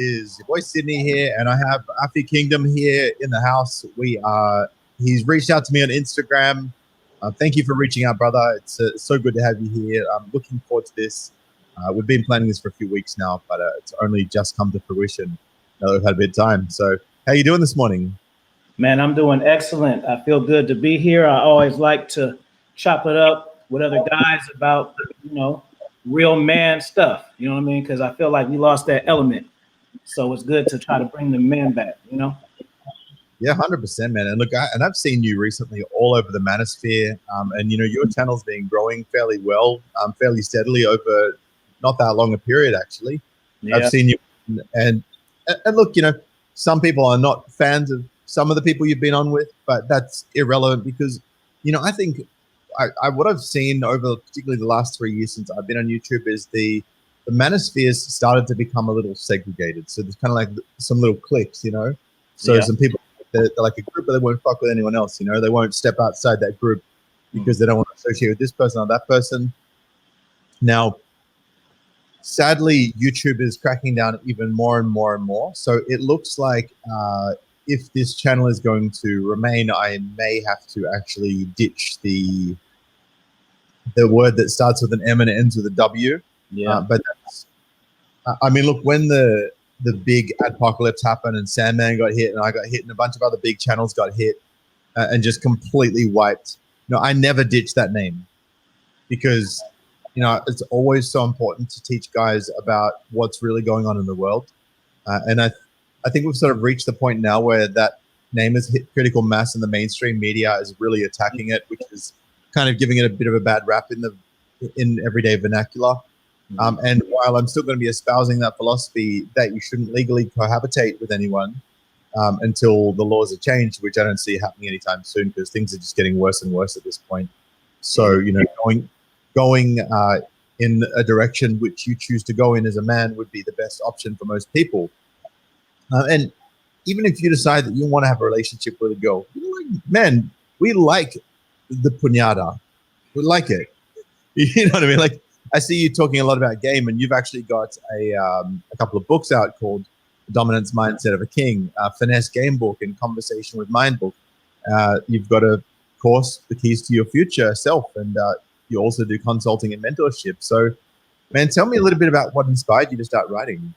Is your boy Sydney here, and I have AFI Kingdom here in the house. He's reached out to me on Instagram. Thank you for reaching out, brother. It's so good to have you here. I'm looking forward to this. We've been planning this for a few weeks now, but it's only just come to fruition now that we've had a bit of time. So, how you doing this morning? Man, I'm doing excellent. I feel good to be here. I always like to chop it up with other guys about, real man stuff. You know what I mean? Because I feel like we lost that element. So it's good to try to bring the men back. Yeah, 100%, man. And look, I've seen you recently all over the manosphere, and your channel's been growing fairly well, fairly steadily over not that long a period, actually. Yeah. I've seen you, and look, some people are not fans of some of the people you've been on with, but that's irrelevant because, I think what I've seen over particularly the last 3 years since I've been on YouTube is the manospheres started to become a little segregated. So there's kind of like some little cliques, So Yeah. some people, they're like a group, but they won't fuck with anyone else, They won't step outside that group because they don't want to associate with this person or that person. Now, sadly, YouTube is cracking down even more and more and more. So it looks like if this channel is going to remain, I may have to actually ditch the word that starts with an M and ends with a W. Yeah. But that's, I mean, look, when the big apocalypse happened and Sandman got hit and I got hit and a bunch of other big channels got hit and just completely wiped, I never ditched that name because, it's always so important to teach guys about what's really going on in the world. And I think we've sort of reached the point now where that name has hit critical mass and the mainstream media is really attacking it, which is kind of giving it a bit of a bad rap in everyday vernacular. And while I'm still going to be espousing that philosophy that you shouldn't legally cohabitate with anyone until the laws are changed, which I don't see happening anytime soon because things are just getting worse and worse at this point. So, going in a direction which you choose to go in as a man would be the best option for most people. And even if you decide that you want to have a relationship with a girl, man, we like the puñada. We like it. You know what I mean? Like, I see you talking a lot about game, and you've actually got a couple of books out called The Dominance Mindset of a King, Finesse Game Book, and Conversation with Mind Book. You've got a course, The Keys to Your Future Self, and you also do consulting and mentorship. So, man, tell me a little bit about what inspired you to start writing.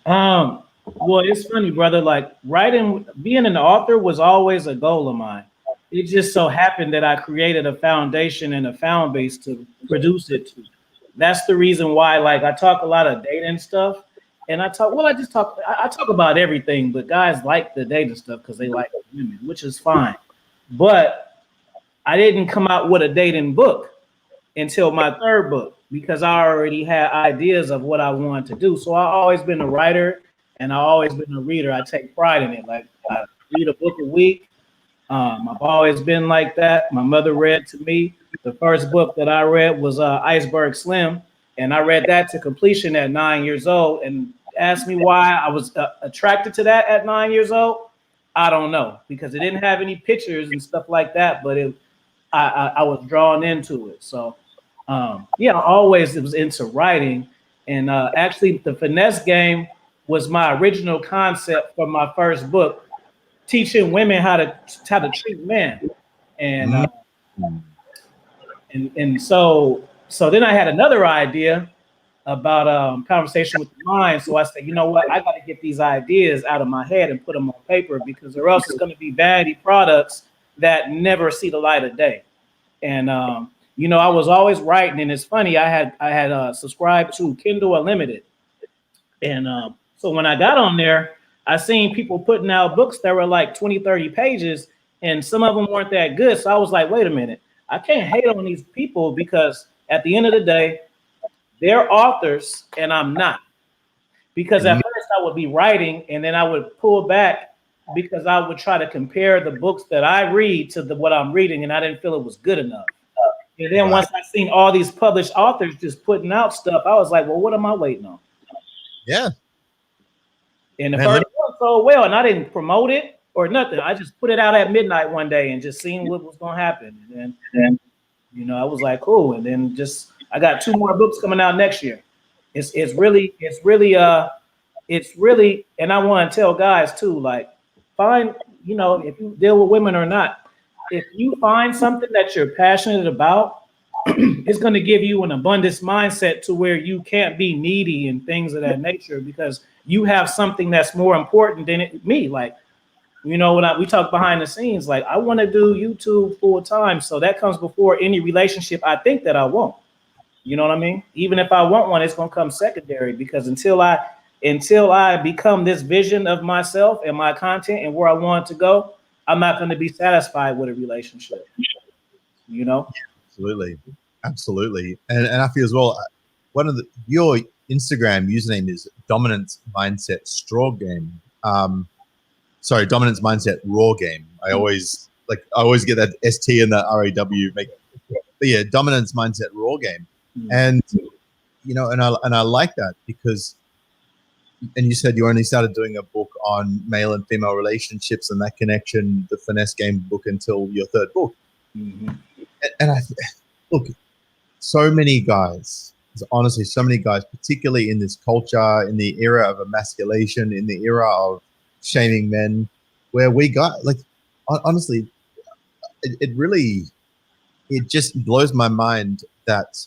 Well, it's funny, brother. Like writing, being an author was always a goal of mine. It just so happened that I created a foundation and a fan base to produce it to. That's the reason why, like, I talk a lot of dating stuff, and I talk about everything, but guys like the dating stuff because they like women, which is fine. But I didn't come out with a dating book until my third book because I already had ideas of what I wanted to do. So I've always been a writer and I've always been a reader. I take pride in it. Like, I read a book a week. I've always been like that. My mother read to me. The first book that I read was Iceberg Slim, and I read that to completion at 9 years old. And asked me why I was attracted to that at 9 years old. I don't know, because it didn't have any pictures and stuff like that, but I was drawn into it. So I always was into writing, and actually the finesse game was my original concept for my first book, teaching women how to treat men, and so then I had another idea about conversation with the mind. So I said, you know what, I got to get these ideas out of my head and put them on paper because or else it's going to be vanity products that never see the light of day. And I was always writing, and it's funny. I had subscribed to Kindle Unlimited, and so when I got on there, I seen people putting out books that were like 20, 30 pages, and some of them weren't that good. So I was like, wait a minute, I can't hate on these people because at the end of the day, they're authors and I'm not. Because at first I would be writing and then I would pull back because I would try to compare the books that I read to what I'm reading, and I didn't feel it was good enough. And then once I seen all these published authors just putting out stuff, I was like, well, what am I waiting on? Yeah. And the first one sold well, and I didn't promote it or nothing. I just put it out at midnight one day and just seen what was going to happen. And then, I was like, cool. And then I got 2 more books coming out next year. It's really it's really, and I want to tell guys too, like, find, you know, if you deal with women or not, if you find something that you're passionate about, it's going to give you an abundance mindset to where you can't be needy and things of that nature, because you have something that's more important than me. Like, you know, when we talk behind the scenes, like, I want to do YouTube full time. So that comes before any relationship I think that I want. You know what I mean? Even if I want one, it's going to come secondary, because until I become this vision of myself and my content and where I want to go, I'm not going to be satisfied with a relationship. You know? Absolutely, absolutely, and I feel as well. One of your Instagram username is Dominance Mindset Straw Game. Sorry, Dominance Mindset Raw Game. I always get that ST and that RAW make. But yeah, Dominance Mindset Raw Game, and you know, and I like that because. And you said you only started doing a book on male and female relationships and that connection, the finesse game book, until your third book. Mm-hmm. And I look, so many guys, honestly, so many guys, particularly in this culture, in the era of emasculation, in the era of shaming men, where we got, like, honestly, it just blows my mind that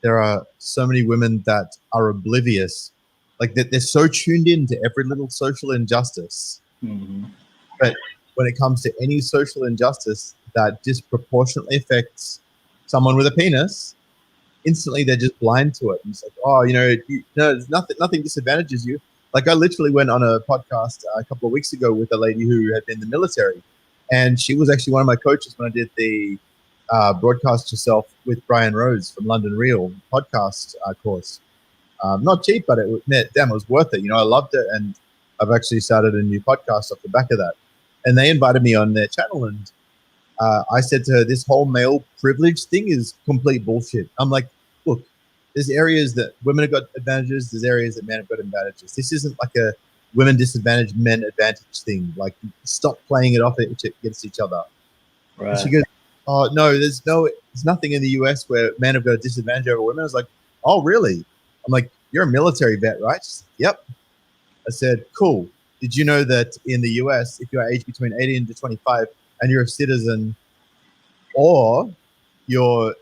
there are so many women that are oblivious, like that they're so tuned in to every little social injustice. Mm-hmm. But when it comes to any social injustice that disproportionately affects someone with a penis, instantly they're just blind to it. And it's like, oh, there's nothing disadvantages you. Like, I literally went on a podcast a couple of weeks ago with a lady who had been in the military, and she was actually one of my coaches when I did the Broadcast Yourself with Brian Rose from London Real podcast course. Not cheap, but it was worth it. You know, I loved it, and I've actually started a new podcast off the back of that. And they invited me on their channel, and I said to her, this whole male privilege thing is complete bullshit. I'm like, look, there's areas that women have got advantages, there's areas that men have got advantages. This isn't like a women disadvantage, men advantage thing. Like, stop playing it off against each other. Right. And she goes, oh, no, there's nothing in the US where men have got a disadvantage over women. I was like, oh, really? I'm like, you're a military vet, right? She's like, yep. I said, cool. Did you know that in the US, if you're aged between 18 to 25 and you're a citizen, or you're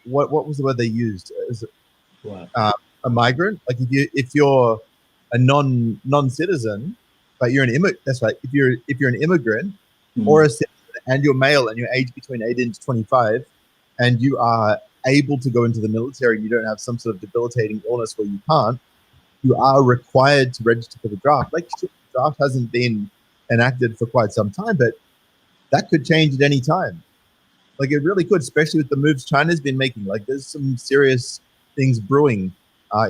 what was the word they used? Is it, a migrant? Like, if you're a non-citizen, but you're an immigrant. That's right. If you're an immigrant or a citizen and you're male and you're aged between 18 to 25, and you are able to go into the military and you don't have some sort of debilitating illness where you can't, you are required to register for the draft. Like, the draft hasn't been enacted for quite some time, but that could change at any time. Like, it really could, especially with the moves China's been making. Like, there's some serious things brewing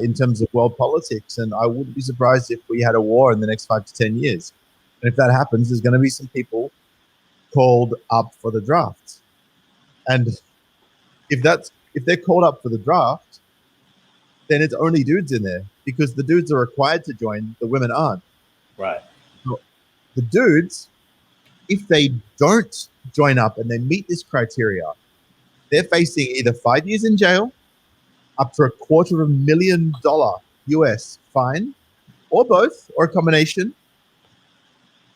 in terms of world politics, and I wouldn't be surprised if we had a war in the next 5 to 10 years. And if that happens, there's going to be some people called up for the draft. And if they're called up for the draft, then it's only dudes in there, because the dudes are required to join, the women aren't. Right. So the dudes, if they don't join up and they meet this criteria, they're facing either 5 years in jail, up to $250,000 US fine, or both, or a combination.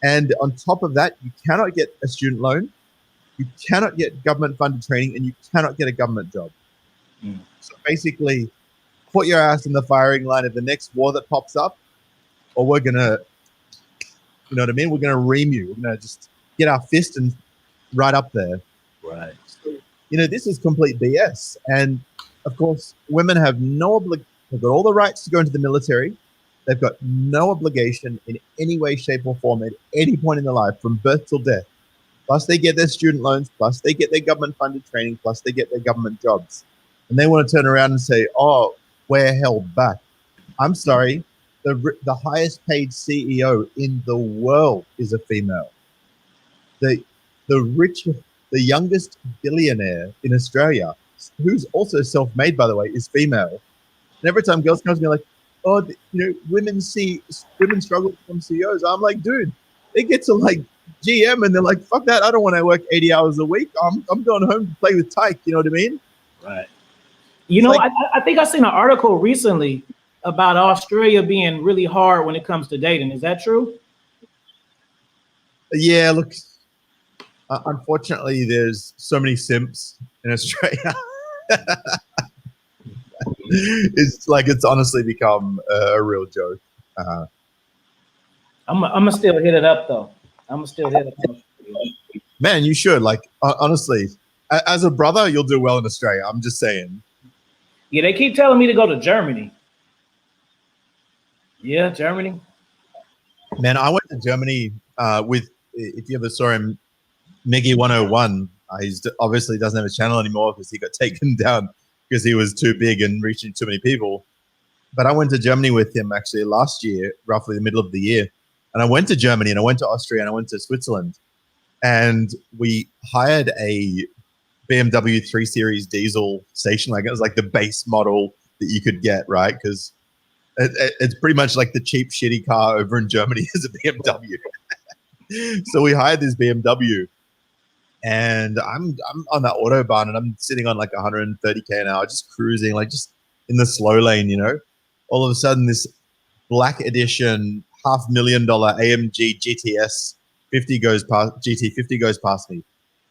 And on top of that, you cannot get a student loan, you cannot get government funded training, and you cannot get a government job. So basically, put your ass in the firing line of the next war that pops up, or we're gonna, you know what I mean? We're gonna ream you. We're gonna just get our fist and right up there. Right. So, this is complete BS. And of course, women have they've got all the rights to go into the military. They've got no obligation in any way, shape, or form at any point in their life, from birth till death. Plus, they get their student loans. Plus, they get their government-funded training. Plus, they get their government jobs. And they want to turn around and say, "Oh, we're held back." I'm sorry. The highest-paid CEO in the world is a female. The youngest billionaire in Australia, who's also self-made, by the way, is female. And every time girls come to me like, "Oh, women struggle to become CEOs," I'm like, dude, they get to like GM and they're like, "Fuck that! I don't want to work 80 hours a week. I'm going home to play with Tyke." You know what I mean? Right. I think I seen an article recently about Australia being really hard when it comes to dating. Is that true? Yeah, look, unfortunately, there's so many simps in Australia. It's like it's honestly become a real joke. Uh, I'm gonna still hit it up though. I'm gonna still hit it up. Man, you should. Like, honestly, as a brother, you'll do well in Australia. I'm just saying. Yeah, they keep telling me to go to Germany. Yeah, Germany. Man, I went to Germany with, if you ever saw him, Miggy 101. He obviously doesn't have a channel anymore because he got taken down because he was too big and reaching too many people. But I went to Germany with him actually last year, roughly the middle of the year. And I went to Germany and I went to Austria and I went to Switzerland. And we hired a BMW 3 Series diesel station wagon. It was like the base model that you could get, right? Because it's pretty much like the cheap, shitty car over in Germany is a BMW. So we hired this BMW, and I'm on that autobahn, and I'm sitting on like 130k an hour, just cruising, like just in the slow lane, you know. All of a sudden, this black edition $500,000 AMG GTS 50 goes past GT50 goes past me.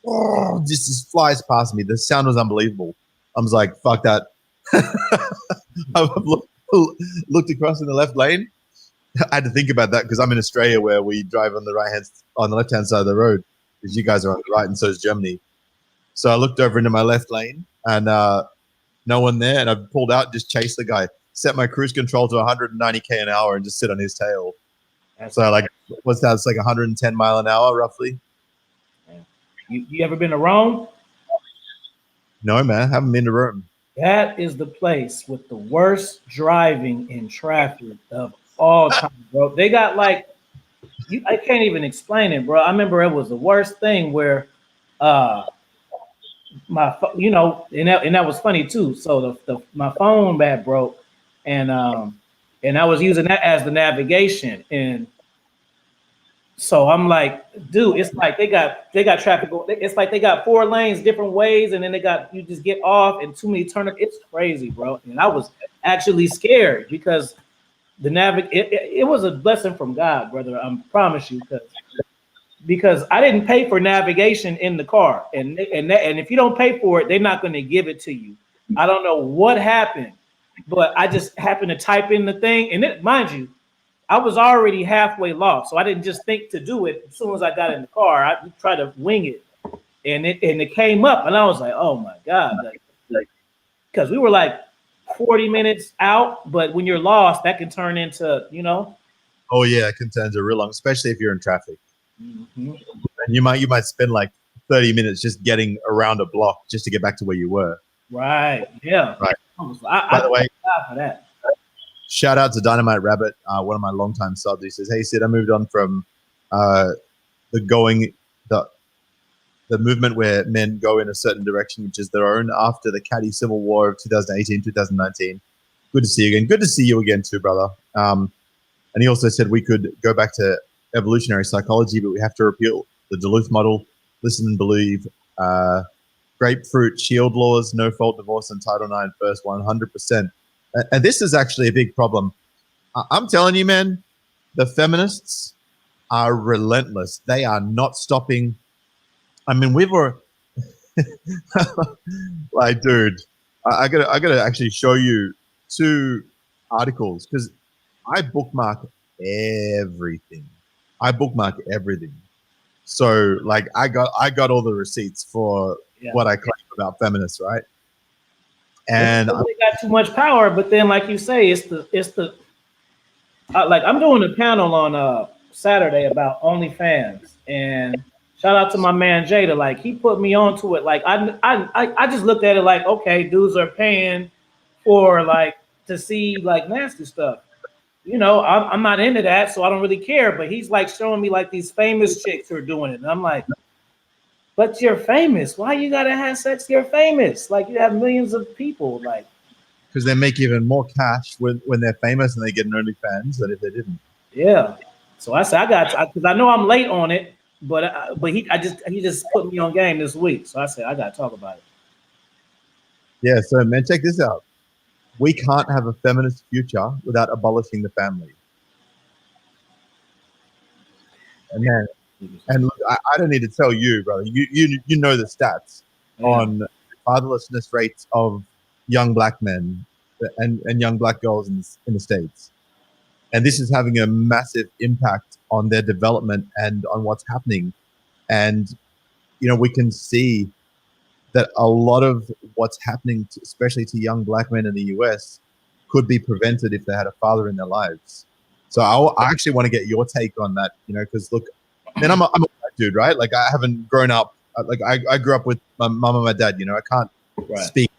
Oh, just flies past me. The sound was unbelievable. I was like, fuck that. I looked across in the left lane. I had to think about that because I'm in Australia where we drive on the left hand side of the road because you guys are on the right and so is Germany. So I looked over into my left lane and no one there, and I pulled out, just chased the guy, set my cruise control to 190k an hour and just sit on his tail. So like, what's that? It's like 110 mile an hour roughly. You ever been to Rome? No, man, I haven't been to Rome. That is the place with the worst driving in traffic of all time, bro. They got like, I can't even explain it, bro. I remember it was the worst thing where and that was funny too. So my phone bad broke, and I was using that as the navigation, and so I'm like, dude, it's like they got traffic. It's like they got 4 lanes different ways, and then you just get off and too many turn. It's crazy, bro. And I was actually scared because it was a blessing from God, brother. I promise you, because I didn't pay for navigation in the car, and if you don't pay for it, they're not going to give it to you. I don't know what happened, but I just happened to type in the thing, and mind you, I was already halfway lost, so I didn't just think to do it. As soon as I got in the car, I tried to wing it, and it came up, and I was like, "Oh my God!" Because we were like 40 minutes out, but when you're lost, that can turn into, Oh yeah, it can turn into real long, especially if you're in traffic. Mm-hmm. And you might spend like 30 minutes just getting around a block just to get back to where you were. Right. Yeah. Right. By the way, for that. Shout out to Dynamite Rabbit, one of my longtime subs. He says, "Hey Sid, I moved on from the movement where men go in a certain direction, which is their own, after the catty civil war of 2018, 2019. Good to see you again. Good to see you again too, brother." And he also said we could go back to evolutionary psychology, but we have to repeal the Duluth model, listen and believe, grapefruit, shield laws, no fault divorce, and Title IX first, 100%. And this is actually a big problem. I'm telling you, man, the feminists are relentless. They are not stopping. I mean, we were like, dude, I gotta actually show you 2 articles because I bookmark everything. So like I got all the receipts for what I claim about feminists, right? And they got too much power, but then like you say, it's the like I'm doing a panel on Saturday about OnlyFans, and shout out to my man Jada. Like he put me onto it. Like I just looked at it like, okay, dudes are paying for like to see like nasty stuff. I'm not into that, so I don't really care. But he's like showing me like these famous chicks who are doing it, and I'm like, but you're famous. Why you gotta have sex? You're famous. Like you have millions of people. Like because they make even more cash when they're famous and they get an OnlyFans than if they didn't. Yeah. So I said because I know I'm late on it, but he just put me on game this week. So I said I gotta talk about it. Yeah. So man, check this out. we can't have a feminist future without abolishing the family. And then, and look, I don't need to tell you, brother. You know the stats on fatherlessness rates of young black men and young black girls in the States. And this is having a massive impact on their development and on what's happening. And, we can see that a lot of what's happening, especially to young black men in the US, could be prevented if they had a father in their lives. So I actually want to get your take on that, because look, man, I'm a black dude, right? Like I haven't grown up, like I grew up with my mom and my dad, I can't speak.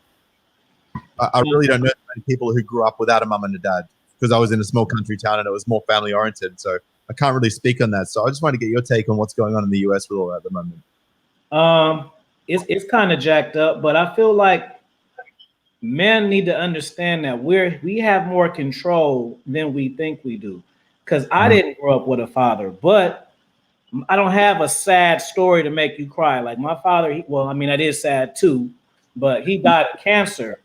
I really don't know many people who grew up without a mom and a dad, because I was in a small country town and it was more family oriented. So I can't really speak on that. So I just want to get your take on what's going on in the US with all that at the moment. It's kind of jacked up, but I feel like men need to understand that we have more control than we think we do. Because I didn't grow up with a father, but I don't have a sad story to make you cry. Like my father, that is sad too, but he died of cancer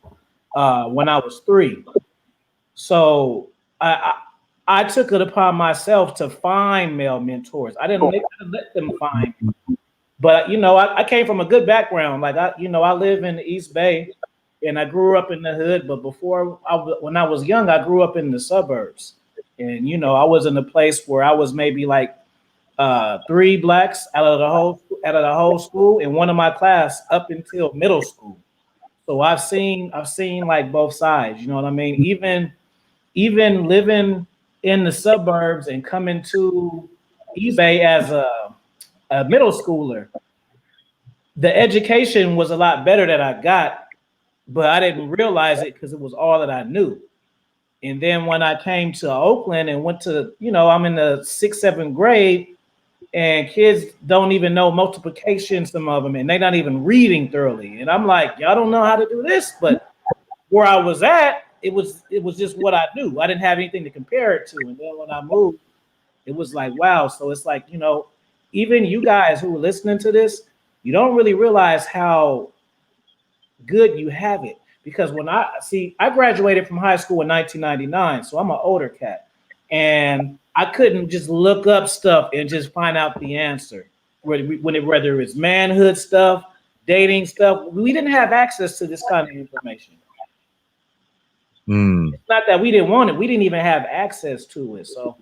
when I was 3. So I took it upon myself to find male mentors. I didn't let them find me. But I came from a good background. Like I live in the East Bay, and I grew up in the hood. But when I was young, I grew up in the suburbs, and I was in a place where I was maybe like 3 blacks out of the whole school, and one of my class up until middle school. So I've seen like both sides. You know what I mean? Even living in the suburbs and coming to East Bay as a middle schooler, the education was a lot better that I got, but I didn't realize it because it was all that I knew. And then when I came to Oakland and went to, I'm in the 6th, 7th grade, and kids don't even know multiplication, some of them, and they're not even reading thoroughly. And I'm like, y'all don't know how to do this. But where I was at, it was just what I knew. I didn't have anything to compare it to. And then when I moved, it was like, wow. So it's like, even you guys who are listening to this, you don't really realize how good you have it. Because when I graduated from high school in 1999, so I'm an older cat. And I couldn't just look up stuff and just find out the answer. Whether it's manhood stuff, dating stuff, we didn't have access to this kind of information. It's not that we didn't want it. We didn't even have access to it. So,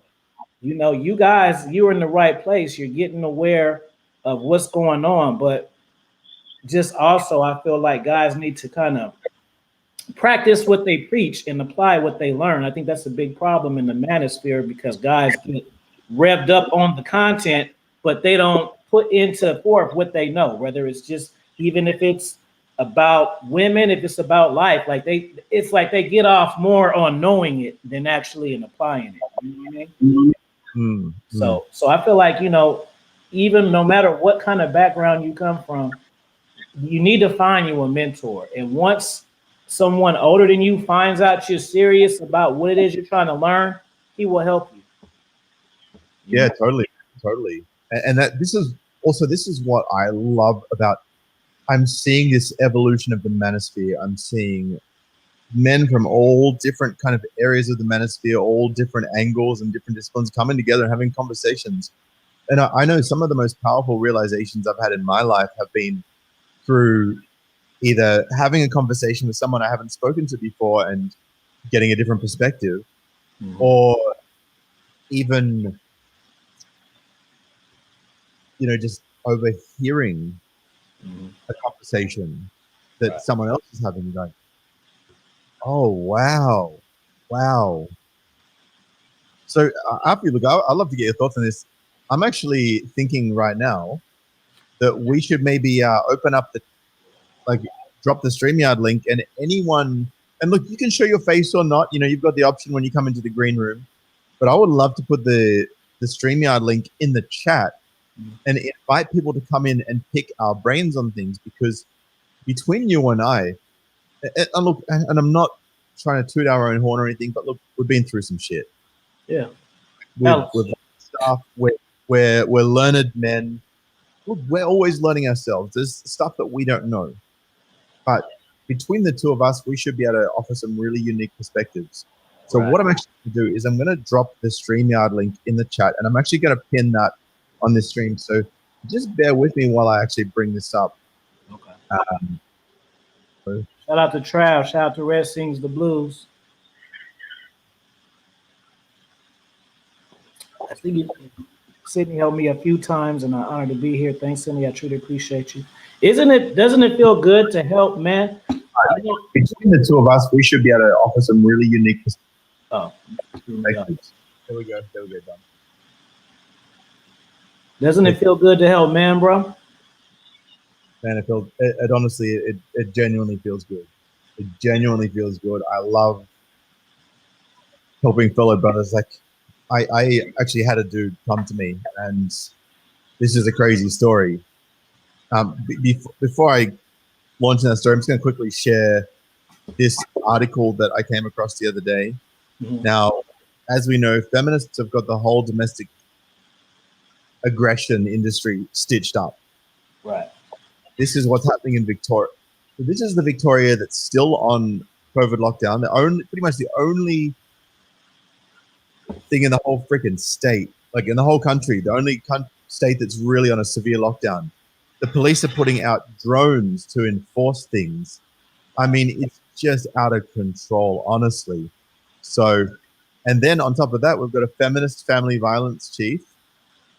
you guys, you're in the right place. You're getting aware of what's going on. But just also, I feel like guys need to kind of practice what they preach and apply what they learn. I think that's a big problem in the manosphere, because guys get revved up on the content, but they don't put into forth what they know, whether it's just, even if it's about women, if it's about life, it's like they get off more on knowing it than actually in applying it. You know what I mean? So I feel like, even no matter what kind of background you come from, you need to find you a mentor. And once someone older than you finds out you're serious about what it is you're trying to learn, he will help you. Yeah, totally. And this is what I love about, I'm seeing this evolution of the manosphere. I'm seeing men from all different kind of areas of the manosphere, all different angles and different disciplines coming together and having conversations. And I know some of the most powerful realizations I've had in my life have been through either having a conversation with someone I haven't spoken to before and getting a different perspective, or even, just overhearing a conversation that someone else is having, going, oh, wow. So after you look, I'd love to get your thoughts on this. I'm actually thinking right now that we should maybe open up drop the StreamYard link, and anyone, and look, you can show your face or not. You've got the option when you come into the green room, but I would love to put the StreamYard link in the chat and invite people to come in and pick our brains on things, because between you and I, and look, and I'm not trying to toot our own horn or anything, but look, we've been through some shit. Yeah. We've stuff, we're learned men. Look, we're always learning ourselves. There's stuff that we don't know. But between the two of us, we should be able to offer some really unique perspectives. So Right. what I'm actually going to do is I'm going to drop the StreamYard link in the chat, and I'm actually going to pin that on this stream. So just bear with me while I actually bring this up. Okay. So Shout out to Trav. Shout out to Red Sings the Blues. I think Sydney helped me a few times, and I'm honored to be here. Thanks, Sydney. I truly appreciate you. Doesn't it feel good to help, man? You know, between the two of us, we should be able to offer some really unique perspectives. There we go. Done. Doesn't it feel good to help, man, bro? Man, it honestly, it genuinely feels good. It genuinely feels good. I love helping fellow brothers. Like, I actually had a dude come to me, and this is a crazy story. Before I launch that story, I'm just going to quickly share this article that I came across the other day. Mm-hmm. Now, as we know, feminists have got the whole domestic aggression industry stitched up. Right. This is what's happening in Victoria. So this is the Victoria that's still on COVID lockdown. Pretty much the only thing in the whole freaking state, like in the whole country, the only state that's really on a severe lockdown. The police are putting out drones to enforce things. I mean, it's just out of control, honestly. So, and then on top of that, we've got a feminist family violence chief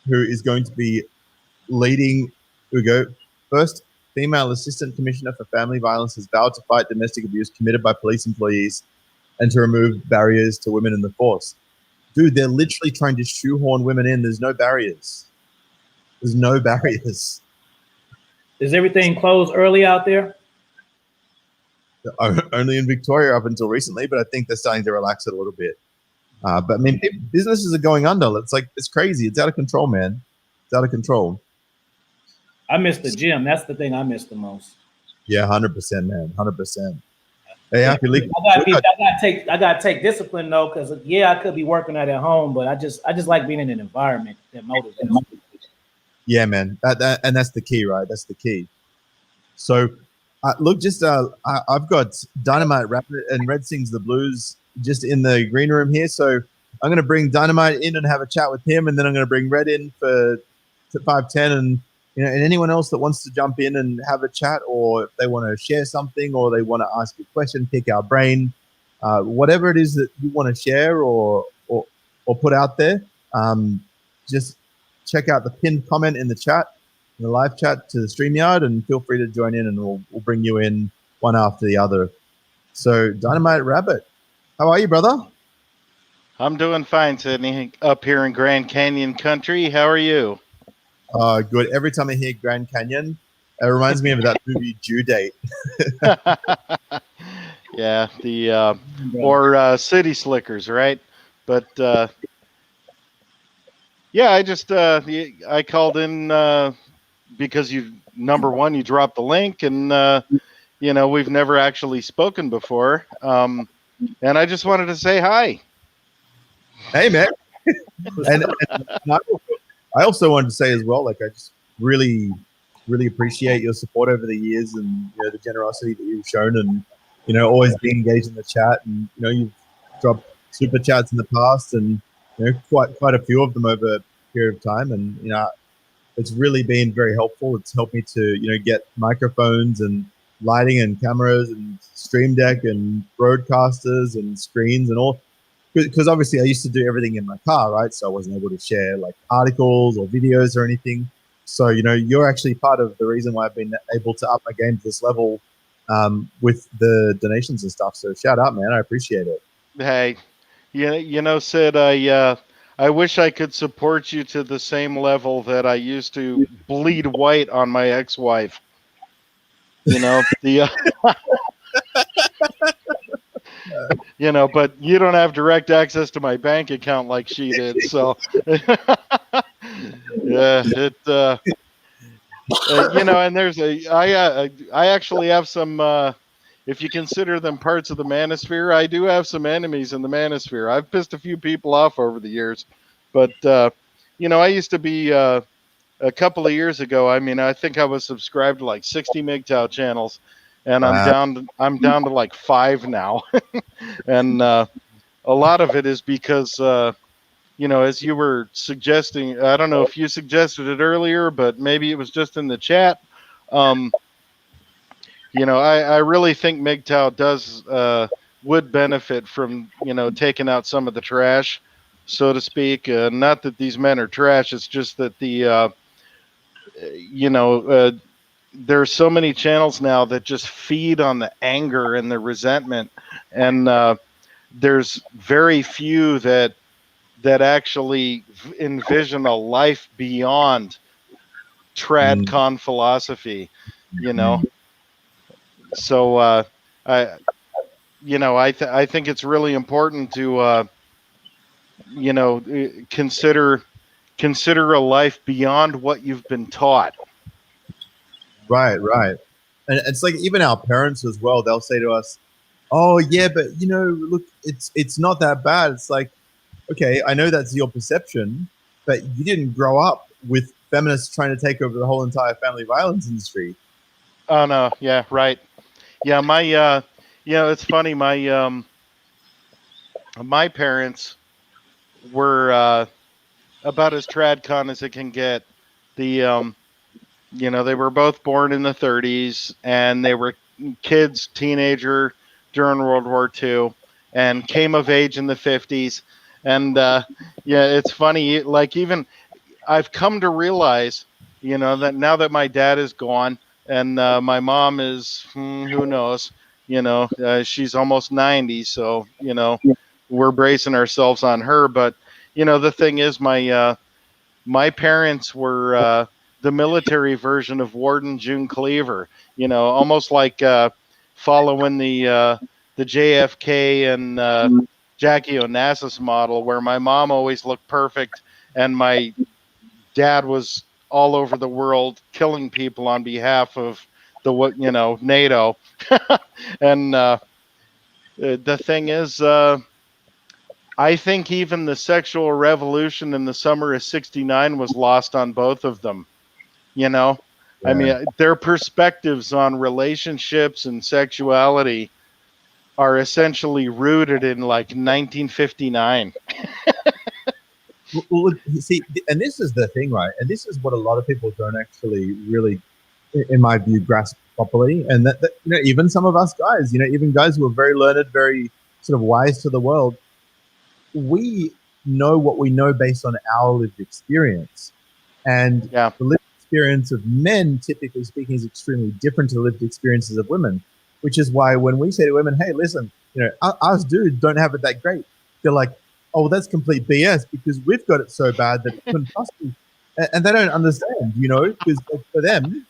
who is going to be leading. Here we go. First female assistant commissioner for family violence has vowed to fight domestic abuse committed by police employees and to remove barriers to women in the force. Dude, they're literally trying to shoehorn women in. There's no barriers. There's no barriers. Is everything closed early out there? Only in Victoria up until recently, but I think they're starting to relax it a little bit. But I mean, businesses are going under. It's crazy. It's out of control, man. It's out of control. I miss the gym. That's the thing I miss the most. Yeah, 100%, man. 100%. Hey, Yeah, Happy League. I gotta take discipline though, because I could be working at home, but I just like being in an environment that motivates me. Yeah, man. And that's the key, right? That's the key. So, look, I've got Dynamite Rapid and Red Sings the Blues just in the green room here. So I'm going to bring Dynamite in and have a chat with him, and then I'm going to bring Red in for 510, and and anyone else that wants to jump in and have a chat, or if they want to share something, or they want to ask a question, pick our brain, whatever it is that you want to share or put out there, just check out the pinned comment in the chat, in the live chat to the StreamYard, and feel free to join in, and we'll bring you in one after the other. So, Dynamite Rabbit, how are you, brother? I'm doing fine, Sydney, up here in Grand Canyon country. How are you? Good. Every time I hear Grand Canyon, it reminds me of that movie Due Date. Yeah, or City Slickers, right? But yeah, I called in because number one, you dropped the link, and we've never actually spoken before, and I just wanted to say hi. Hey, man. and I also wanted to say as well, like, I just really, really appreciate your support over the years, and the generosity that you've shown, and always being engaged in the chat, and you've dropped super chats in the past, and quite a few of them over a period of time, and it's really been very helpful. It's helped me to get microphones and lighting and cameras and stream deck and broadcasters and screens and all. Because obviously I used to do everything in my car, right? So I wasn't able to share like articles or videos or anything. So, you're actually part of the reason why I've been able to up my game to this level with the donations and stuff. So shout out, man. I appreciate it. Hey, Sid, I wish I could support you to the same level that I used to bleed white on my ex-wife. But you don't have direct access to my bank account like she did. So, yeah, and I actually have some, if you consider them parts of the manosphere, I do have some enemies in the manosphere. I've pissed a few people off over the years, but, I used to be, a couple of years ago, I mean, I think I was subscribed to like 60 MGTOW channels. and Wow. I'm down to like 5 now. And a lot of it is because as you were suggesting, I don't know if you suggested it earlier, but maybe it was just in the chat. um, I really think MGTOW would benefit from, taking out some of the trash, so to speak. Not that these men are trash. It's just that you know, uh, there are so many channels now that just feed on the anger and the resentment. And there's very few that actually envision a life beyond Mm, tradcon philosophy, you know. mm. So I I think it's really important to consider a life beyond what you've been taught. Right, right. And it's like even our parents as well, they'll say to us, "Oh yeah, but look, it's not that bad." It's like, okay, I know that's your perception, but you didn't grow up with feminists trying to take over the whole entire family violence industry. Oh no, yeah, right. Yeah, it's funny. My parents were about as tradcon as it can get. The they were both born in the 30s, and they were teenager during World War II, and came of age in the 50s. And yeah, it's funny. Like, even I've come to realize, that now that my dad is gone, and my mom is, who knows, she's almost 90, so we're bracing ourselves on her. But the thing is, my parents were the military version of Warden June Cleaver. Almost like following the JFK and Jackie Onassis model, where my mom always looked perfect and my dad was all over the world killing people on behalf of NATO. And the thing is, I think even the sexual revolution in the summer of '69 was lost on both of them. You know, I Yeah. mean, their perspectives on relationships and sexuality are essentially rooted in like 1959. Well, look, you see, and this is the thing, right? And this is what a lot of people don't actually really, in my view, grasp properly. And that even some of us guys, even guys who are very learned, very sort of wise to the world, we know what we know based on our lived experience. And Yeah. the lived experience of men, typically speaking, is extremely different to the lived experiences of women, which is why when we say to women, hey, listen, us dudes don't have it that great, they're like, oh, well, that's complete BS because we've got it so bad that it couldn't possibly. And they don't understand, because for them,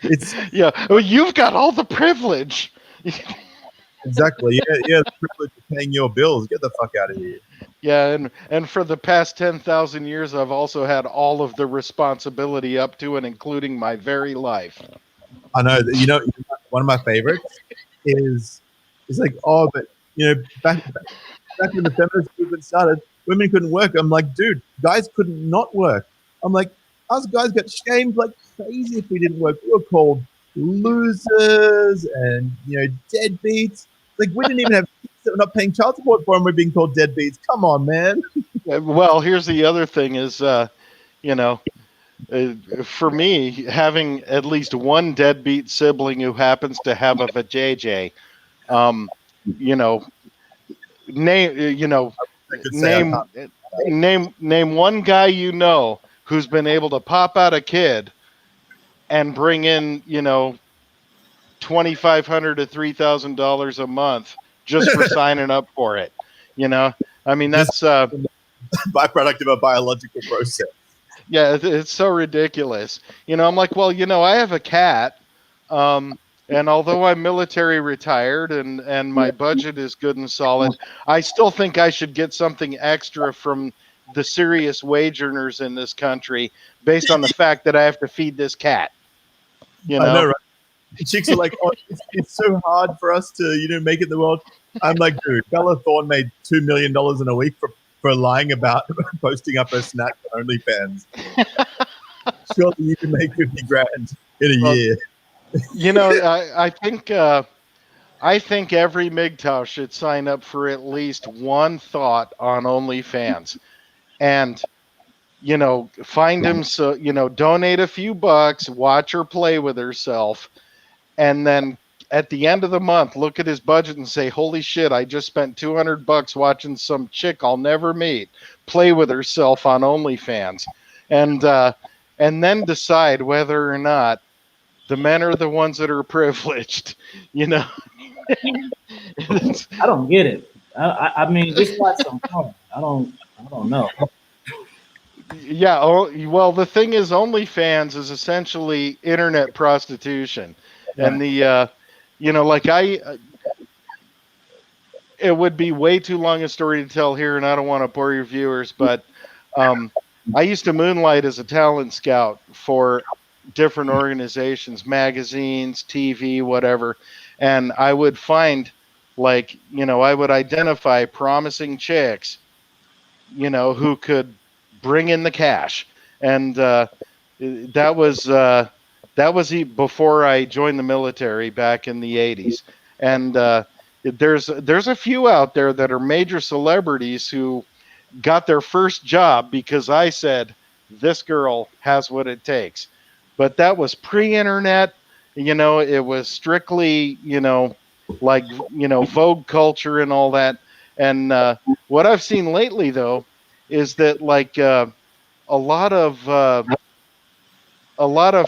it's Yeah. Well, you've got all the privilege. exactly, yeah, the privilege of paying your bills. Get the fuck out of here. Yeah, and for the past 10,000 years, I've also had all of the responsibility up to and including my very life. I know that one of my favorites is like, oh, but back when the feminist movement started, women couldn't work. I'm like, dude, guys couldn't not work. I'm like, us guys got shamed like crazy if we didn't work. We were called losers and deadbeats. Like we didn't even have kids that were not paying child support for, and we're being called deadbeats. Come on, man. Well, here's the other thing is, for me, having at least one deadbeat sibling who happens to have a vajayjay, you know, name, I could say I can't. name one guy who's been able to pop out a kid and bring in, $2,500 to $3,000 a month just for signing up for it. I mean, Just that's byproduct of a biological process. yeah, it's so ridiculous. I'm like, well, I have a cat, and although I'm military retired and my budget is good and solid, I still think I should get something extra from the serious wage earners in this country based on the fact that I have to feed this cat. I know, right? Chicks are like, oh, it's so hard for us to, make it in the world. I'm like, dude, Bella Thorne made $2 million in a week for lying about posting up her snacks on OnlyFans. Surely you can make 50 grand in a Well, year. You know, I think every MGTOW should sign up for at least one thought on OnlyFans, and find him, so donate a few bucks, watch her play with herself, and then at the end of the month look at his budget and say, holy shit, I just spent $200 watching some chick I'll never meet play with herself on OnlyFans, and then decide whether or not the men are the ones that are privileged. you know I don't get it. I mean, just watch some porn. I don't know. Yeah. Oh, well, the thing is, OnlyFans is essentially internet prostitution, Right. and like it would be way too long a story to tell here, and I don't want to bore your viewers, but I used to moonlight as a talent scout for different organizations, magazines, TV, whatever, and I would find, I would identify promising chicks, who could bring in the cash, and that was before I joined the military back in the '80s, and there's a few out there that are major celebrities who got their first job because I said this girl has what it takes, but that was pre-internet. It was strictly Vogue culture and all that, and what I've seen lately, though, is that a lot of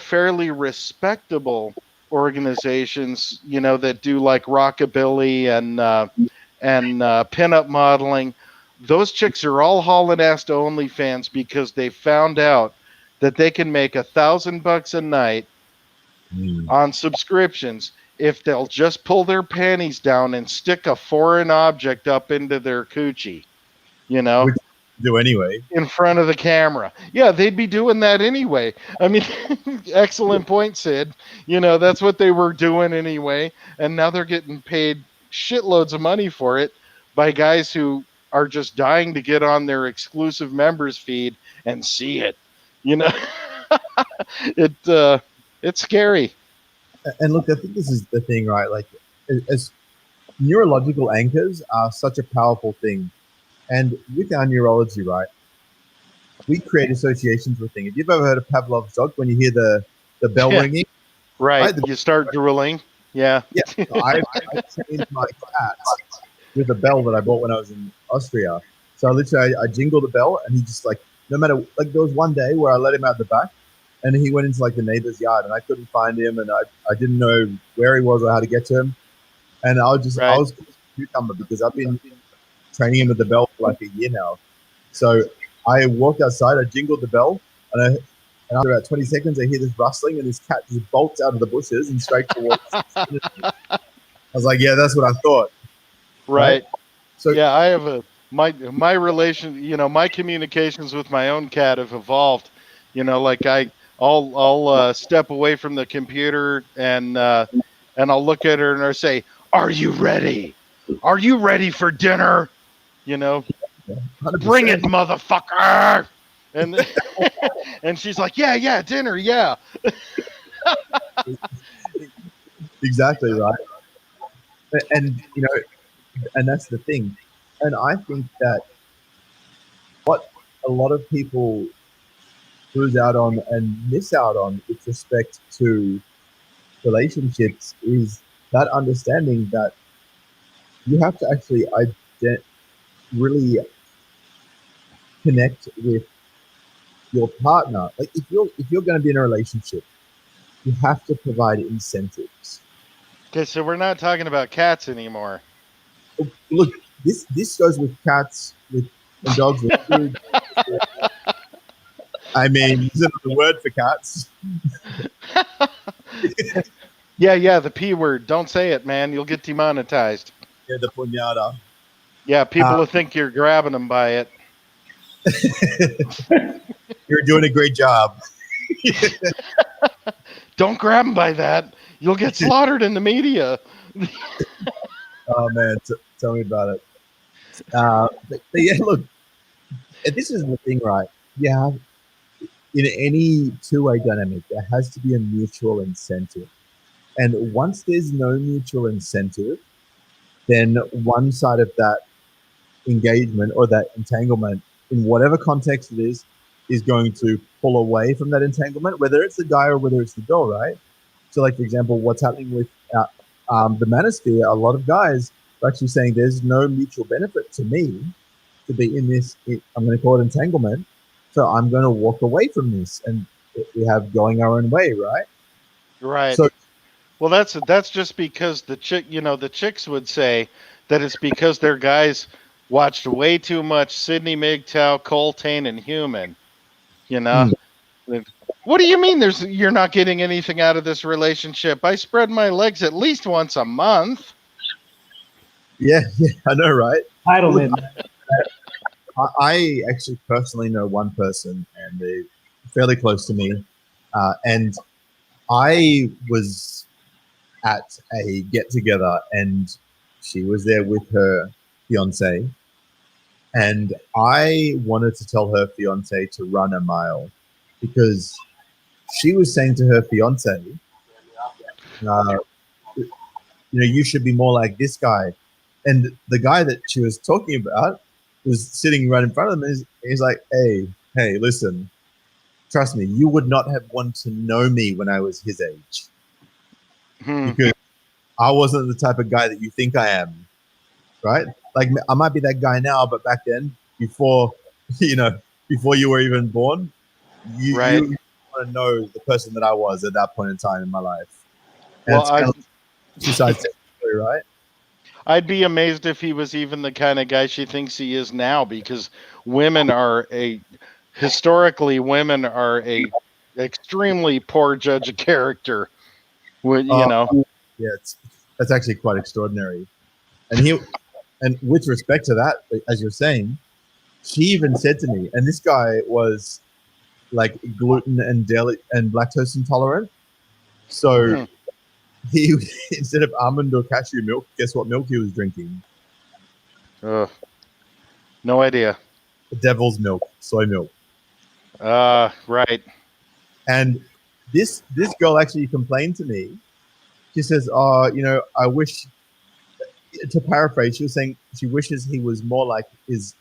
fairly respectable organizations, that do like rockabilly and pinup modeling. Those chicks are all hauling ass to OnlyFans because they found out that they can make $1,000 a night on subscriptions if they'll just pull their panties down and stick a foreign object up into their coochie, Which do anyway. in front of the camera. Yeah, they'd be doing that anyway. I mean, excellent point, Sid. That's what they were doing anyway, and now they're getting paid shitloads of money for it by guys who are just dying to get on their exclusive members feed and see it. You know, it's scary. And look, I think this is the thing, right? Like, as neurological anchors are such a powerful thing, and with our neurology, right, we create associations with things. Have you ever heard of Pavlov's dog? When you hear the bell ringing, Right? You start drooling. Yeah. Yeah, I trained my cat with a bell that I bought when I was in Austria. So I jingle the bell, and he just no matter there was one day where I let him out the back, and he went into the neighbor's yard, and I couldn't find him, and I didn't know where he was or how to get to him, and I was a cucumber because I've been training him with the bell for a year now. So I walked outside, I jingled the bell, and after about 20 seconds, I hear this rustling, and this cat just bolts out of the bushes and straight towards me. I was like, yeah, that's what I thought. Right. So yeah, I have my relation, my communications with my own cat have evolved. I'll step away from the computer and I'll look at her and I'll say, "Are you ready? Are you ready for dinner? 100%. Bring it, motherfucker!" And and she's like, "Yeah, dinner, yeah." Exactly right. And and that's the thing. And I think that what a lot of people lose out on and miss out on with respect to relationships is that understanding that you have to actually really connect with your partner. Like if you're going to be in a relationship, you have to provide incentives. Okay, so we're not talking about cats anymore. Look, this goes with cats, with dogs, with food. I mean, is another word for cats? Yeah, the P word. Don't say it, man. You'll get demonetized. Yeah, the puñada. Yeah, people will think you're grabbing them by it. You're doing a great job. Don't grab them by that. You'll get slaughtered in the media. Oh, man. Tell me about it. But yeah, look, this is the thing, right? Yeah. In any two-way dynamic, there has to be a mutual incentive. And once there's no mutual incentive, then one side of that engagement or that entanglement, in whatever context it is going to pull away from that entanglement, whether it's the guy or whether it's the girl, right? So, like, for example, what's happening with the manosphere, a lot of guys are actually saying there's no mutual benefit to me to be in this, I'm going to call it entanglement. So I'm going to walk away from this, and we have going our own way, right? Right. So, Well, that's just because the chicks would say that it's because their guys watched way too much Sidney MGTOW, Coltrane, and Human. You know, what do you mean? You're not getting anything out of this relationship? I spread my legs at least once a month. yeah, I know, right? Entitlement. I actually personally know one person, and they're fairly close to me. And I was at a get together, and she was there with her fiance. And I wanted to tell her fiance to run a mile because she was saying to her fiance, you should be more like this guy. And the guy that she was talking about was sitting right in front of him. And he's like, hey, listen, trust me, you would not have wanted to know me when I was his age because I wasn't the type of guy that you think I am, right? Like, I might be that guy now, but back then, before you were even born, you want to know the person that I was at that point in time in my life. And Well, it's kind of two sides to the story, right? I'd be amazed if he was even the kind of guy she thinks he is now, because historically women are a extremely poor judge of character. Yeah, that's actually quite extraordinary. And with respect to that, as you're saying, she even said to me, and this guy was like gluten and deli and lactose intolerant. So he instead of almond or cashew milk, guess what milk he was drinking? No idea. The devil's milk, soy milk. Right. And this girl actually complained to me. She says, I wish, to paraphrase, she was saying she wishes he was more like his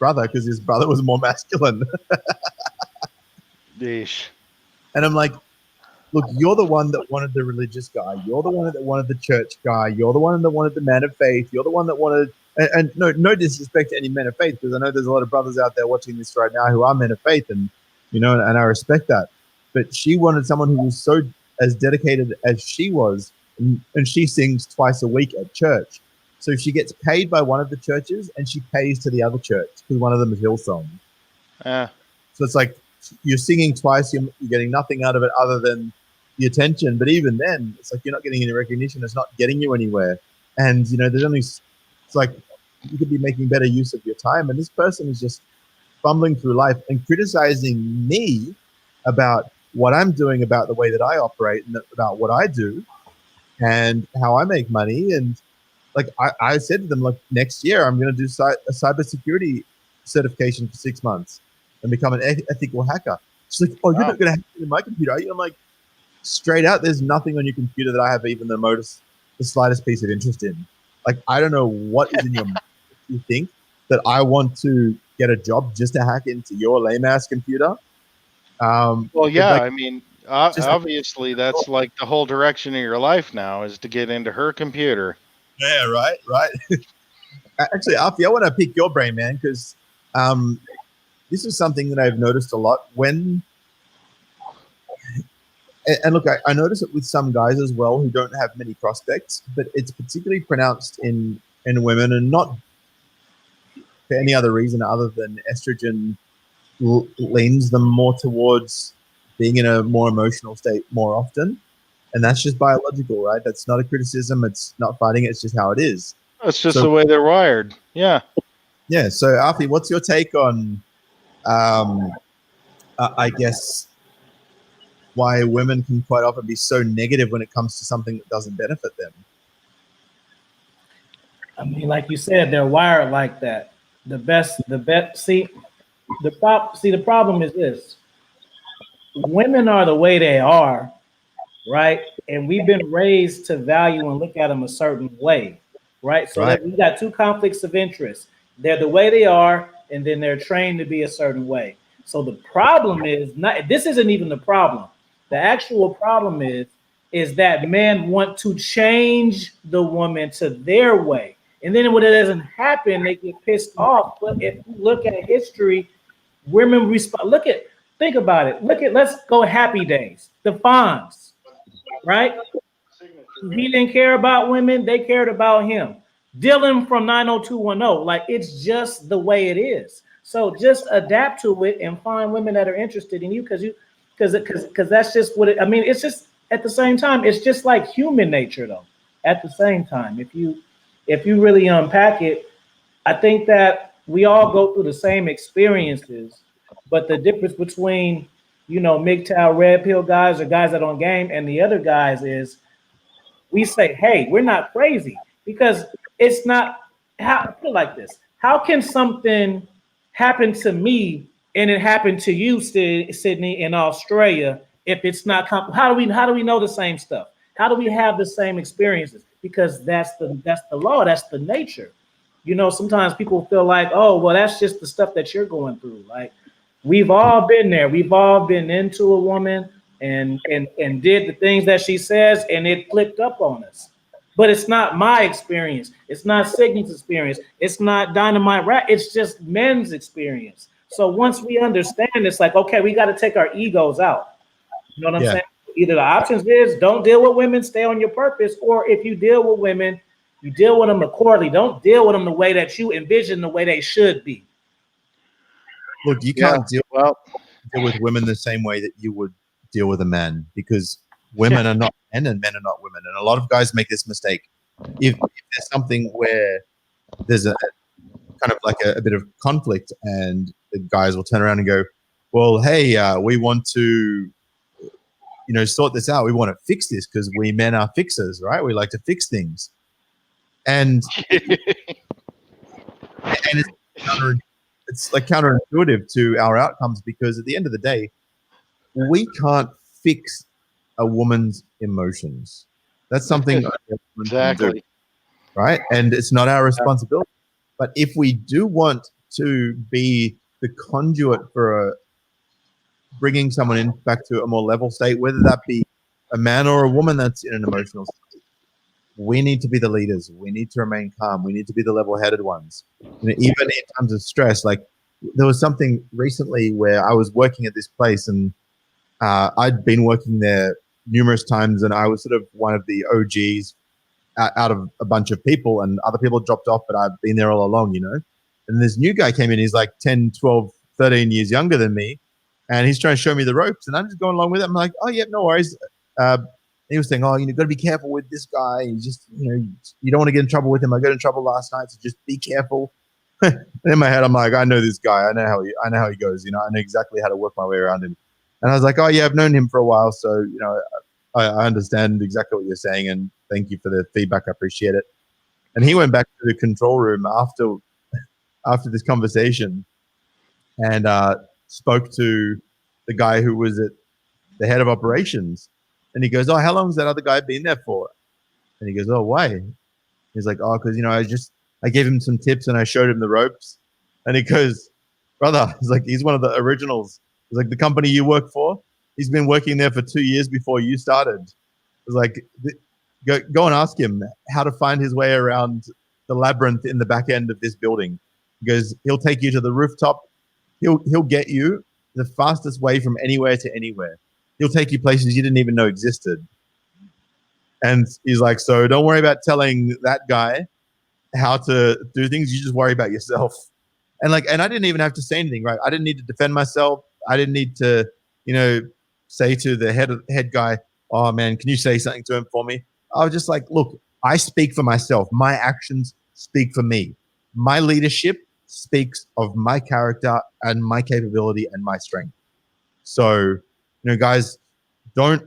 brother because his brother was more masculine. Yeesh. And I'm like, look, you're the one that wanted the religious guy. You're the one that wanted the church guy. You're the one that wanted the man of faith. You're the one that wanted, and no disrespect to any men of faith, because I know there's a lot of brothers out there watching this right now who are men of faith, and and I respect that. But she wanted someone who was so as dedicated as she was, and she sings twice a week at church. So she gets paid by one of the churches, and she pays to the other church because one of them is Hillsong. So it's like you're singing twice, you're getting nothing out of it other than the attention. But even then, it's like you're not getting any recognition. It's not getting you anywhere. And it's like you could be making better use of your time. And this person is just fumbling through life and criticizing me about what I'm doing, about the way that I operate, and about what I do, and how I make money. And like I said to them, like, next year I'm going to do a cybersecurity certification for 6 months and become an ethical hacker. She's like, oh, you're not going to hack in my computer, are you? I'm like, straight out, there's nothing on your computer that I have even the slightest piece of interest in. Like, I don't know what is in your mind. You think that I want to get a job just to hack into your lame ass computer? Well, yeah, I mean, obviously that's like the whole direction of your life now is to get into her computer. Yeah, right. Actually, Alfie, I want to pick your brain, man, because this is something that I've noticed a lot when. And look, I notice it with some guys as well who don't have many prospects, but it's particularly pronounced in women, and not for any other reason other than estrogen leans them more towards being in a more emotional state more often. And that's just biological, right? That's not a criticism. It's not fighting it. It's just how it is. That's just the way they're wired. Yeah. Yeah. So, Alfie, what's your take on, I guess, why women can quite often be so negative when it comes to something that doesn't benefit them? I mean, like you said, they're wired like that. The problem is this: women are the way they are right? And we've been raised to value and look at them a certain way, right? So Right. that we got two conflicts of interest. They're the way they are, and then they're trained to be a certain way. So the problem is not, this isn't even the problem. The actual problem is that men want to change the woman to their way. And then when it doesn't happen, they get pissed off. But if you look at history, women respond. Think about it. Let's go Happy Days. The Fonz, right? He didn't care about women, they cared about him. Dylan from 90210, like it's just the way it is. So just adapt to it and find women that are interested in you because that's just what it, I mean, it's just at the same time, it's just like human nature though. At the same time, if you really unpack it, I think that we all go through the same experiences, but the difference between MGTOW red pill guys or guys that on game and the other guys is we say, hey, we're not crazy because it's not how I feel like this. How can something happen to me and it happened to you, Sydney, in Australia, if it's not how do we know the same stuff? How do we have the same experiences? Because that's the law, that's the nature. Sometimes people feel like, oh, well, that's just the stuff that you're going through. Like we've all been there. We've all been into a woman and did the things that she says, and it flipped up on us. But it's not my experience. It's not Signy's experience. It's not Dynamite Rat. It's just men's experience. So once we understand, it's like, okay, we got to take our egos out. You know what I'm Yeah. saying? Either the options is don't deal with women, stay on your purpose, or if you deal with women, you deal with them accordingly. Don't deal with them the way that you envision the way they should be. Look, you Yeah. can't deal with women the same way that you would deal with a man because women are not men and men are not women. And a lot of guys make this mistake. If there's something where there's a kind of like a bit of conflict and the guys will turn around and go, well, hey, we want to, sort this out. We want to fix this because we men are fixers, right? We like to fix things. And it's like counterintuitive to our outcomes because at the end of the day, we can't fix a woman's emotions. That's something a woman can do, Exactly. right? And it's not our responsibility. But if we do want to be the conduit for bringing someone in back to a more level state, whether that be a man or a woman that's in an emotional state, we need to be the leaders. We need to remain calm. We need to be the level-headed ones. Even in times of stress, like there was something recently where I was working at this place and I'd been working there numerous times and I was sort of one of the OGs out of a bunch of people and other people dropped off, but I've been there all along, And this new guy came in, he's like 10, 12, 13 years younger than me. And he's trying to show me the ropes and I'm just going along with it. I'm like, oh, yeah, no worries. He was saying, oh, got to be careful with this guy. He's just, you don't want to get in trouble with him. I got in trouble last night, so just be careful. And in my head, I'm like, I know this guy. I know how he goes. I know exactly how to work my way around him. And I was like, oh yeah, I've known him for a while, so I understand exactly what you're saying, and thank you for the feedback. I appreciate it. And he went back to the control room after this conversation, and spoke to the guy who was at the head of operations. And he goes, oh, how long has that other guy been there for? And he goes, oh, why? He's like, oh, because I gave him some tips and I showed him the ropes. And he goes, brother, he's one of the originals. He's like, the company you work for, he's been working there for 2 years before you started. It's like, go and ask him how to find his way around the labyrinth in the back end of this building. He goes, he'll take you to the rooftop. He'll get you the fastest way from anywhere to anywhere. He'll take you places you didn't even know existed. And he's like, so don't worry about telling that guy how to do things. You just worry about yourself. And I didn't even have to say anything, right? I didn't need to defend myself. I didn't need to, say to the head guy, oh man, can you say something to him for me? I was just like, look, I speak for myself. My actions speak for me. My leadership speaks of my character and my capability and my strength. So, guys, don't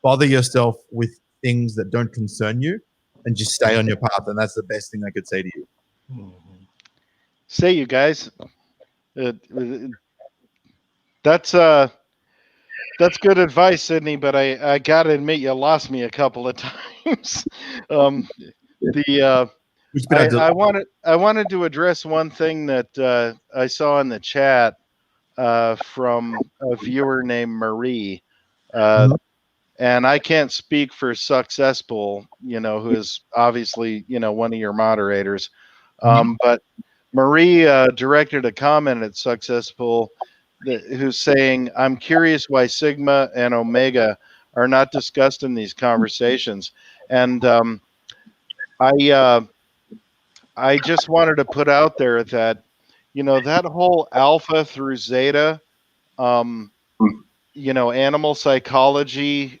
bother yourself with things that don't concern you and just stay on your path. And that's the best thing I could say to you. Say, you guys, that's That's good advice, Sydney. But I gotta admit, you lost me a couple of times. The Which bit I wanted to address one thing that I saw in the chat from a viewer named Marie. Uh, Mhm. and I can't speak for Successful, who is obviously, one of your moderators. But Marie directed a comment at Successful who's saying, I'm curious why Sigma and Omega are not discussed in these conversations. And I, uh, I just wanted to put out there that, that whole alpha through zeta, um, animal psychology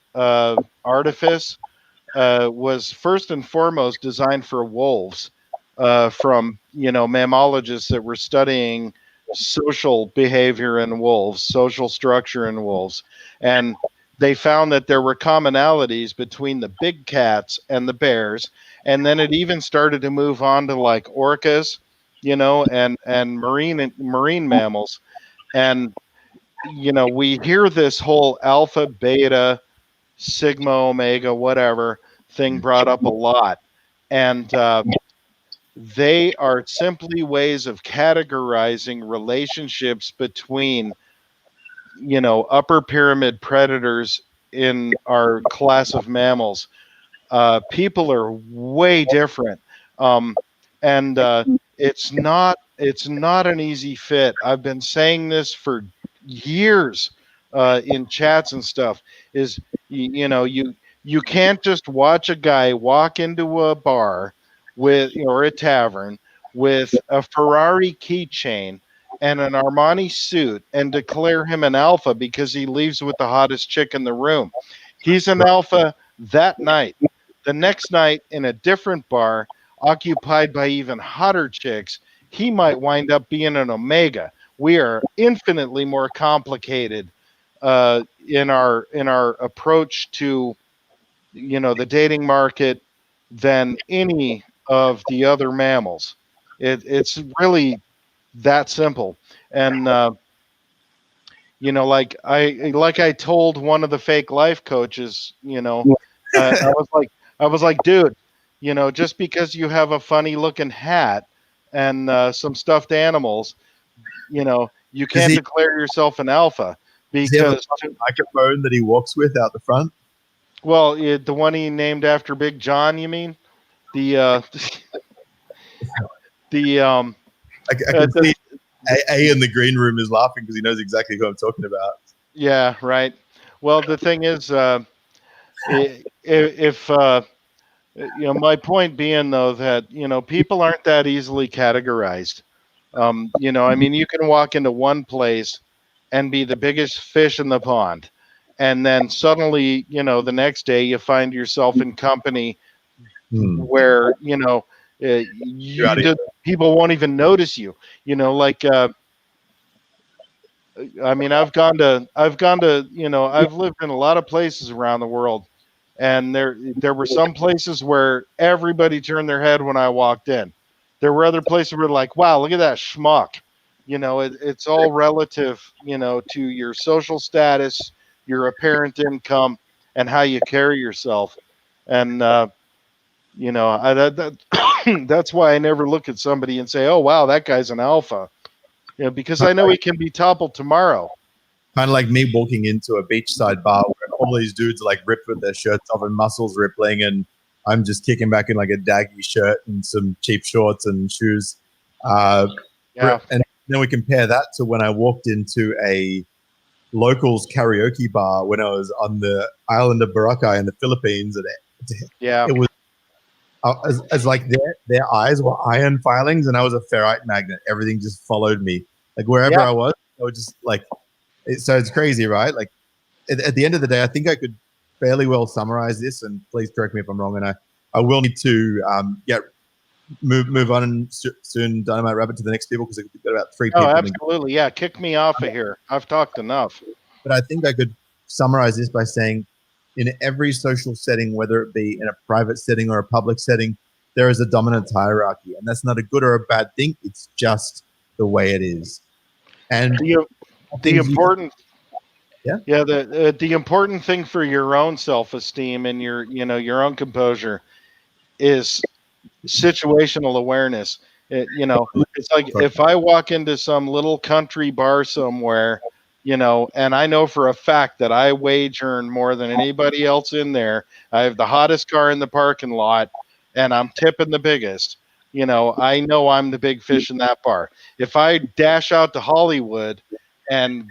artifice was first and foremost designed for wolves from mammalogists that were studying social behavior in wolves, social structure in wolves, and they found that there were commonalities between the big cats and the bears, and then it even started to move on to like orcas, and marine mammals, and we hear this whole alpha, beta, sigma, omega, whatever thing brought up a lot. And they are simply ways of categorizing relationships between, upper pyramid predators in our class of mammals. People are way different. And it's not an easy fit. I've been saying this for years in chats and stuff. Is you can't just watch a guy walk into a bar with or a tavern with a Ferrari keychain and an Armani suit and declare him an alpha because he leaves with the hottest chick in the room. He's an alpha that night. The next night in a different bar, occupied by even hotter chicks, he might wind up being an omega. We are infinitely more complicated in our approach to the dating market than any of the other mammals. It's really that simple. And like I told one of the fake life coaches, I was like, dude, just because you have a funny looking hat and some stuffed animals, you Does can't he, declare yourself an alpha does he have a because, microphone that he walks with out the front? well, the one he named after Big John, you mean? The the I uh, can the, see A in the green room is laughing because he knows exactly who I'm talking about. yeah, right. Well, the thing is, if my point being though that people aren't that easily categorized. I mean, you can walk into one place and be the biggest fish in the pond, and then suddenly, the next day you find yourself in company Hmm. where You're out of here. people won't even notice you. Like I mean, I've lived in a lot of places around the world, and there were some places where everybody turned their head when I walked in. There were other places where like, wow, look at that schmuck. It's all relative, to your social status, your apparent income, and how you carry yourself. And that's why I never look at somebody and say, oh wow, that guy's an alpha. Because I know he can be toppled tomorrow. Kind of like me walking into a beachside bar where all these dudes are like ripped with their shirts off and muscles rippling, and I'm just kicking back in like a daggy shirt and some cheap shorts and shoes. Uh, Yeah. and then we compare that to when I walked into a locals karaoke bar when I was on the island of Boracay in the Philippines, and Yeah. it was as like their eyes were iron filings, and I was a ferrite magnet. Everything just followed me, like wherever Yeah. I was. I would just like so it's crazy, right? Like at the end of the day, I think I could fairly well summarize this, and please correct me if I'm wrong. And I will need to move on and soon Dynamite Rabbit to the next people because we've got about three Oh, people. absolutely. Yeah. Kick me off of here. I've talked enough. But I think I could summarize this by saying, in every social setting, whether it be in a private setting or a public setting, there is a dominant hierarchy, and that's not a good or a bad thing. It's just the way it is. And The the things you important Yeah, the important thing for your own self-esteem and your own composure is situational awareness. It's like if I walk into some little country bar somewhere, and I know for a fact that I wage earn more than anybody else in there. I have the hottest car in the parking lot, and I'm tipping the biggest. I know I'm the big fish in that bar. If I dash out to Hollywood and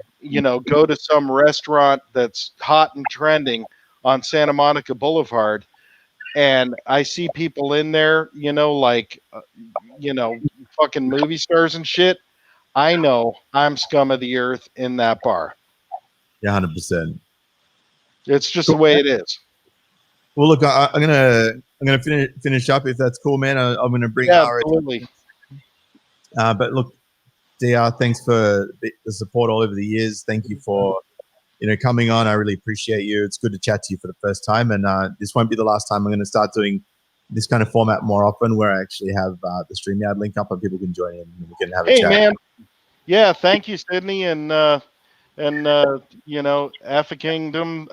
go to some restaurant that's hot and trending on Santa Monica Boulevard, and I see people in there, fucking movie stars and shit, I know I'm scum of the earth in that bar. Yeah, 100%. It's just the way it is. Well, look, I'm gonna finish up if that's cool, man. I'm gonna bring absolutely. But look, DR, thanks for the support all over the years. Thank you for coming on. I really appreciate you. It's good to chat to you for the first time, and this won't be the last time. I'm going to start doing this kind of format more often, where I actually have the StreamYard link up and people can join in and we can have a chat. Hey, man. Yeah, thank you, Sydney, and AFI Kingdom.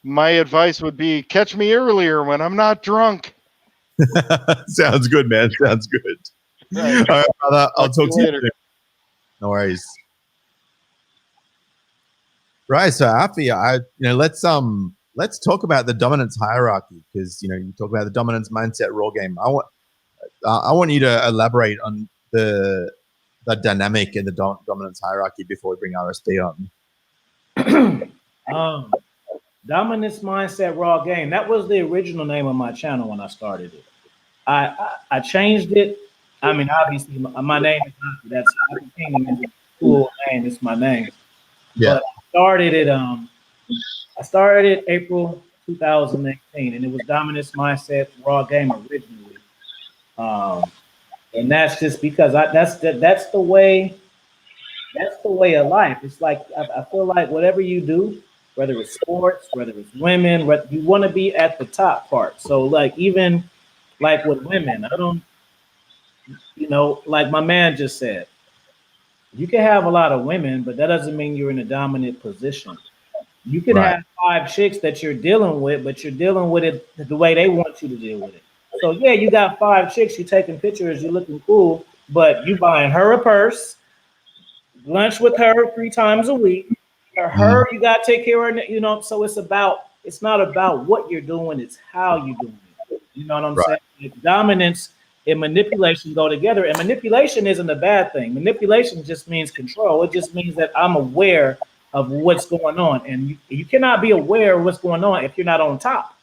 My advice would be catch me earlier when I'm not drunk. Sounds good, man. Sounds good. Right. All right, brother. I'll talk to you later. No worries. Right. So AFI, let's talk about the dominance hierarchy, because you talk about the dominance mindset raw game. I want you to elaborate on the dynamic in the dominance hierarchy before we bring RSB on. Dominance mindset raw game. That was the original name of my channel when I started it. I changed it. I mean, obviously, my name is not. That's AFI Kingdom is a cool name. It's my name. Yeah. But I started it April 2018, and it was Dominance Mindset Raw Game originally. And that's just because that's the way of life. It's like I feel like whatever you do, whether it's sports, whether it's women, you want to be at the top part. So like even like with women, I don't, like my man just said, you can have a lot of women, but that doesn't mean you're in a dominant position. You can have 5 chicks that you're dealing with, but you're dealing with it the way they want you to deal with it. So yeah, you got 5 chicks, you're taking pictures, you're looking cool, but you buying her a purse, lunch with her 3 times a week. Her, you gotta take care of her, so it's not about what you're doing, it's how you're doing it. You know what I'm saying? Like dominance and manipulation go together, and manipulation isn't a bad thing. Manipulation just means control. It just means that I'm aware of what's going on, and you cannot be aware of what's going on if you're not on top.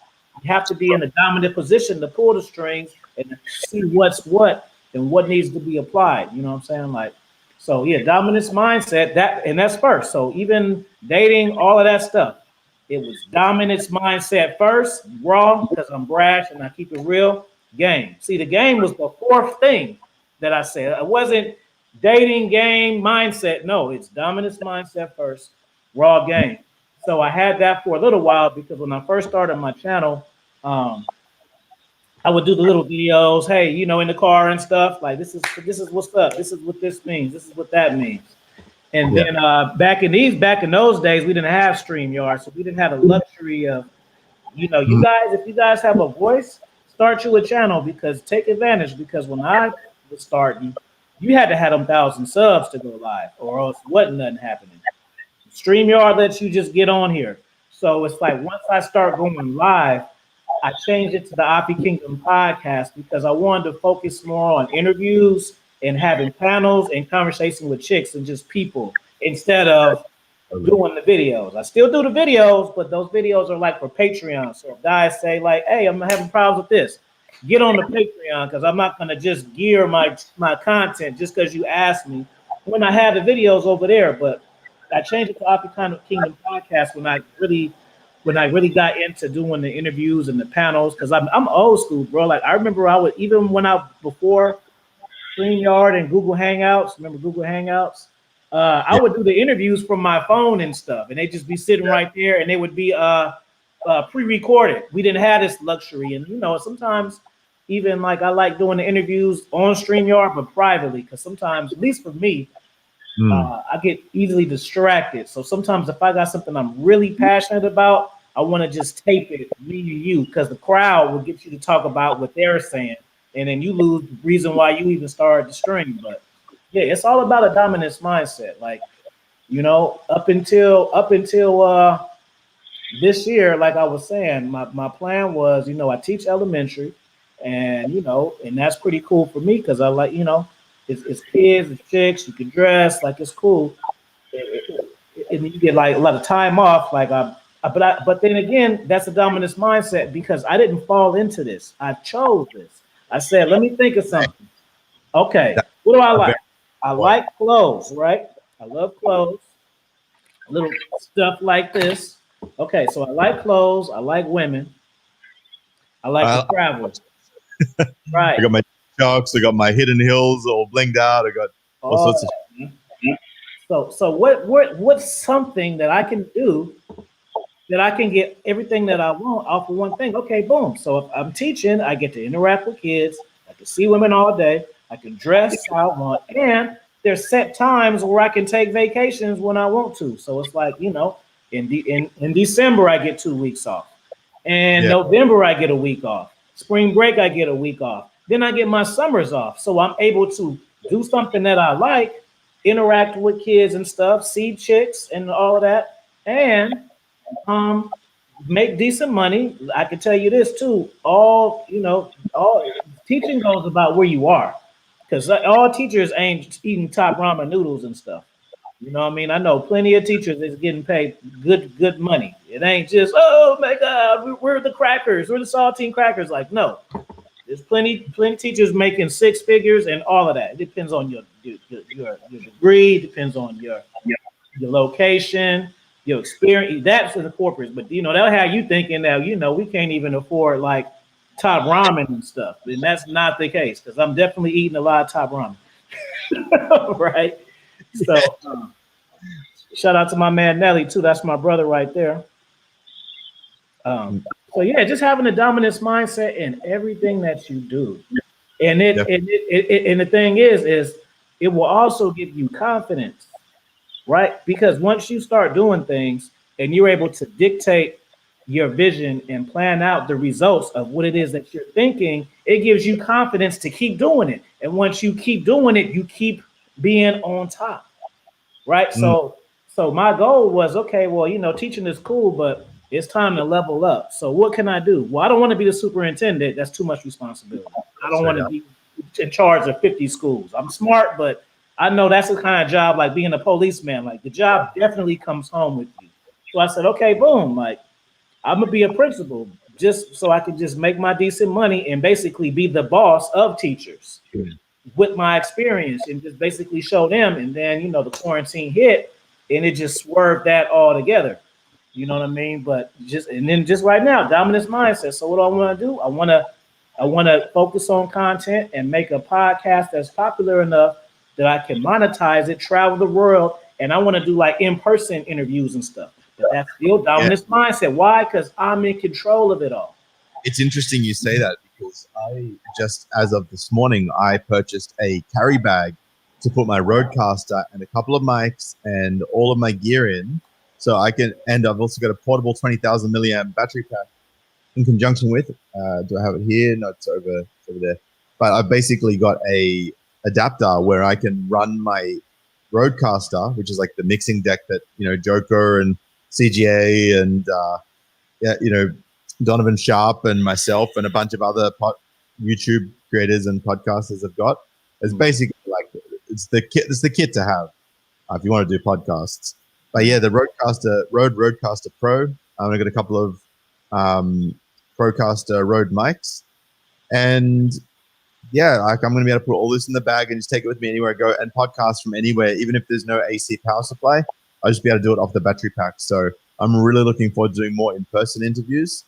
You have to be in a dominant position to pull the strings and see what's what and what needs to be applied. You know what I'm saying? Like, so yeah, dominance mindset, that's first. So even dating, all of that stuff, it was dominance mindset first, raw, because I'm brash and I keep it real. Game. See, the game was the 4th thing that I said. It wasn't dating, game, mindset. No, it's dominance mindset first, raw game. So I had that for a little while because when I first started my channel, I would do the little videos, hey, in the car and stuff. Like this is what's up. This is what this means. This is what that means. And then back in those days, we didn't have StreamYard, so we didn't have the luxury of, you guys, if you guys have a voice, start you a channel, because take advantage, because when I was starting, you had to have them 1,000 subs to go live, or else wasn't nothing happening. StreamYard lets you just get on here. So it's like once I start going live, I changed it to the AFI Kingdom podcast because I wanted to focus more on interviews and having panels and conversation with chicks and just people instead of doing the videos. I still do the videos, but those videos are like for Patreon. So if guys say like, hey, I'm having problems with this, get on the Patreon, because I'm not going to just gear my content just because you asked me when I have the videos over there. But I changed it to AFI Kingdom podcast when I really got into doing the interviews and the panels, because I'm old school, bro. Like I remember before StreamYard and Google Hangouts. Remember Google Hangouts? I would do the interviews from my phone and stuff, and they'd just be sitting right there, and they would be pre-recorded. We didn't have this luxury, and sometimes even like I like doing the interviews on StreamYard, but privately, because sometimes, at least for me, I get easily distracted. So sometimes if I got something I'm really passionate about, I want to just tape it, me and you, because the crowd will get you to talk about what they're saying, and then you lose the reason why you even started the stream. But yeah, it's all about a dominance mindset. Like, up until this year, like I was saying, my plan was, I teach elementary, and that's pretty cool for me because I like, it's kids, it's chicks, you can dress, like it's cool. And you get like a lot of time off, but then again, that's a dominance mindset because I didn't fall into this. I chose this. I said, let me think of something. Okay, what do I like? I like clothes, right? I love clothes, little stuff like this. Okay, so I like clothes, I like women, I like to travel. Right. I got my sharks, I got my hidden hills all blinged out, I got all sorts of So what's something that I can do that I can get everything that I want off of one thing? Okay, boom. So if I'm teaching, I get to interact with kids, I can see women all day, I can dress how I want, and there's set times where I can take vacations when I want to. So it's like, in December I get 2 weeks off. And November I get a week off. Spring break I get a week off. Then I get my summers off. So I'm able to do something that I like, interact with kids and stuff, see chicks and all of that, and make decent money. I can tell you this too. All teaching goes about where you are, because all teachers ain't eating top ramen noodles and stuff. You know what I mean? I know plenty of teachers that's getting paid good money. It ain't just, oh my God, we're the crackers, we're the saltine crackers. Like, no, there's plenty teachers making six figures and all of that. It depends on your degree, depends on your location, your experience. That's in the corporates, but they'll have you thinking that we can't even afford like top ramen and stuff, and that's not the case because I'm definitely eating a lot of top ramen, right? So shout out to my man Nelly too. That's my brother right there. So yeah, just having a dominance mindset in everything that you do, and and the thing is it will also give you confidence, right? Because once you start doing things and you're able to dictate your vision and plan out the results of what it is that you're thinking, it gives you confidence to keep doing it. And once you keep doing it, you keep being on top, right? So my goal was, okay, well, teaching is cool, but it's time to level up. So what can I do? Well, I don't want to be the superintendent. That's too much responsibility. I don't want to be in charge of 50 schools. I'm smart, but I know that's the kind of job like being a policeman. Like the job definitely comes home with you. So I said, okay, boom. Like I'm gonna be a principal just so I can just make my decent money and basically be the boss of teachers with my experience and just basically show them. And then the quarantine hit and it just swerved that all together. You know what I mean? But just right now, dominance mindset. So what do I want to do? I want to focus on content and make a podcast that's popular enough that I can monetize it, travel the world, and I want to do like in-person interviews and stuff. But that's still dominance mindset. Why? Because I'm in control of it all. It's interesting you say that because I just, as of this morning, I purchased a carry bag to put my Rodecaster and a couple of mics and all of my gear in. So I can, and I've also got a portable 20,000 milliamp battery pack in conjunction with. Do I have it here? No, it's over there. But I've basically got a adapter where I can run my Rodecaster, which is like the mixing deck that Joker and CGA and Donovan Sharp and myself and a bunch of other YouTube creators and podcasters have got. It's basically like it's the kit to have if you want to do podcasts. But yeah, the Rodecaster Pro. I've got a couple of Procaster Rode mics, and yeah, like I'm going to be able to put all this in the bag and just take it with me anywhere I go and podcast from anywhere, even if there's no AC power supply. I'll just be able to do it off the battery pack. So I'm really looking forward to doing more in-person interviews.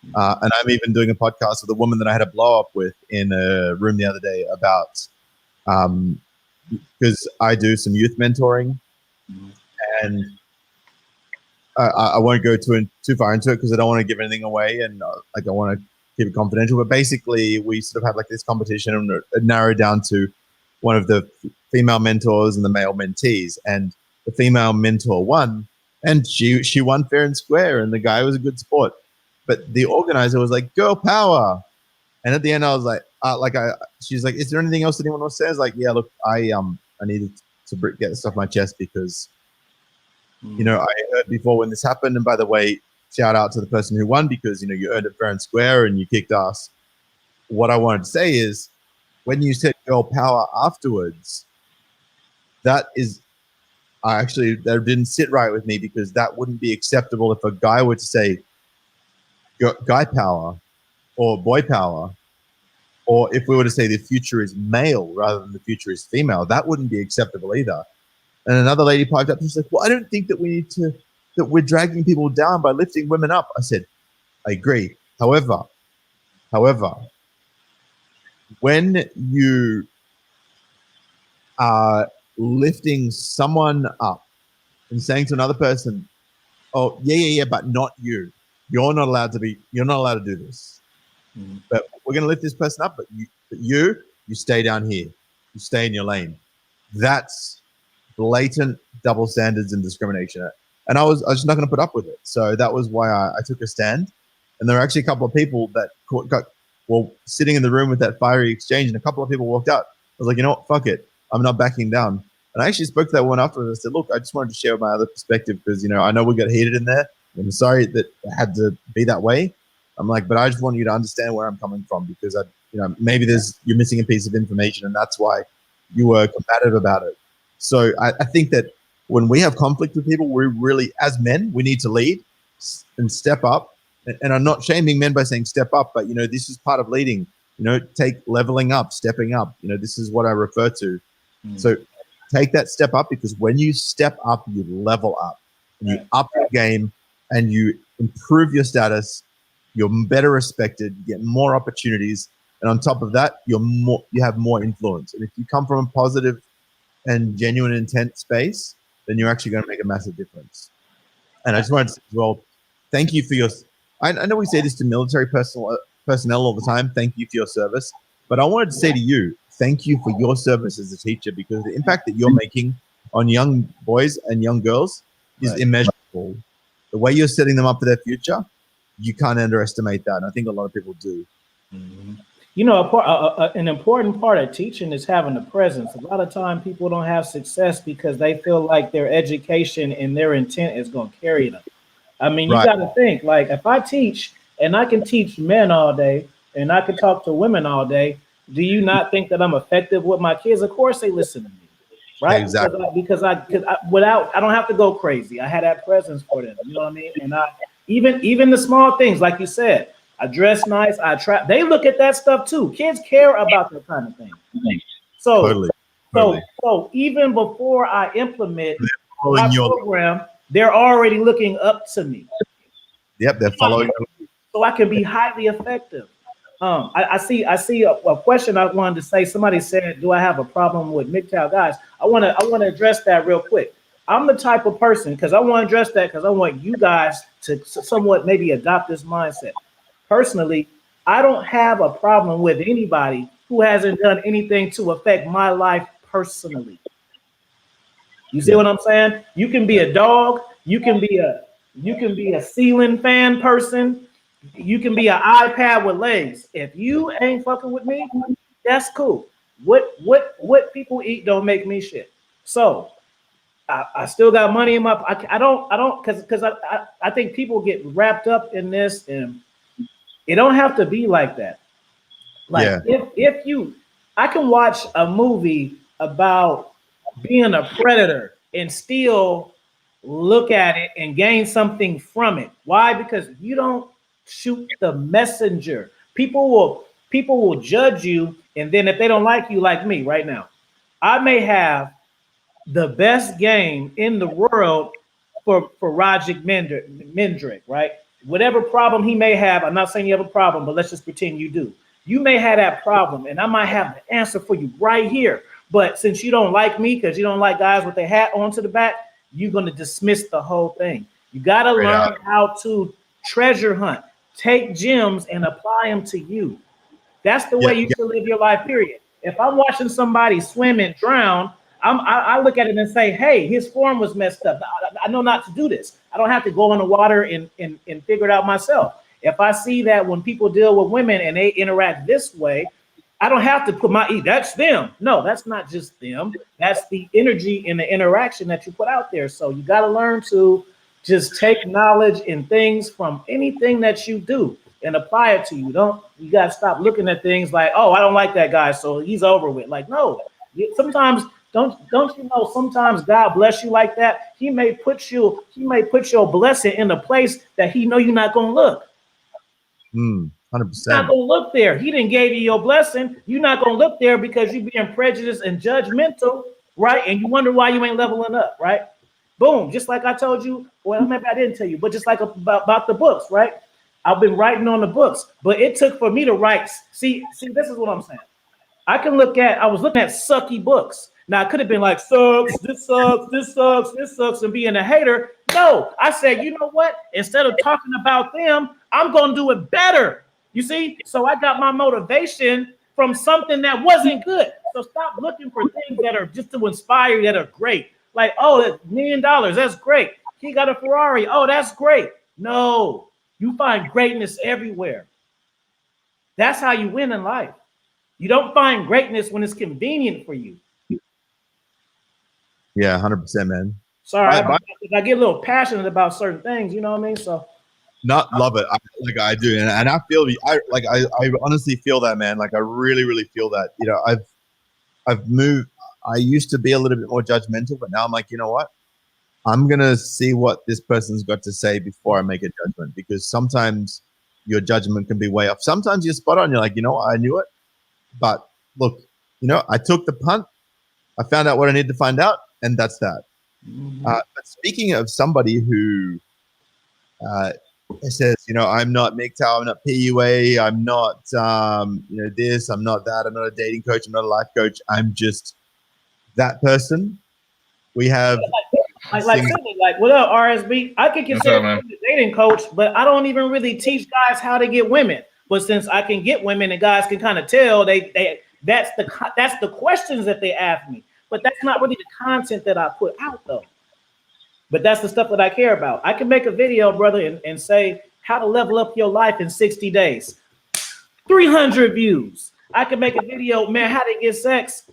And I'm even doing a podcast with a woman that I had a blow up with in a room the other day about because I do some youth mentoring, and I won't go too far into it because I don't want to give anything away, and I don't want to keep it confidential. But basically, we sort of had like this competition, and it narrowed down to one of the female mentors and the male mentees, and the female mentor won, and she won fair and square, and the guy was a good sport. But the organizer was like, "Girl power," and at the end, I was like, she's like, "Is there anything else anyone else says?" Like, yeah, look, I needed to get this off my chest because, you know, I heard before when this happened, and by the way, shout out to the person who won because, you know, you earned it fair and square and you kicked ass. What I wanted to say is, when you said girl power afterwards, that didn't sit right with me, because that wouldn't be acceptable if a guy were to say guy power or boy power, or if we were to say the future is male rather than the future is female. That wouldn't be acceptable either. And another lady piped up and she's like, "Well, I don't think that that we're dragging people down by lifting women up." I said, I agree. However, when you are lifting someone up and saying to another person, "Oh, yeah, but not you. You're not allowed to do this. But we're going to lift this person up, but you stay down here. You stay in your lane." That's blatant double standards and discrimination. And I was just not going to put up with it. So that was why I took a stand. And there were actually a couple of people that got sitting in the room with that fiery exchange, and a couple of people walked out. I was like, you know what, fuck it. I'm not backing down. And I actually spoke to that one afterwards. I said, look, I just wanted to share my other perspective because, you know, I know we got heated in there. I'm sorry that it had to be that way. I'm like, but I just want you to understand where I'm coming from, because maybe you're missing a piece of information, and that's why you were combative about it. So I think that when we have conflict with people, we really, as men, we need to lead and step up. And I'm not shaming men by saying step up, but, you know, this is part of leading. You know, take leveling up, stepping up. You know, this is what I refer to. So take that step up, because when you step up, you level up, and you up your game, and you improve your status. You're better respected. You get more opportunities, and on top of that, you have more influence. And if you come from a positive and genuine intent space, then you're actually going to make a massive difference. And I just wanted to say as well, thank you for your. I know we say this to military personnel all the time. Thank you for your service, but I wanted to say to you, thank you for your service as a teacher, because the impact that you're making on young boys and young girls is immeasurable. The way you're setting them up for their future, you can't underestimate that. And I think a lot of people do. You know, an important part of teaching is having a presence. A lot of time people don't have success because they feel like their education and their intent is going to carry them. I mean, you got to think, like, if I teach and I can teach men all day and I can talk to women all day, do you not think that I'm effective with my kids? Of course they listen to me, right? Exactly. Because I don't have to go crazy. I had that presence for them, you know what I mean? And even the small things, like you said, I dress nice, they look at that stuff too. Kids care about that kind of thing. So so even before I implement my program, they're already looking up to me. Yep, they're following. So I can be highly effective. I see a question I wanted to say. Somebody said, "Do I have a problem with MGTOW guys?" I want to address that real quick. I'm the type of person, because I want to address that, because I want you guys to somewhat maybe adopt this mindset. Personally, I don't have a problem with anybody who hasn't done anything to affect my life personally. You see what I'm saying? You can be a dog. You can be a ceiling fan person. You can be an iPad with legs. If you ain't fucking with me, that's cool. What people eat don't make me shit. So I still got money in my. I don't because I think people get wrapped up in this, and it don't have to be like that. Like if I can watch a movie about being a predator and still look at it and gain something from it. Why? Because you don't shoot the messenger. People will judge you, and then if they don't like you, like me right now, I may have the best game in the world for Rajic Mendrick, right? Whatever problem he may have, I'm not saying you have a problem, but let's just pretend you do. You may have that problem, and I might have the answer for you right here. But since you don't like me, because you don't like guys with their hat onto the back, you're going to dismiss the whole thing. You got to learn how to treasure hunt, take gems and apply them to you. That's the way you should live your life, period. If I'm watching somebody swim and drown, I look at it and say, hey, his form was messed up. I know not to do this. I don't have to go in the water and figure it out myself. If I see that when people deal with women and they interact this way, I don't have to put that's them. No, that's not just them. That's the energy and the interaction that you put out there. So you got to learn to just take knowledge and things from anything that you do and apply it to you. You got to stop looking at things like, oh, I don't like that guy, so he's over with. Like, no, sometimes don't you know, sometimes God bless you like that. He may put your blessing in a place that he know you're not going to look. 100%. You're not gonna look there. He didn't give you your blessing. You're not gonna look there because you're being prejudiced and judgmental, right? And you wonder why you ain't leveling up, right? Boom. Just like I told you, well, maybe I didn't tell you, but just like about the books, right? I've been writing on the books, but it took for me to write. See, this is what I'm saying. I was looking at sucky books. Now I could have been like, sucks, this sucks, this sucks, this sucks, and being a hater. No, I said, you know what? Instead of talking about them, I'm gonna do it better. You see, so I got my motivation from something that wasn't good. So stop looking for things that are just to inspire you, that are great. Like, oh, $1 million, that's great. He got a Ferrari. Oh, that's great. No, you find greatness everywhere. That's how you win in life. You don't find greatness when it's convenient for you. Yeah, 100%, man. Sorry, I get a little passionate about certain things. You know what I mean? So. Not love it, I do, and I feel I honestly feel that, man. Like I really, really feel that. You know, I've moved. I used to be a little bit more judgmental, but now I'm like, you know what? I'm gonna see what this person's got to say before I make a judgment, because sometimes your judgment can be way off. Sometimes you're spot on. You're like, you know what? I knew it, but look, you know, I took the punt. I found out what I needed to find out, and that's that. Mm-hmm. But speaking of somebody who it says, you know, I'm not MGTOW, I'm not PUA, I'm not, you know, this, I'm not that, I'm not a dating coach, I'm not a life coach, I'm just that person. We have like what up, RSB? I could consider myself a dating coach, but I don't even really teach guys how to get women. But since I can get women and guys can kind of tell, that's the questions that they ask me. But that's not really the content that I put out though. But that's the stuff that I care about. I can make a video, brother, and say how to level up your life in 60 days. 300 views. I can make a video, man, how to get sex.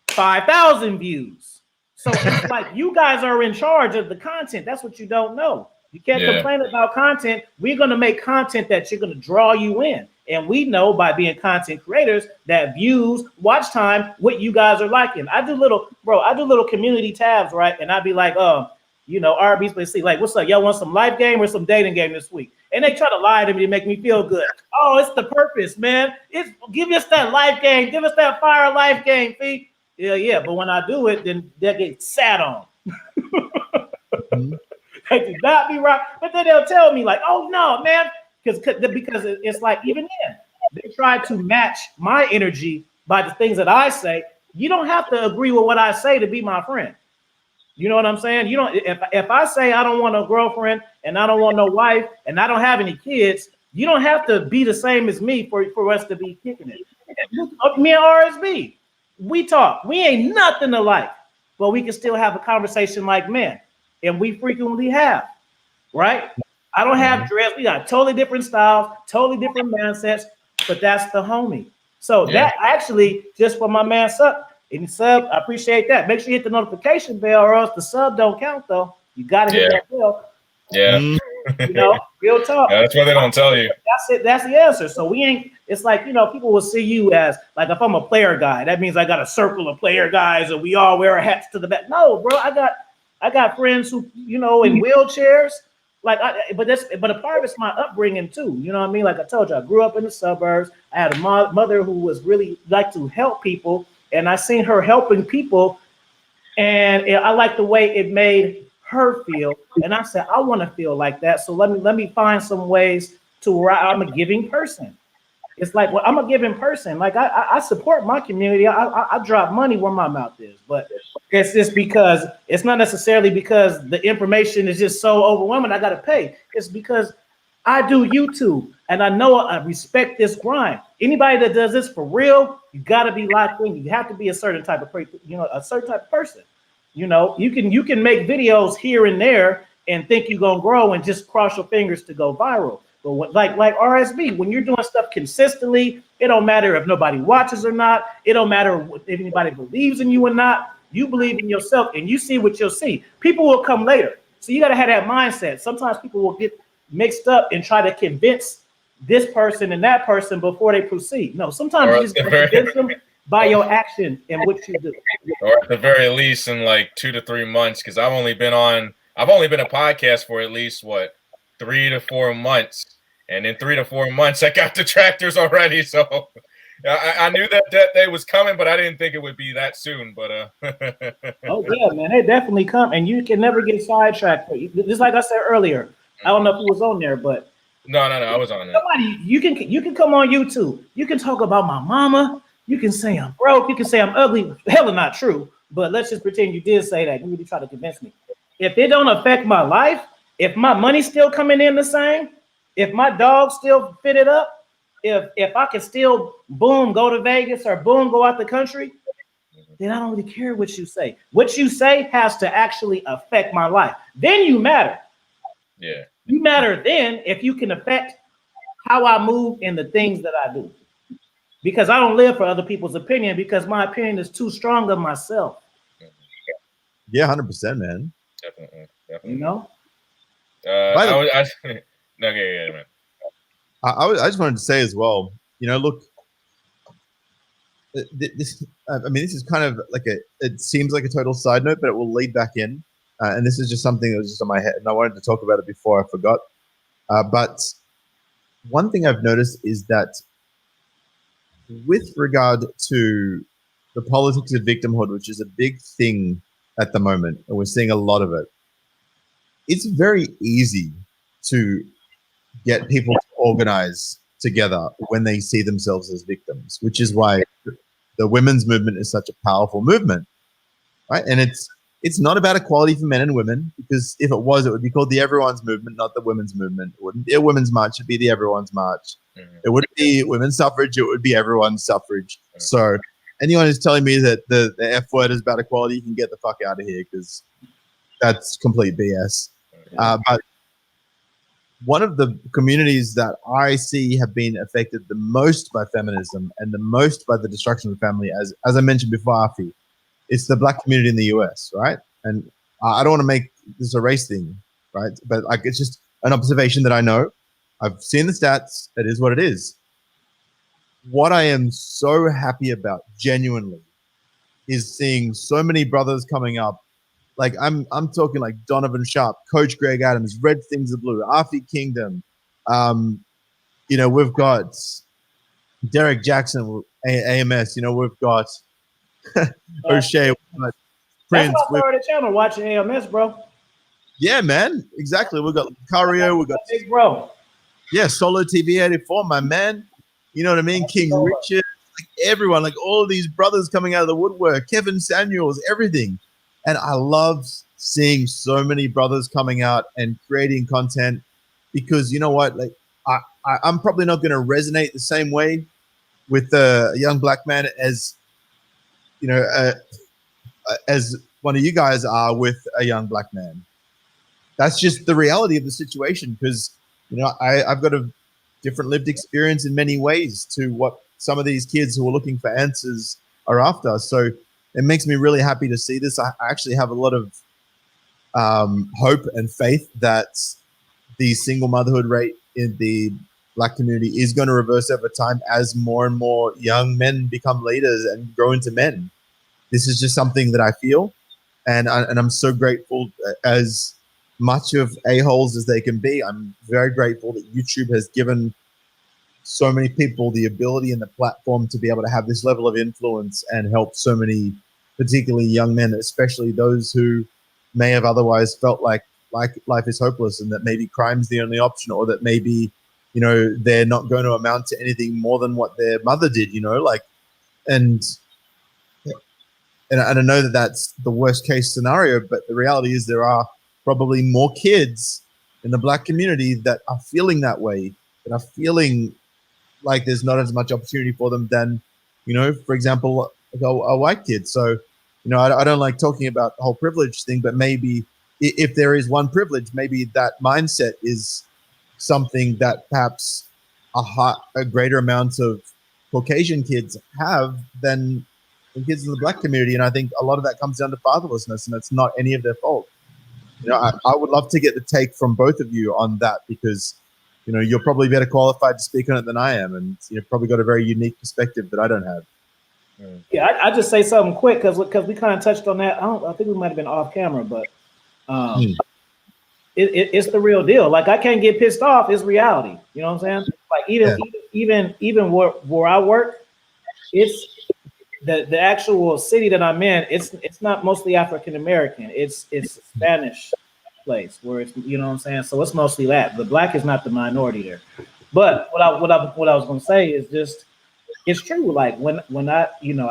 5,000 views. So it's like you guys are in charge of the content. That's what you don't know. You can't complain about content. We're going to make content that you're going to draw you in. And we know by being content creators that views, watch time, what you guys are liking. I do little community tabs, right? And I'd be like, you know, RBC, like, what's up? Y'all want some life game or some dating game this week? And they try to lie to me to make me feel good. Oh, it's the purpose, man. Give us that life game. Give us that fire life game, fee. Yeah. But when I do it, then they get sat on. Mm-hmm. They do not be right. But then they'll tell me like, oh, no, man. Because it's like, even then, they try to match my energy by the things that I say. You don't have to agree with what I say to be my friend. You know what I'm saying? You don't. If I say I don't want a girlfriend and I don't want no wife and I don't have any kids, you don't have to be the same as me for us to be kicking it. Me and RSB, we talk. We ain't nothing alike, but we can still have a conversation like men, and we frequently have. Right? I don't have dreads. We got totally different styles, totally different mindsets, but that's the homie. So that actually, just for my man Sub. Any sub, I appreciate that. Make sure you hit the notification bell, or else the sub don't count. Though you gotta hit that bell. Yeah, you know, real talk. Yeah, that's what they don't tell you. That's it. That's the answer. So we ain't. It's like, you know, people will see you as like, if I'm a player guy, that means I got a circle of player guys, and we all wear our hats to the back. No, bro, I got friends who, you know, in wheelchairs. Like, but a part of it's my upbringing too. You know what I mean? Like I told you, I grew up in the suburbs. I had a mother who was really like to help people. And I seen her helping people, and I like the way it made her feel. And I said, I want to feel like that. So let me find some ways to where I'm a giving person. It's like, well, I'm a giving person. Like I support my community. I drop money where my mouth is, but it's just because it's not necessarily because the information is just so overwhelming. I got to pay. It's because I do YouTube, and I know I respect this grind. Anybody that does this for real, You got to be locked in. You have to be a certain type of a certain type of person. You know, you can make videos here and there and think you're gonna grow and just cross your fingers to go viral. But like RSB, when you're doing stuff consistently, it don't matter if nobody watches or not. It don't matter if anybody believes in you or not. You believe in yourself, and you see what you'll see. People will come later, so you got to have that mindset. Sometimes people will get mixed up and try to convince this person and that person before they proceed. No, sometimes you just convince them by your action and what you do. Or at the very least in like 2 to 3 months, because I've only been a podcast for at least 3 to 4 months. And in 3 to 4 months, I got detractors already. So I knew that day was coming, but I didn't think it would be that soon. But oh yeah, man, they definitely come, and you can never get sidetracked. Just like I said earlier, I don't know if it was on there, but no, I was on it. Somebody, you can come on YouTube. You can talk about my mama. You can say I'm broke. You can say I'm ugly. Hell, not true. But let's just pretend you did say that. You really try to convince me. If it don't affect my life, if my money's still coming in the same, if my dog still fit it up, if I can still boom go to Vegas or boom go out the country, then I don't really care what you say. What you say has to actually affect my life. Then you matter. Yeah. You matter then if you can affect how I move and the things that I do. Because I don't live for other people's opinion, because my opinion is too strong of myself. Yeah, 100%, man. Definitely. You know? Okay, man. I just wanted to say as well, you know, look, this is kind of like it seems like a total side note, but it will lead back in. And this is just something that was just on my head, and I wanted to talk about it before I forgot. But one thing I've noticed is that with regard to the politics of victimhood, which is a big thing at the moment, and we're seeing a lot of it, it's very easy to get people to organize together when they see themselves as victims, which is why the women's movement is such a powerful movement, right? And it's not about equality for men and women, because if it was, it would be called the Everyone's Movement, not the Women's Movement. It wouldn't be a women's march, it'd be the Everyone's March. Mm-hmm. It wouldn't be women's suffrage, it would be everyone's suffrage. Mm-hmm. So anyone who's telling me that the F word is about equality, you can get the fuck out of here, because that's complete BS. But one of the communities that I see have been affected the most by feminism and the most by the destruction of the family, as I mentioned before, Afi, it's the Black community in the US, right? And I don't want to make this a race thing, right? But like, it's just an observation that I know. I've seen the stats. It is what it is. What I am so happy about, genuinely, is seeing so many brothers coming up. Like I'm talking like Donovan Sharp, Coach Greg Adams, Red Things of Blue, AFI Kingdom. You know, we've got Derek Jackson, AMS. You know, we've got O'Shea. Prince. That's why I started the channel, watching AMS, bro. Yeah, man. Exactly. We've got Cario. We've got big bro. Yeah, Solo TV 84, my man. You know what I mean? King Richard, like everyone, like all of these brothers coming out of the woodwork, Kevin Samuels, everything. And I love seeing so many brothers coming out and creating content, because you know what? Like I'm probably not going to resonate the same way with a young Black man as, you know, as one of you guys are with a young Black man. That's just the reality of the situation, because, you know, I've got a different lived experience in many ways to what some of these kids who are looking for answers are after. So it makes me really happy to see this. I actually have a lot of hope and faith that the single motherhood rate in the Black community is going to reverse over time as more and more young men become leaders and grow into men. This is just something that I feel, and I'm so grateful. As much of a-holes as they can be, I'm very grateful that YouTube has given so many people the ability and the platform to be able to have this level of influence and help so many, particularly young men, especially those who may have otherwise felt like life is hopeless and that maybe crime's the only option, or that maybe, you know, they're not going to amount to anything more than what their mother did, you know, like, and I know that that's the worst case scenario, but the reality is there are probably more kids in the Black community that are feeling that way, that are feeling like there's not as much opportunity for them than you know, for example, a white kid. So, you know, I don't like talking about the whole privilege thing, but maybe if there is one privilege, maybe that mindset is something that perhaps a greater amount of Caucasian kids have than the kids in the black community. And I think a lot of that comes down to fatherlessness, and it's not any of their fault. You know, I would love to get the take from both of you on that, because, you know, you're probably better qualified to speak on it than I am, and you've probably got a very unique perspective that I don't have. Yeah, I just say something quick because we kind of touched on that. I think we might have been off camera, but it's the real deal. Like, I can't get pissed off. It's reality. You know what I'm saying? Like, even where I work, it's the actual city that I'm in. It's not mostly African American. It's a Spanish place where it's, you know what I'm saying. So it's mostly that. The black is not the minority there. But what I was gonna say is just, it's true. Like, when I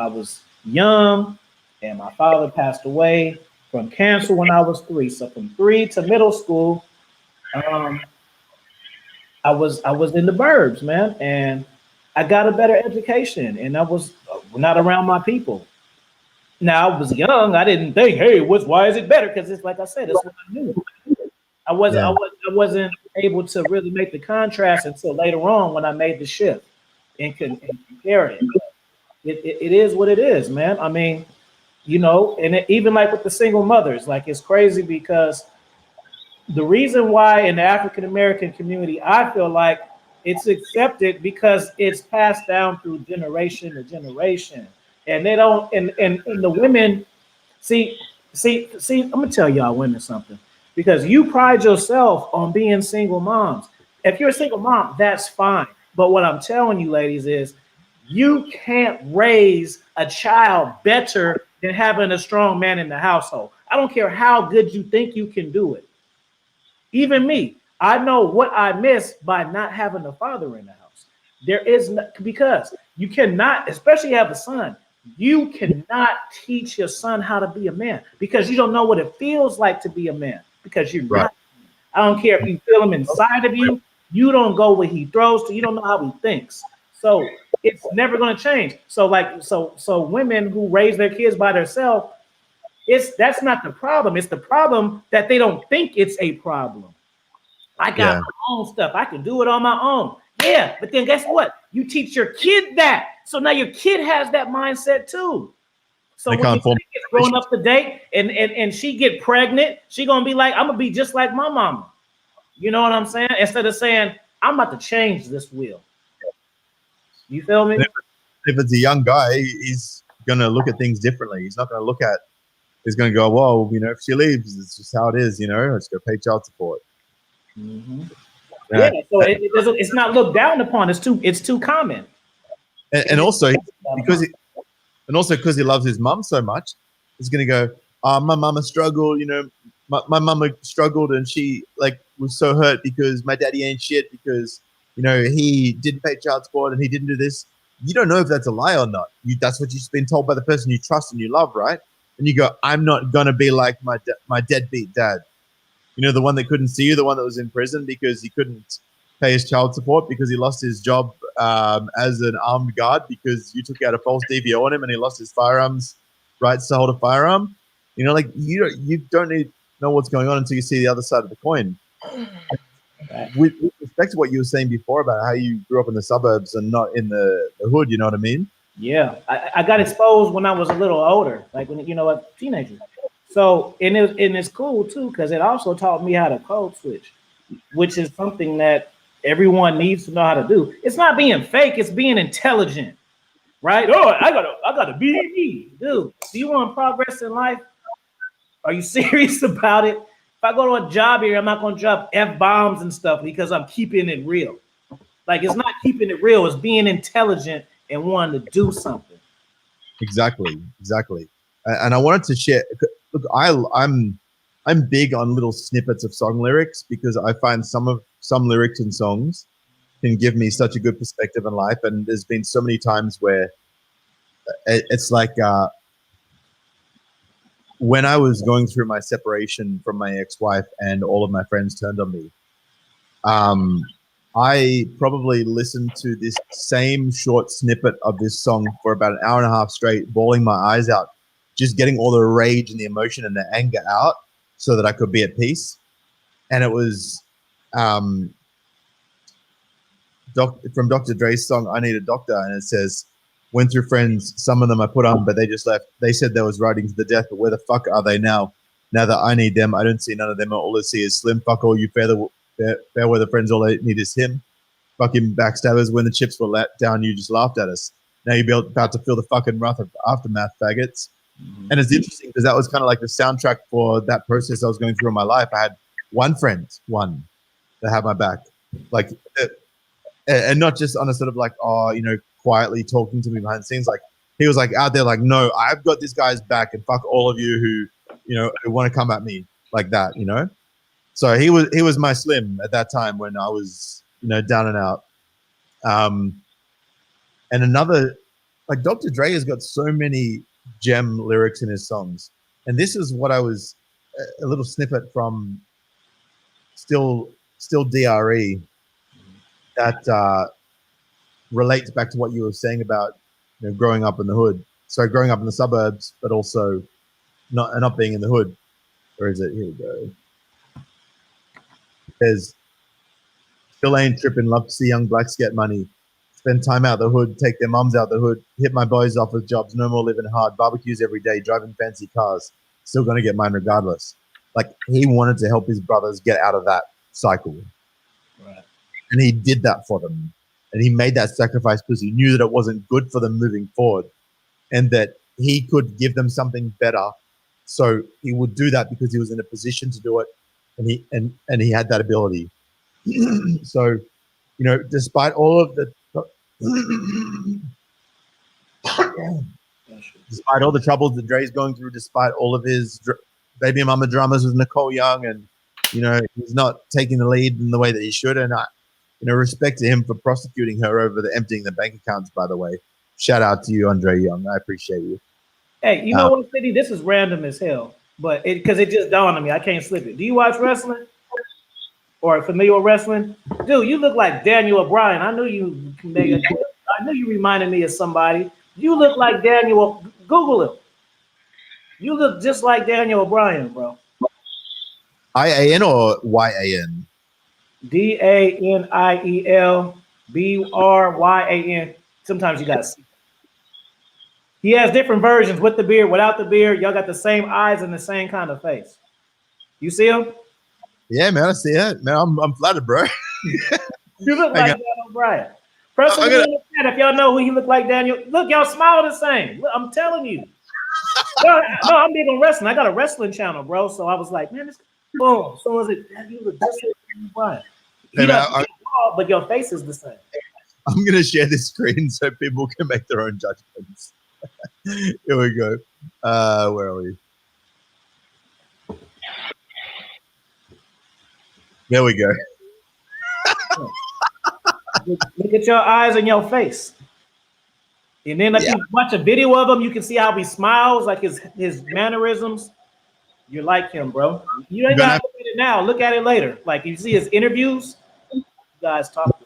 was young and my father passed away from cancer when I was 3. So from 3 to middle school, I was in the burbs, man, and I got a better education, and I was not around my people. Now, I was young. I didn't think, hey, why is it better? Because it's like I said, it's what I knew. I wasn't able to really make the contrast until later on when I made the shift and compare it. It is what it is, man. I mean, you know, and even like with the single mothers, like, it's crazy because the reason why in the African American community, I feel like it's accepted because it's passed down through generation to generation, and they don't. And the women, see. I'm gonna tell y'all women something, because you pride yourself on being single moms. If you're a single mom, that's fine. But what I'm telling you, ladies, is you can't raise a child better than having a strong man in the household. I don't care how good you think you can do it. Even me, I know what I miss by not having a father in the house. There is no, because you cannot, especially have a son, you cannot teach your son how to be a man because you don't know what it feels like to be a man, because you're Right. not. I don't care if you feel him inside of you. You don't go where he throws to. You don't know how he thinks. So it's never going to change. So women who raise their kids by themselves, that's not the problem. It's the problem that they don't think it's a problem. I got my own stuff. I can do it on my own. Yeah, but then guess what? You teach your kid that. So now your kid has that mindset too. So when your kid gets grown up to date and she get pregnant, she gonna be like, I'm gonna be just like my mama. You know what I'm saying? Instead of saying, I'm about to change this wheel. You feel me? If it's a young guy, he's gonna look at things differently. He's not gonna look at. He's gonna go, well, you know, if she leaves, it's just how it is. You know, let's go pay child support. Mm-hmm. Yeah, so it's not looked down upon. It's too common. And also because he loves his mum so much, he's gonna go, my mama struggled, you know, my mama struggled and she like was so hurt because my daddy ain't shit because, you know, he didn't pay child support and he didn't do this. You don't know if that's a lie or not. That's what you've been told by the person you trust and you love, right? And you go, I'm not gonna be like my deadbeat dad. You know, the one that couldn't see you, the one that was in prison because he couldn't pay his child support because he lost his job as an armed guard because you took out a false DVO on him and he lost his firearms rights to hold a firearm. You know, like you don't need to know what's going on until you see the other side of the coin. With respect to what you were saying before about how you grew up in the suburbs and not in the hood, you know what I mean? Yeah, I got exposed when I was a little older, like when, you know, a teenager. So, and it's cool too, because it also taught me how to code switch, which is something that everyone needs to know how to do. It's not being fake, it's being intelligent, right? Oh, I gotta be me. Dude, do you want progress in life? Are you serious about it? If I go to a job here, I'm not gonna drop F-bombs and stuff because I'm keeping it real. Like, it's not keeping it real, it's being intelligent and wanting to do something. Exactly. And I wanted to share. Look, I'm big on little snippets of song lyrics because I find some lyrics in songs can give me such a good perspective in life. And there's been so many times where it's like when I was going through my separation from my ex-wife and all of my friends turned on me. I probably listened to this same short snippet of this song for about an hour and a half straight, bawling my eyes out, just getting all the rage and the emotion and the anger out so that I could be at peace. And it was from Dr. Dre's song, I Need a Doctor. And it says, went through friends, some of them I put on, but they just left. They said there was writing to the death, but where the fuck are they now? Now that I need them, I don't see none of them. All I see is Slim. Fuck all you fair weather friends, all they need is him. Fucking backstabbers, when the chips were let down, you just laughed at us. Now you're about to feel the fucking wrath of aftermath, faggots. And it's interesting because that was kind of like the soundtrack for that process I was going through in my life. I had one friend that had my back, like, and not just on a sort of like, quietly talking to me behind the scenes. Like, he was like out there, like, no, I've got this guy's back, and fuck all of you who want to come at me like that, So he was my Slim at that time when I was, down and out. And another, like, Dr. Dre has got so many gem lyrics in his songs. And this is what I was, a little snippet from Still DRE that relates back to what you were saying about growing up in the hood. So growing up in the suburbs, but also not being in the hood. Or is it? Here we go. There's still ain't tripping, love to see young blacks get money. Spend time out the hood, take their mums out the hood, hit my boys off with jobs, no more living hard, barbecues every day, driving fancy cars, still gonna get mine regardless. Like, he wanted to help his brothers get out of that cycle. Right. And he did that for them. And he made that sacrifice because he knew that it wasn't good for them moving forward and that he could give them something better. So he would do that because he was in a position to do it, and he had that ability. So, despite all of the despite all the troubles that Dre's going through, despite all of his baby mama dramas with Nicole Young, and he's not taking the lead in the way that he should, and respect to him for prosecuting her over the emptying the bank accounts, by the way. Shout out to you, Andre Young. I appreciate you. Hey, you know what, City? This is random as hell, but because it just dawned on me, I can't slip it. Do you watch wrestling? Or familiar with wrestling? Dude, you look like Daniel O'Brien. I knew you reminded me of somebody. You look like Daniel. Google him. You look just like Daniel O'Brien, bro. IAN or YAN? DANIEL BRYAN. Sometimes you got to see. He has different versions with the beard, without the beard. Y'all got the same eyes and the same kind of face. You see him? Yeah, man, I see it. Man, I'm flattered, bro. You look like Daniel O'Brien. If y'all know who he looked like, Daniel, look, y'all smile the same. Look, I'm telling you. No, I'm big on wrestling. I got a wrestling channel, bro. So I was like, man, this boom. Someone's like, you look just like Daniel O'Brien. But your face is the same. I'm gonna share this screen so people can make their own judgments. Here we go. Where are we? There we go. Look at your eyes and your face. And then if you watch a video of him, you can see how he smiles, like his mannerisms. You're like him, bro. You ain't got to look at it now. Look at it later. Like, you see his interviews, you guys talk.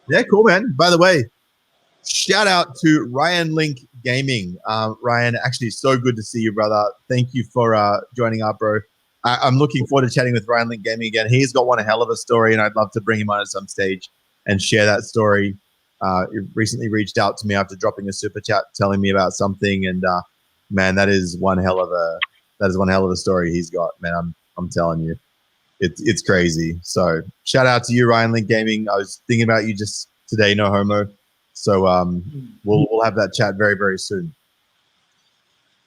Yeah, cool, man. By the way, shout out to Ryan Link Gaming. Ryan, actually, so good to see you, brother. Thank you for joining up, bro. I'm looking forward to chatting with Ryan Link Gaming again. He's got one hell of a story, and I'd love to bring him on at some stage and share that story. He recently reached out to me after dropping a super chat, telling me about something, and man, that is one hell of a story he's got. Man, I'm telling you, it's crazy. So shout out to you, Ryan Link Gaming. I was thinking about you just today, no homo. So we'll have that chat very, very soon.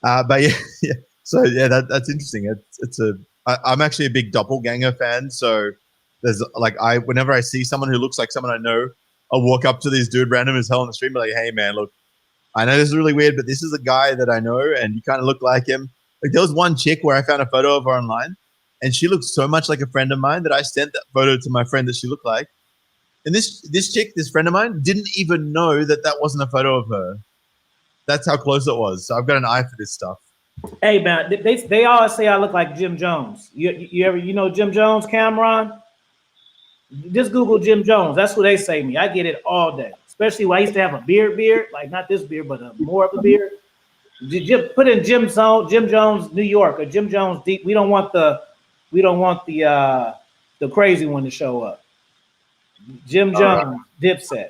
But yeah. So yeah, that's interesting. I'm actually a big doppelganger fan. So there's like whenever I see someone who looks like someone I know, I'll walk up to this dude random as hell on the street and be like, hey man, look, I know this is really weird, but this is a guy that I know and you kind of look like him. Like, there was one chick where I found a photo of her online and she looked so much like a friend of mine that I sent that photo to my friend that she looked like. And this chick, this friend of mine, didn't even know that wasn't a photo of her. That's how close it was. So I've got an eye for this stuff. Hey man, they always say I look like Jim Jones. You know Jim Jones, Cameron? Just Google Jim Jones. That's what they say to me. I get it all day. Especially when I used to have a beard, like not this beard, but more of a beard. Put in Jim Jones, New York, or Jim Jones Deep. We don't want the crazy one to show up. Jim Jones, Dipset.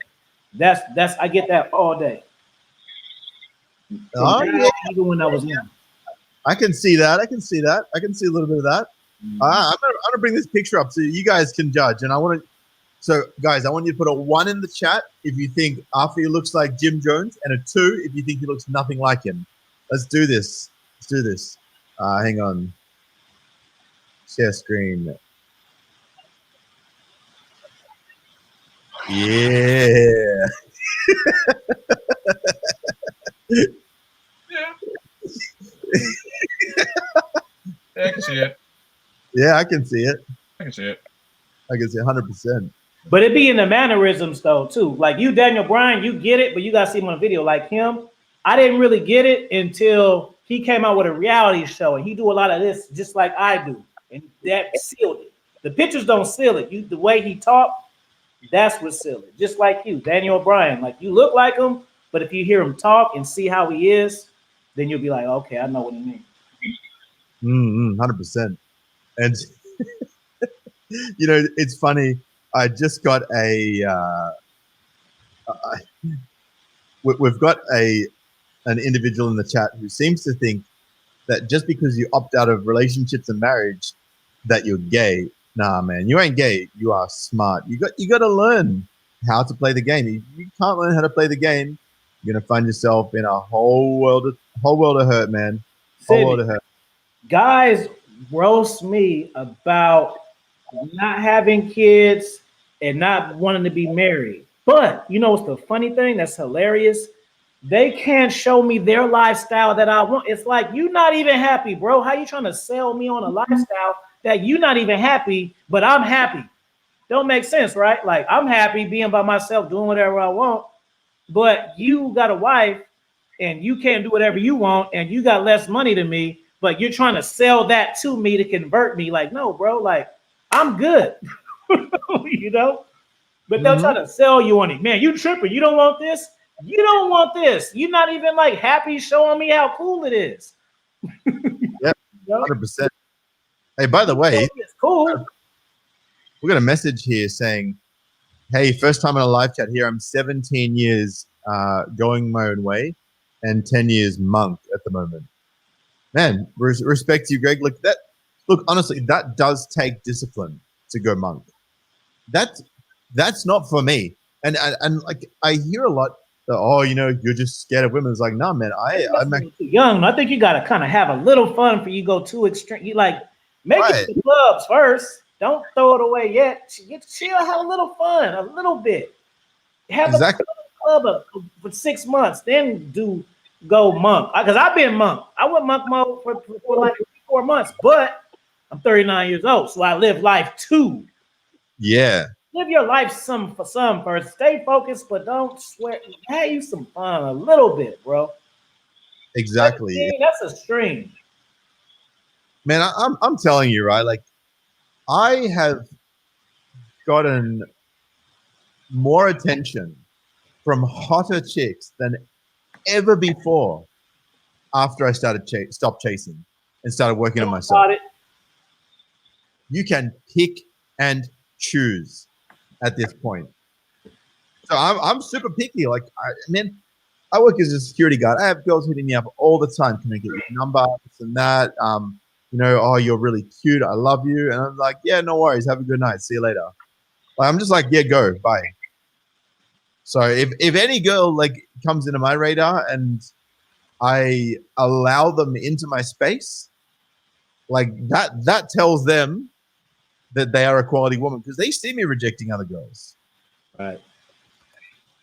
That's I get that all day. Oh, yeah. Even when I was young. I can see that. I can see a little bit of that. I'm gonna bring this picture up so you guys can judge. And I want to. So, guys, I want you to put a 1 in the chat if you think Afi looks like Jim Jones, and a 2 if you think he looks nothing like him. Let's do this. Hang on. Share screen. Yeah. I can see it. Yeah, I can see it. I can see it. I can see 100%. But it be in the mannerisms though too. Like you, Daniel Bryan, you get it, but you gotta see him on a video. Like him, I didn't really get it until he came out with a reality show, and he do a lot of this just like I do, and that sealed it. The pictures don't seal it. The way he talked, that's what sealed it. Just like you, Daniel Bryan. Like you look like him, but if you hear him talk and see how he is, then you'll be like, okay, I know what he means. 100%. And you know, it's funny. I just got we've got an individual in the chat who seems to think that just because you opt out of relationships and marriage, that you're gay. Nah, man, you ain't gay. You are smart. You got to learn how to play the game. If you can't learn how to play the game, you're gonna find yourself in a whole world of hurt, man. Whole world of hurt. Guys roast me about not having kids and not wanting to be married. But you know what's the funny thing that's hilarious? They can't show me their lifestyle that I want. It's like you're not even happy, bro. How you trying to sell me on a lifestyle that you're not even happy, but I'm happy? Don't make sense, right? Like I'm happy being by myself, doing whatever I want, but you got a wife and you can't do whatever you want, and you got less money than me, but you're trying to sell that to me to convert me. Like, no, bro, like I'm good. You know? But they'll try to sell you on it. Man, you tripping. You don't want this? You don't want this. You're not even like happy showing me how cool it is. Yeah, 100%. Hey, by the way, it's cool. We got a message here saying, hey, first time in a live chat here. I'm 17 years going my own way and 10 years monk at the moment. Man, respect to you, Greg. Look, honestly, that does take discipline to go monk. That's not for me. And like I hear a lot that, oh, you know, you're just scared of women. It's like, nah, man, I'm too young. I think you gotta kind of have a little fun before you go too extreme. You like make it to the clubs first. Don't throw it away yet. Chill, have a little fun, a little bit. Have a club for 6 months, then go monk. Because I've been monk. I went monk mode for like 4 months, but I'm 39 years old, so I live life too. Yeah. Live your life for some first. Stay focused, but don't swear. Have you some fun a little bit, bro. Exactly. That's a stream. Man, I'm telling you, right? Like, I have gotten more attention from hotter chicks than ever before after I stopped chasing and started working on myself. You can pick and choose at this point. So I'm super picky. Like, I work as a security guard. I have girls hitting me up all the time. Can I get your number? This and that. You know, oh, you're really cute. I love you. And I'm like, yeah, no worries. Have a good night. See you later. Like, I'm just like, yeah, go. Bye. So if any girl like comes into my radar and I allow them into my space, like that tells them that they are a quality woman, because they see me rejecting other girls. Right.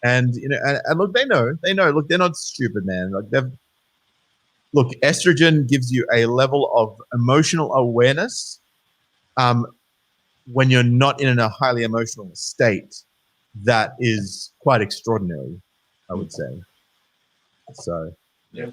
And you know, and look, they know. Look, they're not stupid, man. Like look, estrogen gives you a level of emotional awareness when you're not in a highly emotional state that is quite extraordinary, I would say. So, yeah.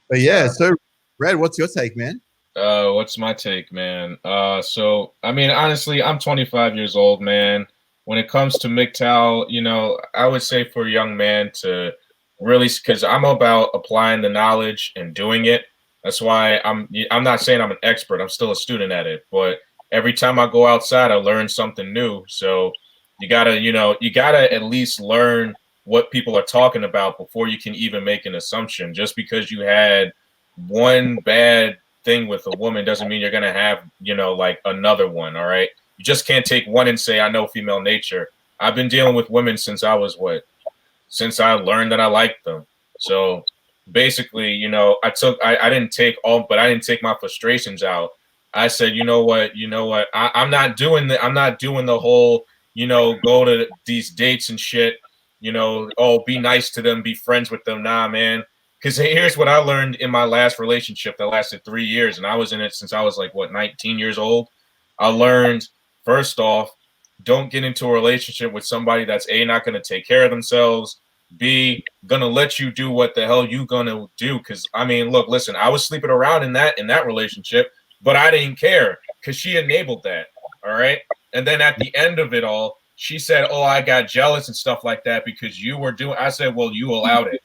But yeah, so Red, what's your take, man? What's my take, man? So I mean, honestly, I'm 25 years old, man. When it comes to MGTOW, I would say for a young man to really, because I'm about applying the knowledge and doing it. That's why I'm not saying I'm an expert. I'm still a student at it, but every time I go outside, I learn something new. So you gotta at least learn what people are talking about before you can even make an assumption. Just because you had one bad thing with a woman doesn't mean you're going to have, like another one. All right. You just can't take one and say, I know female nature. I've been dealing with women since I was since I learned that I liked them. So basically, I didn't take but I didn't take my frustrations out. I said, you know what, I'm not doing the whole, go to these dates and shit, oh, be nice to them, be friends with them. Nah, man. Because here's what I learned in my last relationship that lasted 3 years, and I was in it since I was 19 years old. I learned, first off, don't get into a relationship with somebody that's A, not going to take care of themselves, B, going to let you do what the hell you going to do. Because, I mean, look, listen, I was sleeping around in that relationship, but I didn't care because she enabled that, all right? And then at the end of it all, she said, oh, I got jealous and stuff like that because you were doing – I said, well, you allowed it.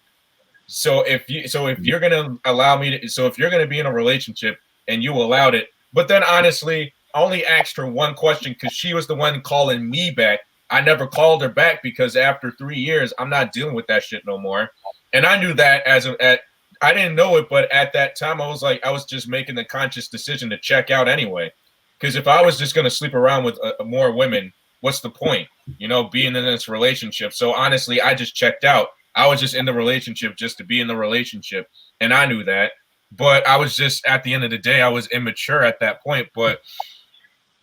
So if you're gonna allow me to, so if you're gonna be in a relationship and you allowed it, but then honestly, I only asked her one question because she was the one calling me back. I never called her back because after 3 years, I'm not dealing with that shit no more. And I knew that I didn't know it, but at that time, I was just making the conscious decision to check out anyway. Because if I was just gonna sleep around with more women, what's the point? Being in this relationship. So honestly, I just checked out. I was just in the relationship just to be in the relationship. And I knew that. But I was just, at the end of the day, I was immature at that point. But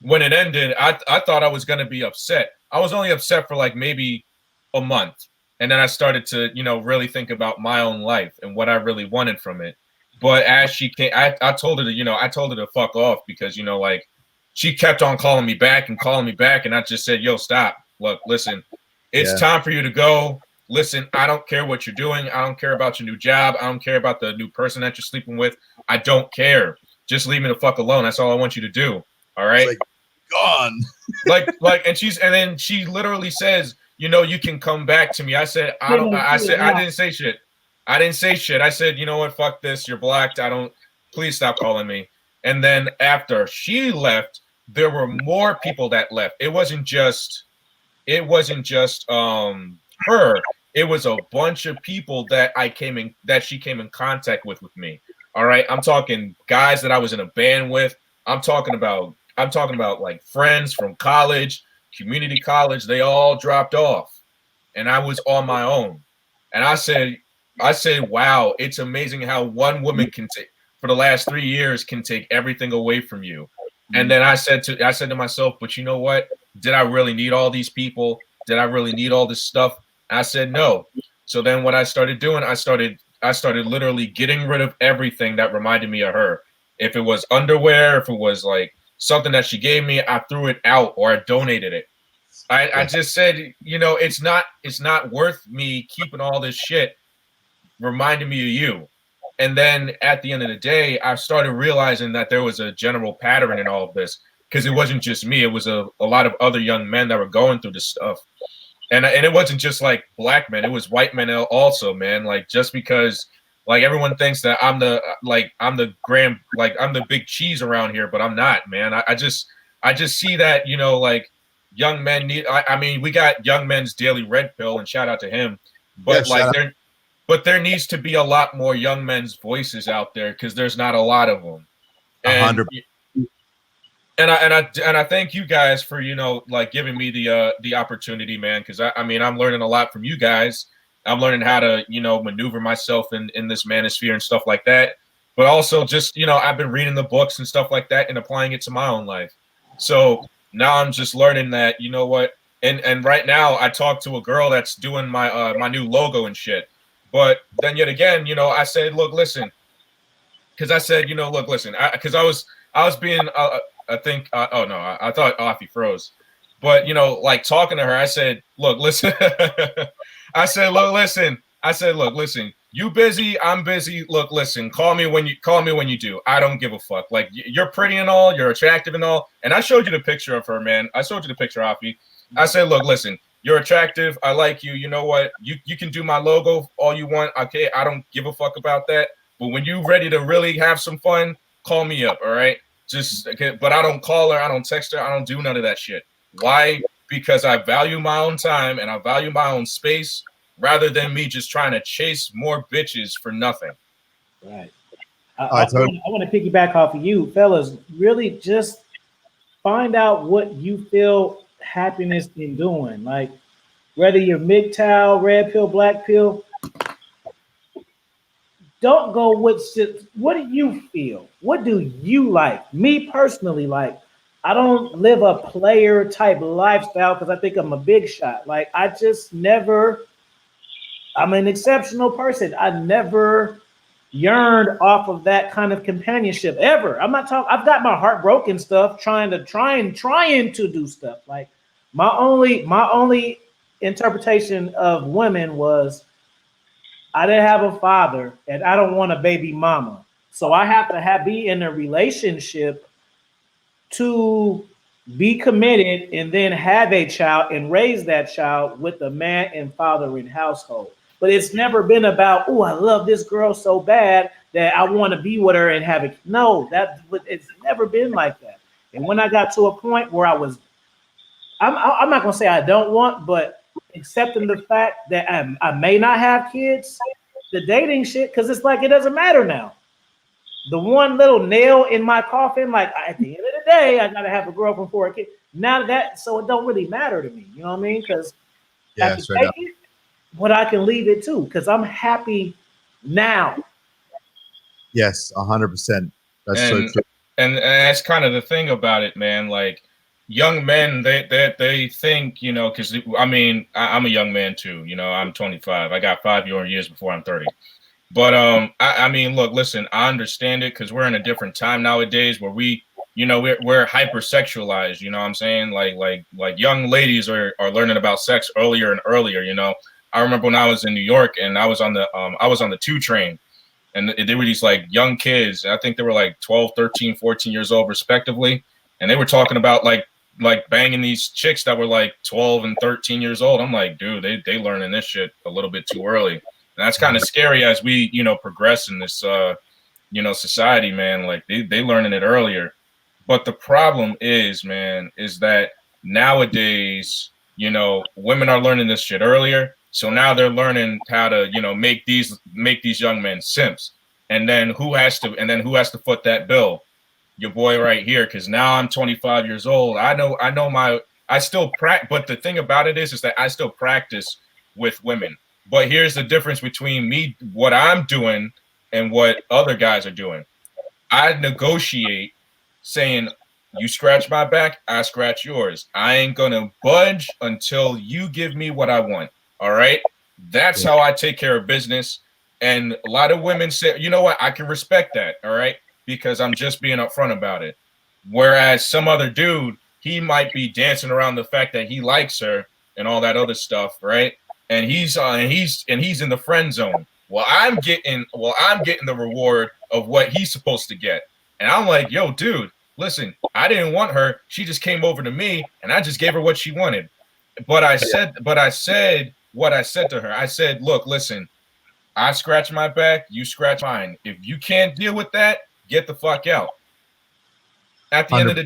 when it ended, I thought I was going to be upset. I was only upset for maybe a month. And then I started to, really think about my own life and what I really wanted from it. But as she came, I told her to fuck off because, she kept on calling me back. And I just said, yo, stop. Look, listen, it's time for you to go. Listen, I don't care what you're doing. I don't care about your new job. I don't care about the new person that you're sleeping with. I don't care. Just leave me the fuck alone. That's all I want you to do. All right. It's gone. and then she literally says, you can come back to me. I said, I didn't say shit. I said, you know what? Fuck this. You're blocked. Please stop calling me. And then after she left, there were more people that left. It wasn't just her. It was a bunch of people that she came in contact with me. All right. I'm talking guys that I was in a band with. I'm talking about friends from college, community college. They all dropped off and I was on my own. And I said, wow, it's amazing how one woman can take for the last 3 years can take everything away from you. And then I said to myself, but you know what? Did I really need all these people? Did I really need all this stuff? I said no. So then what I started doing, I started literally getting rid of everything that reminded me of her. If it was underwear, if it was something that she gave me, I threw it out or I donated it. I just said, it's not worth me keeping all this shit reminding me of you. And then at the end of the day, I started realizing that there was a general pattern in all of this because it wasn't just me. It was a lot of other young men that were going through this stuff. And it wasn't just black men; it was white men also, man. Just because everyone thinks that I'm the big cheese around here, but I'm not, man. I just see that young men need. I mean, we got Young Men's Daily Red Pill, and shout out to him. But there needs to be a lot more young men's voices out there because there's not a lot of them. 100%. And I thank you guys for giving me the opportunity, man, because I'm learning a lot from you guys. I'm learning how to maneuver myself in this manosphere and stuff like that. But also just I've been reading the books and stuff like that and applying it to my own life. So now I'm just learning that and right now I talked to a girl that's doing my new logo and shit. But then yet again I said, look, listen, because I said look, listen, because I was being I think, oh no, I thought AFI froze. But, talking to her, I said, look, listen. I said, look, listen. You busy, I'm busy. Look, listen, call me when you do. I don't give a fuck. Like, you're pretty and all, you're attractive and all. And I showed you the picture of her, man. I showed you the picture, Afi. I said, look, listen, you're attractive. I like you. You know what? You can do my logo all you want. Okay, I don't give a fuck about that. But when you're ready to really have some fun, call me up, all right? Just okay, but I don't call her, I don't text her, I don't do none of that shit. Why? Because I value my own time and I value my own space rather than me just trying to chase more bitches for nothing. Right. I want to piggyback off of you, fellas. Really, just find out what you feel happiness in doing. Like, whether you're MGTOW, red pill, black pill, don't go with shit. What do you feel? What do you like? Me personally, like, I don't live a player type lifestyle because I think I'm a big shot. Like, I just never. I'm an exceptional person. I never yearned off of that kind of companionship ever. I'm not talking. I've got my heart broken stuff, trying to do stuff. Like, my only interpretation of women was I didn't have a father and I don't want a baby mama, so I have to be in a relationship to be committed and then have a child and raise that child with a man and fathering household. But it's never been about, oh, I love this girl so bad that I want to be with her and have it. No, it's never been like that. And when I got to a point where I'm not gonna say I don't want, but accepting the fact that I may not have kids, the dating shit, because it's like it doesn't matter now. The one little nail in my coffin, like, at the end of the day, I gotta have a girlfriend for a kid. Now that, so it don't really matter to me. You know what I mean? Because I can take it, but I can leave it too, because I'm happy now. Yes, 100%. That's so true. And that's kind of the thing about it, man. Like, young men, they think, you know, because I mean, I'm a young man too. You know, I'm 25. I got 5 more years before I'm 30. But I mean, look, listen, I understand it because we're in a different time nowadays where we're hypersexualized. You know what I'm saying? Like young ladies are learning about sex earlier and earlier. You know, I remember when I was in New York and I was on the 2 train, and they were these like young kids. I think they were like 12, 13, 14 years old respectively, and they were talking about like banging these chicks that were like 12 and 13 years old. I'm like, dude, they learning this shit a little bit too early. And that's kind of scary as we, you know, progress in this, you know, society, man. Like, they learning it earlier. But the problem is, man, is that nowadays, you know, women are learning this shit earlier. So now they're learning how to, you know, make these young men simps. And then who has to foot that bill? Your boy right here. Because now I'm 25 years old. I still practice. But the thing about it is that I still practice with women. But here's the difference between me, what I'm doing, and what other guys are doing. I negotiate saying, you scratch my back, I scratch yours. I ain't going to budge until you give me what I want. All right? That's how I take care of business. And a lot of women say, you know what? I can respect that. All right? Because I'm just being upfront about it. Whereas some other dude, he might be dancing around the fact that he likes her and all that other stuff, right? And he's in the friend zone. Well, I'm getting the reward of what he's supposed to get. And I'm like, yo, dude, listen, I didn't want her. She just came over to me and I just gave her what she wanted. But I said what I said to her. I said, look, listen, I scratch my back, you scratch mine. If you can't deal with that, get the fuck out. At the end of the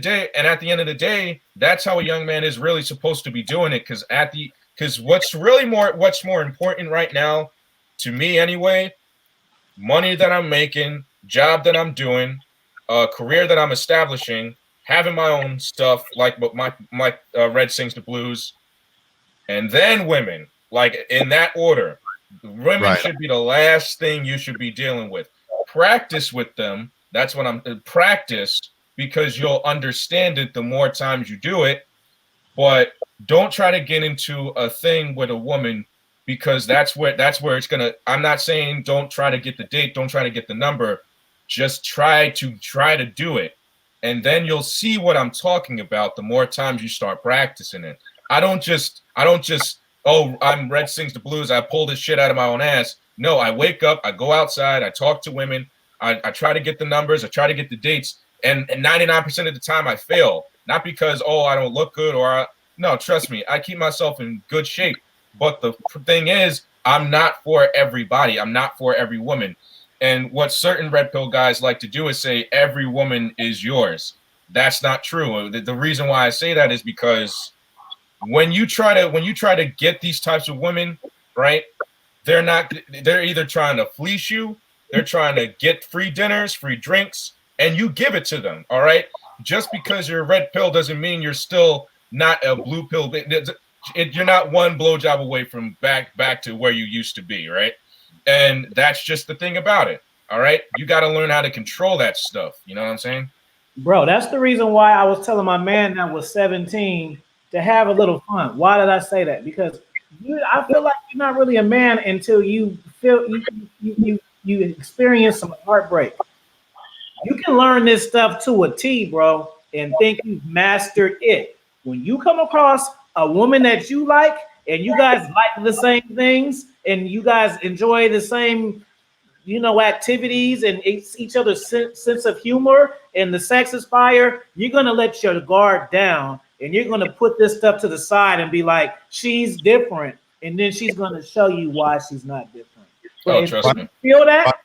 day, that's how a young man is really supposed to be doing it. Because what's more important right now, to me anyway, money that I'm making, job that I'm doing, career that I'm establishing, having my own stuff like my Red Sings the Blues, and then women, like in that order. Women should be the last thing you should be dealing with. Practice with them. That's what I'm practice, because you'll understand it the more times you do it. But don't try to get into a thing with a woman, because that's where it's gonna. I'm not saying don't try to get the date, don't try to get the number. Just try to do it, and then you'll see what I'm talking about. The more times you start practicing it, I don't just. Oh, I'm Red Sings the Blues. I pull this shit out of my own ass. No, I wake up, I go outside, I talk to women, I try to get the numbers, I try to get the dates, and 99% of the time I fail. Not because, oh, I don't look good no, trust me, I keep myself in good shape. But the thing is, I'm not for everybody. I'm not for every woman. And what certain red pill guys like to do is say every woman is yours. That's not true. The reason why I say that is because when you try to get these types of women, right? They're either trying to fleece you, they're trying to get free dinners, free drinks, and you give it to them. All right. Just because you're a red pill doesn't mean you're still not a blue pill. You're not one blowjob away from back to where you used to be, right? And that's just the thing about it. All right. You got to learn how to control that stuff. You know what I'm saying? Bro, that's the reason why I was telling my man that was 17 to have a little fun. Why did I say that? Because I feel like you're not really a man until you feel you experience some heartbreak. You can learn this stuff to a T, bro, and think you've mastered it. When you come across a woman that you like and you guys like the same things and you guys enjoy the same activities and each other's sense of humor and the sex is fire, you're going to let your guard down and you're going to put this stuff to the side and be like, she's different. And then she's going to show you why she's not different. Oh, trust me. Feel that?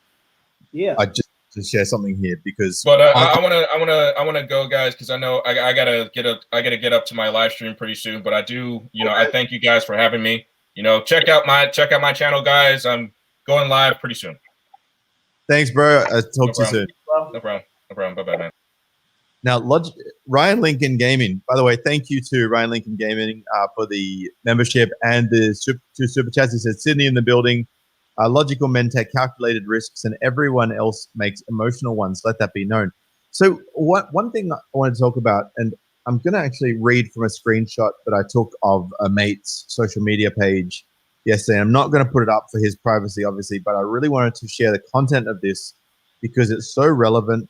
Yeah. I just to share something here because but I want to go, guys, because I know I gotta get up to my live stream pretty soon. But I do, I thank you guys for having me. Check out my channel, guys. I'm going live pretty soon. Thanks, bro. I'll talk to you soon. No problem. Bye-bye, man. Now, Ryan Lincoln Gaming, by the way, thank you to Ryan Lincoln Gaming for the membership and the two super chats. He said, Sydney in the building. Logical men take calculated risks and everyone else makes emotional ones. Let that be known. So one thing I want to talk about, and I'm going to actually read from a screenshot that I took of a mate's social media page yesterday. I'm not going to put it up for his privacy, obviously, but I really wanted to share the content of this because it's so relevant.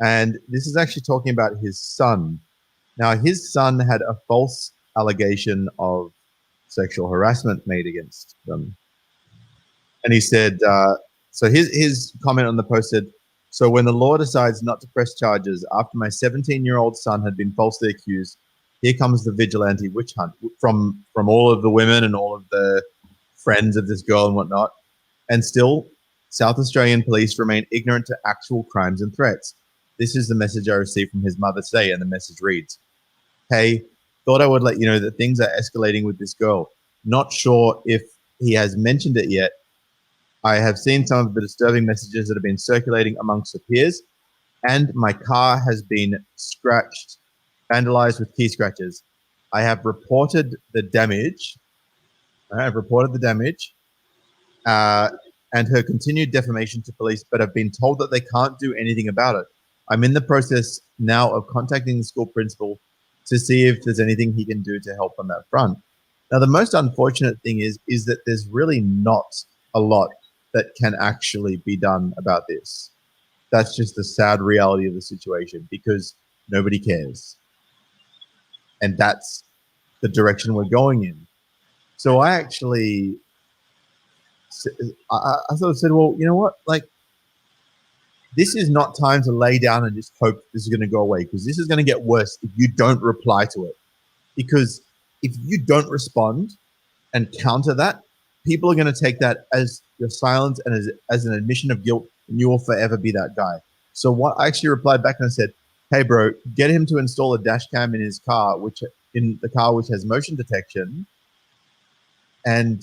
And this is actually talking about his son. Now, his son had a false allegation of sexual harassment made against them. And he said, so his comment on the post said, so when the law decides not to press charges after my 17-year-old son had been falsely accused, here comes the vigilante witch hunt from all of the women and all of the friends of this girl and whatnot. And still, South Australian police remain ignorant to actual crimes and threats. This is the message I received from his mother today, and the message reads, hey, thought I would let you know that things are escalating with this girl. Not sure if he has mentioned it yet. I have seen some of the disturbing messages that have been circulating amongst the peers, and my car has been scratched, vandalized with key scratches. I have reported the damage. And her continued defamation to police, but have been told that they can't do anything about it. I'm in the process now of contacting the school principal to see if there's anything he can do to help on that front. Now, the most unfortunate thing is that there's really not a lot that can actually be done about this. That's just the sad reality of the situation because nobody cares. And that's the direction we're going in. So I actually, I sort of said, well, you know what? Like, this is not time to lay down and just hope this is going to go away because this is going to get worse if you don't reply to it. Because if you don't respond and counter that, people are going to take that as your silence and as an admission of guilt, and you will forever be that guy. So what I actually replied back and I said, hey, bro, get him to install a dash cam in his car, which has motion detection. And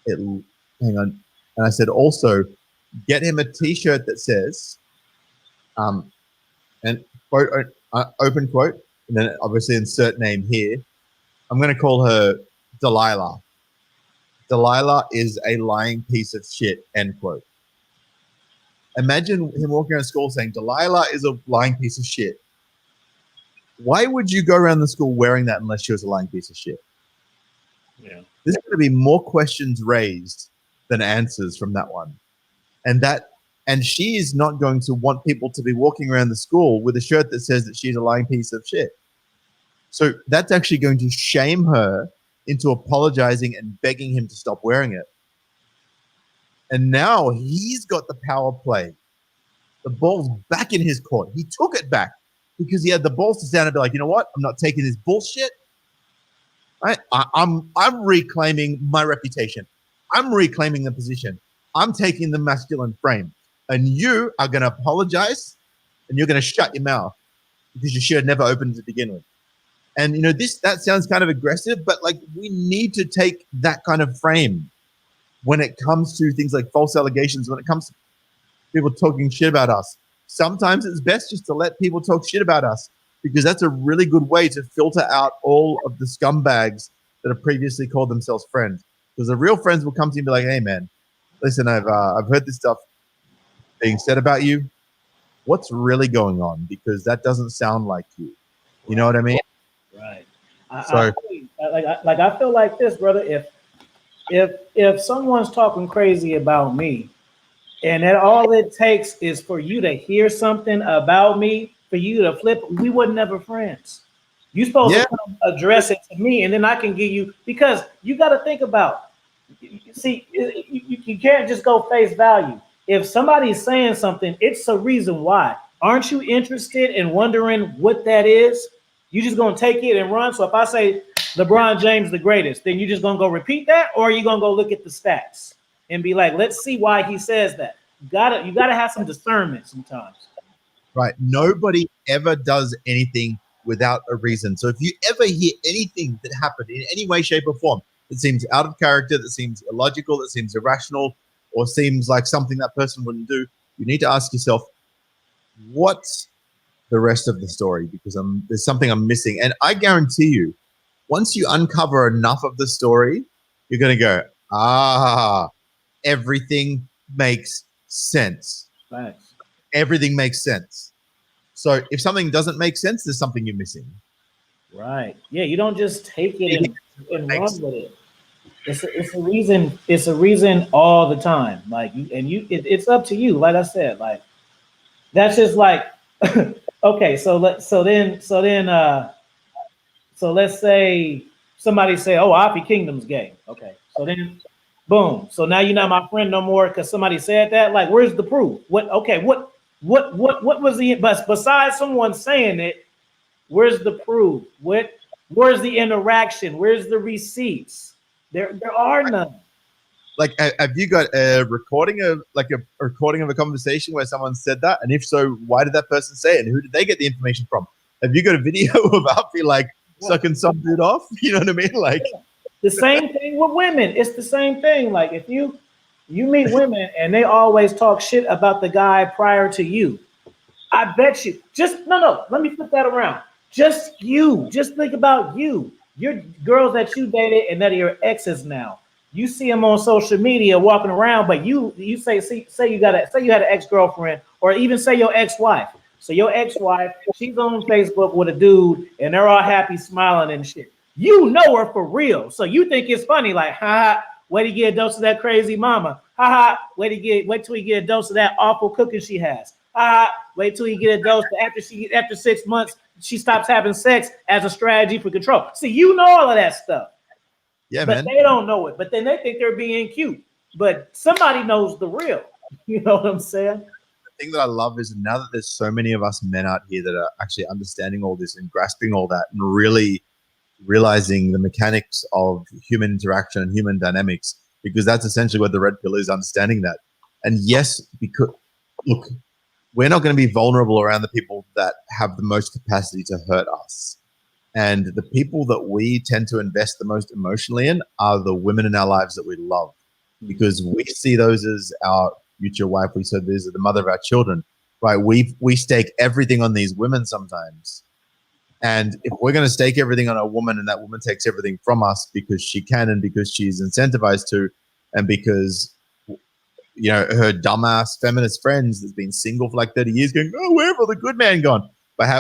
hang on. And I said, also, get him a T-shirt that says, and quote, open quote, and then obviously insert name here. I'm going to call her Delilah. Delilah is a lying piece of shit, end quote. Imagine him walking around school saying, Delilah is a lying piece of shit. Why would you go around the school wearing that unless she was a lying piece of shit? Yeah. There's going to be more questions raised than answers from that one. And she is not going to want people to be walking around the school with a shirt that says that she's a lying piece of shit. So that's actually going to shame her into apologizing and begging him to stop wearing it. And now he's got the power play. The ball's back in his court. He took it back because he had the balls to stand and be like, you know what? I'm not taking this bullshit. I'm reclaiming my reputation. I'm reclaiming the position. I'm taking the masculine frame. And you are going to apologize and you're going to shut your mouth because you should have never opened to begin with. And, you know, that sounds kind of aggressive, but like we need to take that kind of frame when it comes to things like false allegations, when it comes to people talking shit about us. Sometimes it's best just to let people talk shit about us because that's a really good way to filter out all of the scumbags that have previously called themselves friends. Because the real friends will come to you and be like, hey, man, listen, I've heard this stuff being said about you. What's really going on? Because that doesn't sound like you. You know what I mean? Right. So, I feel like this, brother. If someone's talking crazy about me, and that all it takes is for you to hear something about me, for you to flip, we were never friends. You supposed to come address it to me, and then I can give you, because you got to think about, see, you can't just go face value. If somebody's saying something, it's a reason why. Aren't you interested in wondering what that is? You just gonna take it and run. So if I say LeBron James the greatest, then you just gonna go repeat that, or are you gonna go look at the stats and be like, let's see why he says that? You gotta have some discernment sometimes. right. Nobody ever does anything without a reason. So if you ever hear anything that happened in any way, shape, or form that seems out of character, that seems illogical, that seems irrational, or seems like something that person wouldn't do, you need to ask yourself, what's the rest of the story? Because there's something I'm missing. And I guarantee you, once you uncover enough of the story, you're going to go, everything makes sense. Thanks. Everything makes sense. So if something doesn't make sense, there's something you're missing. Right. Yeah, you don't just take it and run with it. It's a reason. It's a reason all the time. Like it's up to you. Like I said, like that's just like okay. So let's say somebody say, "Oh, AFI Kingdom's gay." Okay, so then, boom. So now you're not my friend no more because somebody said that. Like, where's the proof? What? Okay, what was the? But besides someone saying it, where's the proof? Where's the interaction? Where's the receipts? There are none. Like, have you got a recording of a conversation where someone said that? And if so, why did that person say it? And who did they get the information from? Have you got a video of Alfie like sucking some dude off? You know what I mean? Like the same thing with women. It's the same thing. Like if you meet women and they always talk shit about the guy prior to you, I bet you no. Let me flip that around. Just think about you. Your girls that you dated and that are your exes now. You see them on social media walking around, but you say you had an ex-girlfriend, or even say your ex-wife. So your ex-wife, she's on Facebook with a dude, and they're all happy, smiling and shit. You know her for real, so you think it's funny, like, ha, wait to get a dose of that crazy mama. Ha, wait till you get a dose of that awful cooking she has. Wait till you get a dose after 6 months, she stops having sex as a strategy for control. See, you know all of that stuff. Yeah, but man. They don't know it. But then they think they're being cute. But somebody knows the real. You know what I'm saying? The thing that I love is now that there's so many of us men out here that are actually understanding all this and grasping all that and really realizing the mechanics of human interaction and human dynamics, because that's essentially what the red pill is, understanding that. And yes, because look, we're not going to be vulnerable around the people that have the most capacity to hurt us. And the people that we tend to invest the most emotionally in are the women in our lives that we love, because we see those as our future wife. We said these are the mother of our children, right? We stake everything on these women sometimes. And if we're going to stake everything on a woman and that woman takes everything from us because she can and because she's incentivized to, and because, you know, her dumbass feminist friends that's been single for like 30 years going, oh, where have all the good men gone?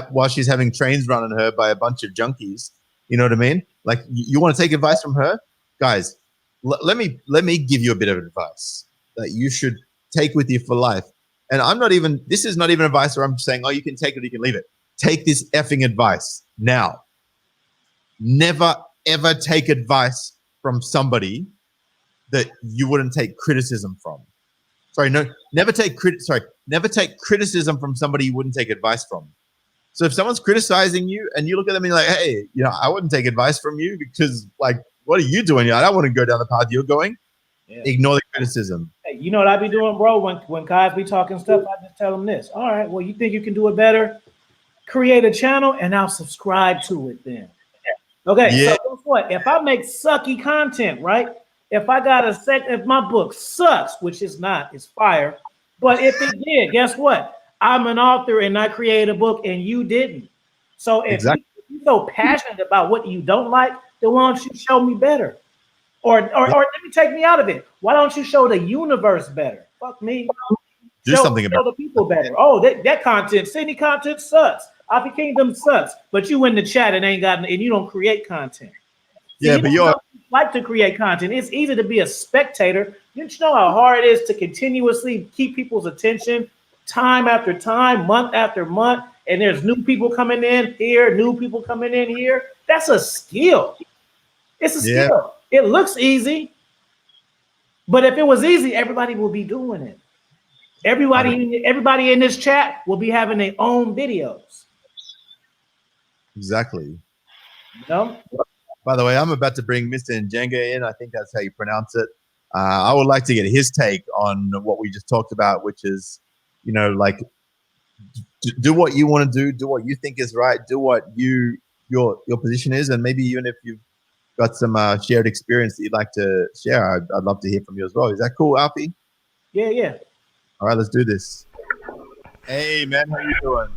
While she's having trains run on her by a bunch of junkies, you know what I mean? Like, you want to take advice from her? Guys, let me give you a bit of advice that you should take with you for life. And this is not even advice where I'm saying, oh, you can take it, you can leave it. Take this effing advice now. Never, ever take advice from somebody that you wouldn't take criticism from. never take criticism from somebody you wouldn't take advice from. So if someone's criticizing you and you look at them and you're like, hey, I wouldn't take advice from you because, like, what are you doing? I don't want to go down the path you're going. Yeah. Ignore the criticism. Hey, you know what I be doing, bro? When guys be talking stuff, I just tell them this. All right, well, you think you can do it better? Create a channel and I'll subscribe to it then. Okay, so guess what? If I make sucky content, right? If I got if my book sucks, which is not, it's fire. But if it did, guess what? I'm an author and I created a book and you didn't. So if you're so passionate about what you don't like, then why don't you show me better? Or let me take me out of it. Why don't you show the universe better? Fuck me. Do something about the people better. Oh, that content, Sydney content sucks. AFI Kingdom sucks. But you in the chat and you don't create content. See, but you like to create content. It's easy to be a spectator. You know how hard it is to continuously keep people's attention time after time, month after month, and there's new people coming in here, new people coming in here. That's a skill. It's a skill. It looks easy, but if it was easy, everybody will be doing it. Everybody in this chat will be having their own videos. Exactly. You know? By the way, I'm about to bring Mr. Njenga in. I think that's how you pronounce it. I would like to get his take on what we just talked about, which is, like, do what you want to do what you think is right, do what your position is, and maybe even if you've got some shared experience that you'd like to share, I'd love to hear from you as well. Is that cool, Alfie? Yeah. All right, let's do this. Hey, man, how you doing?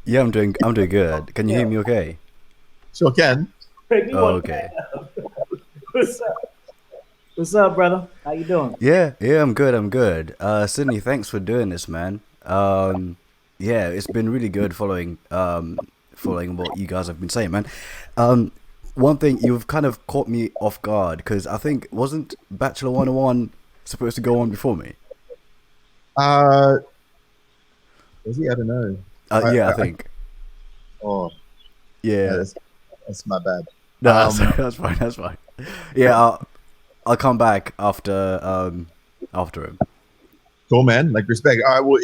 Yeah, I'm doing good. Can you hear me okay? Sure can. Oh, okay. What's up, brother? How you doing? Yeah, I'm good. Sydney, thanks for doing this, man. Yeah, it's been really good following what you guys have been saying, man. One thing, you've kind of caught me off guard because I think wasn't Bachelor 101 supposed to go on before me? Was he? I don't know. I think. Yeah. That's my bad. No, that's fine. Yeah, I'll come back after him. Cool, man. Like, respect. All right, well,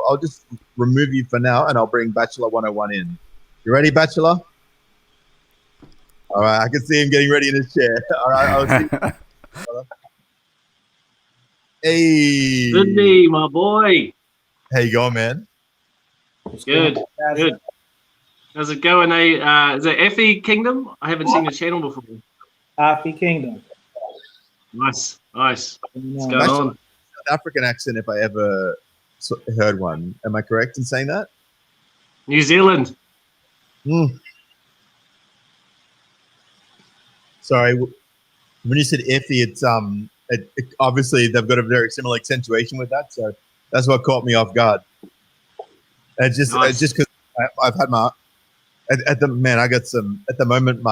I'll just remove you for now, and I'll bring Bachelor 101 in. You ready, Bachelor? All right, I can see him getting ready in his chair. All right, I'll see. Hey, Sydney, my boy. How you going, man? Good. How's it going? Is it AFI Kingdom? I haven't seen the channel before. AFI Kingdom. Nice. What's going That's on? South African accent, if I ever heard one. Am I correct in saying that? New Zealand. Sorry, when you said iffy, it's it obviously they've got a very similar accentuation with that, so that's what caught me off guard. It's just because I've had my I got some at the moment.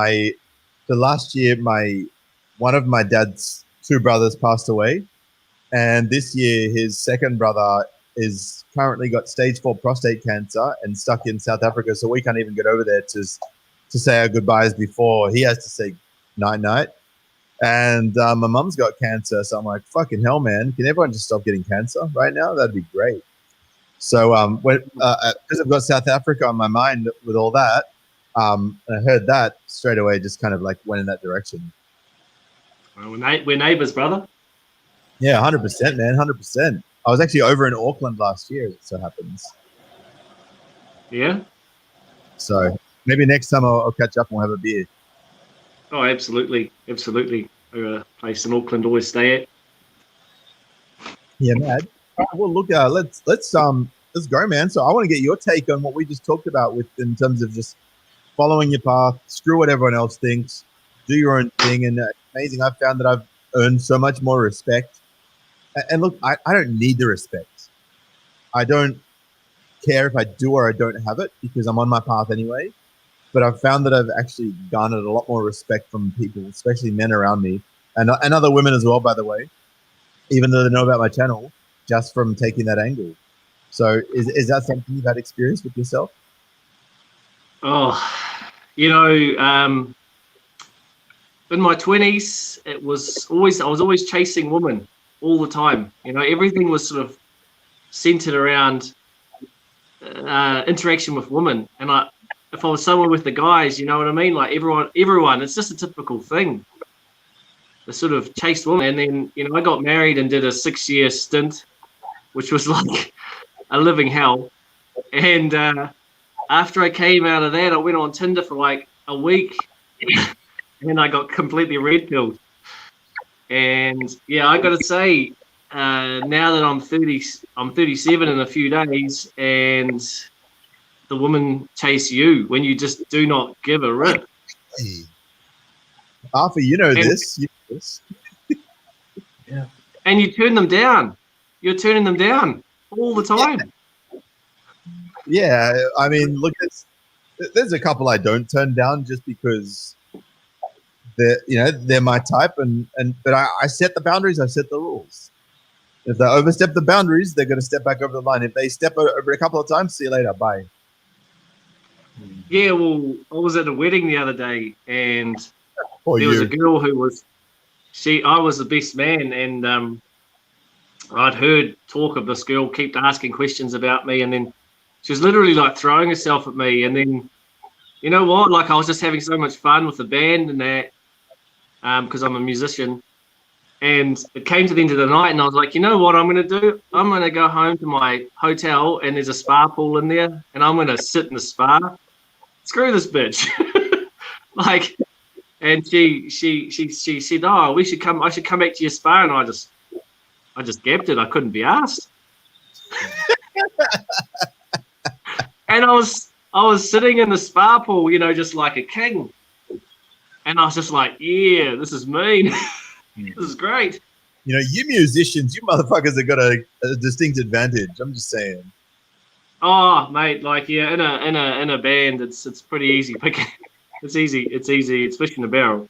Last year, one of my dad's two brothers passed away, and this year his second brother is currently got stage 4 prostate cancer and stuck in South Africa, so we can't even get over there to say our goodbyes before he has to say night. And my mum's got cancer, so I'm like, fucking hell, man, can everyone just stop getting cancer right now? That'd be great. So because I've got South Africa on my mind with all that, and I heard that straight away, just kind of like went in that direction. Well, we're neighbours, brother. Yeah, 100%, man, 100%. I was actually over in Auckland last year, as it so happens. Yeah. So maybe next time I'll catch up and we'll have a beer. Oh, absolutely. I got a place in Auckland to always stay at. Yeah, man. All right, well, look, let's go, man. So I want to get your take on what we just talked about in terms of just following your path, screw what everyone else thinks, do your own thing. And amazing, I've found that I've earned so much more respect. And look, I don't need the respect. I don't care if I do or I don't have it because I'm on my path anyway. But I've found that I've actually garnered a lot more respect from people, especially men around me, and other women as well, by the way, even though they know about my channel, just from taking that angle. So is that something you've had experience with yourself? Oh, in my 20s, I was always chasing women. all the time. You know, everything was sort of centered around interaction with women. And if I was somewhere with the guys, you know what I mean? Like everyone, it's just a typical thing. The sort of chased woman. And then, you know, I got married and did a 6-year stint, which was like a living hell. And after I came out of that, I went on Tinder for like a week and I got completely red pilled. And yeah, I got to say, now that I'm 37 in a few days, and the women chase you when you just do not give a rip. Hey. Arthur, you know this. Yeah. And you turn them down. You're turning them down all the time. Yeah, I mean, look, there's a couple I don't turn down just because they're my type, but I set the boundaries, I set the rules. If they overstep the boundaries, they're going to step back over the line. If they step over a couple of times, see you later, bye. Yeah, well, I was at a wedding the other day, and Or there was a girl who was I was the best man, and I'd heard talk of this girl kept asking questions about me, and then she was literally like throwing herself at me. And then, you know what? Like, I was just having so much fun with the band and that, because I'm a musician. And it came to the end of the night, and I was like, you know what I'm going to do? I'm going to go home to my hotel, and there's a spa pool in there, and I'm going to sit in the spa. Screw this bitch. Like, and she said, oh, I should come back to your spa. And I just gapped it. I couldn't be asked. And I was sitting in the spa pool, you know, just like a king. And I was just like, yeah, this is mean. This is great. You know, you musicians, you motherfuckers have got a distinct advantage. I'm just saying. Oh, mate, like, yeah, in a band, it's pretty easy. It's easy. It's fish in a barrel.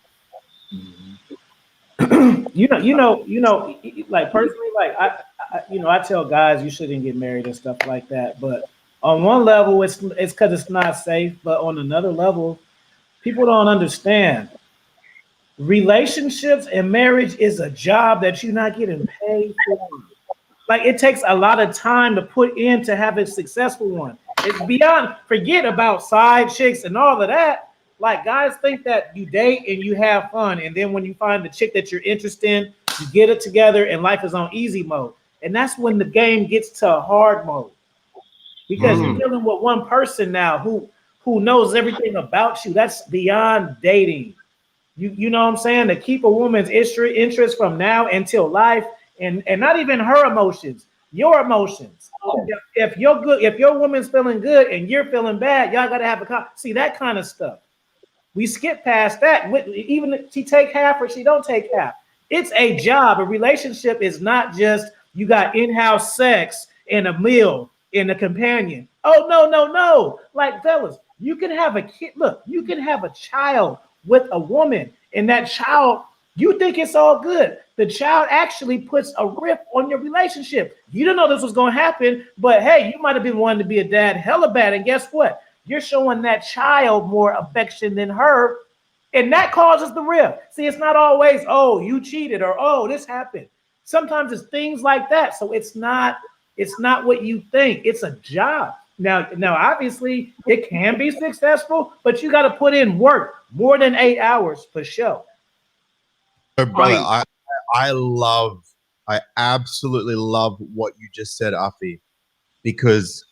You know, like personally, like I tell guys you shouldn't get married and stuff like that. But on one level, it's because it's not safe. But on another level, people don't understand. Relationships and marriage is a job that you're not getting paid for. Like, it takes a lot of time to put in to have a successful one. It's beyond, forget about side chicks and all of that. Like, guys think that you date and you have fun, and then when you find the chick that you're interested in, you get it together and life is on easy mode. And that's when the game gets to hard mode. Because you're dealing with one person now who knows everything about you. That's beyond dating. You know what I'm saying? To keep a woman's interest from now until life, and not even her emotions, your emotions. If your woman's feeling good and you're feeling bad, y'all gotta have see that kind of stuff. We skip past that. Even if she take half or she don't take half, it's a job. A relationship is not just you got in-house sex and a meal and a companion. Oh no. Like, fellas, you can have a kid. Look, you can have a child with a woman, and that child, you think it's all good. The child actually puts a rip on your relationship. You didn't know this was going to happen, but hey, you might have been wanting to be a dad hella bad, and guess what? You're showing that child more affection than her, and that causes the rift. See, it's not always, oh, you cheated, or oh, this happened. Sometimes it's things like that. So it's not what you think. It's a job. Now, obviously, it can be successful, but you got to put in work more than 8 hours for sure. So, brother, I absolutely love what you just said, Afi, because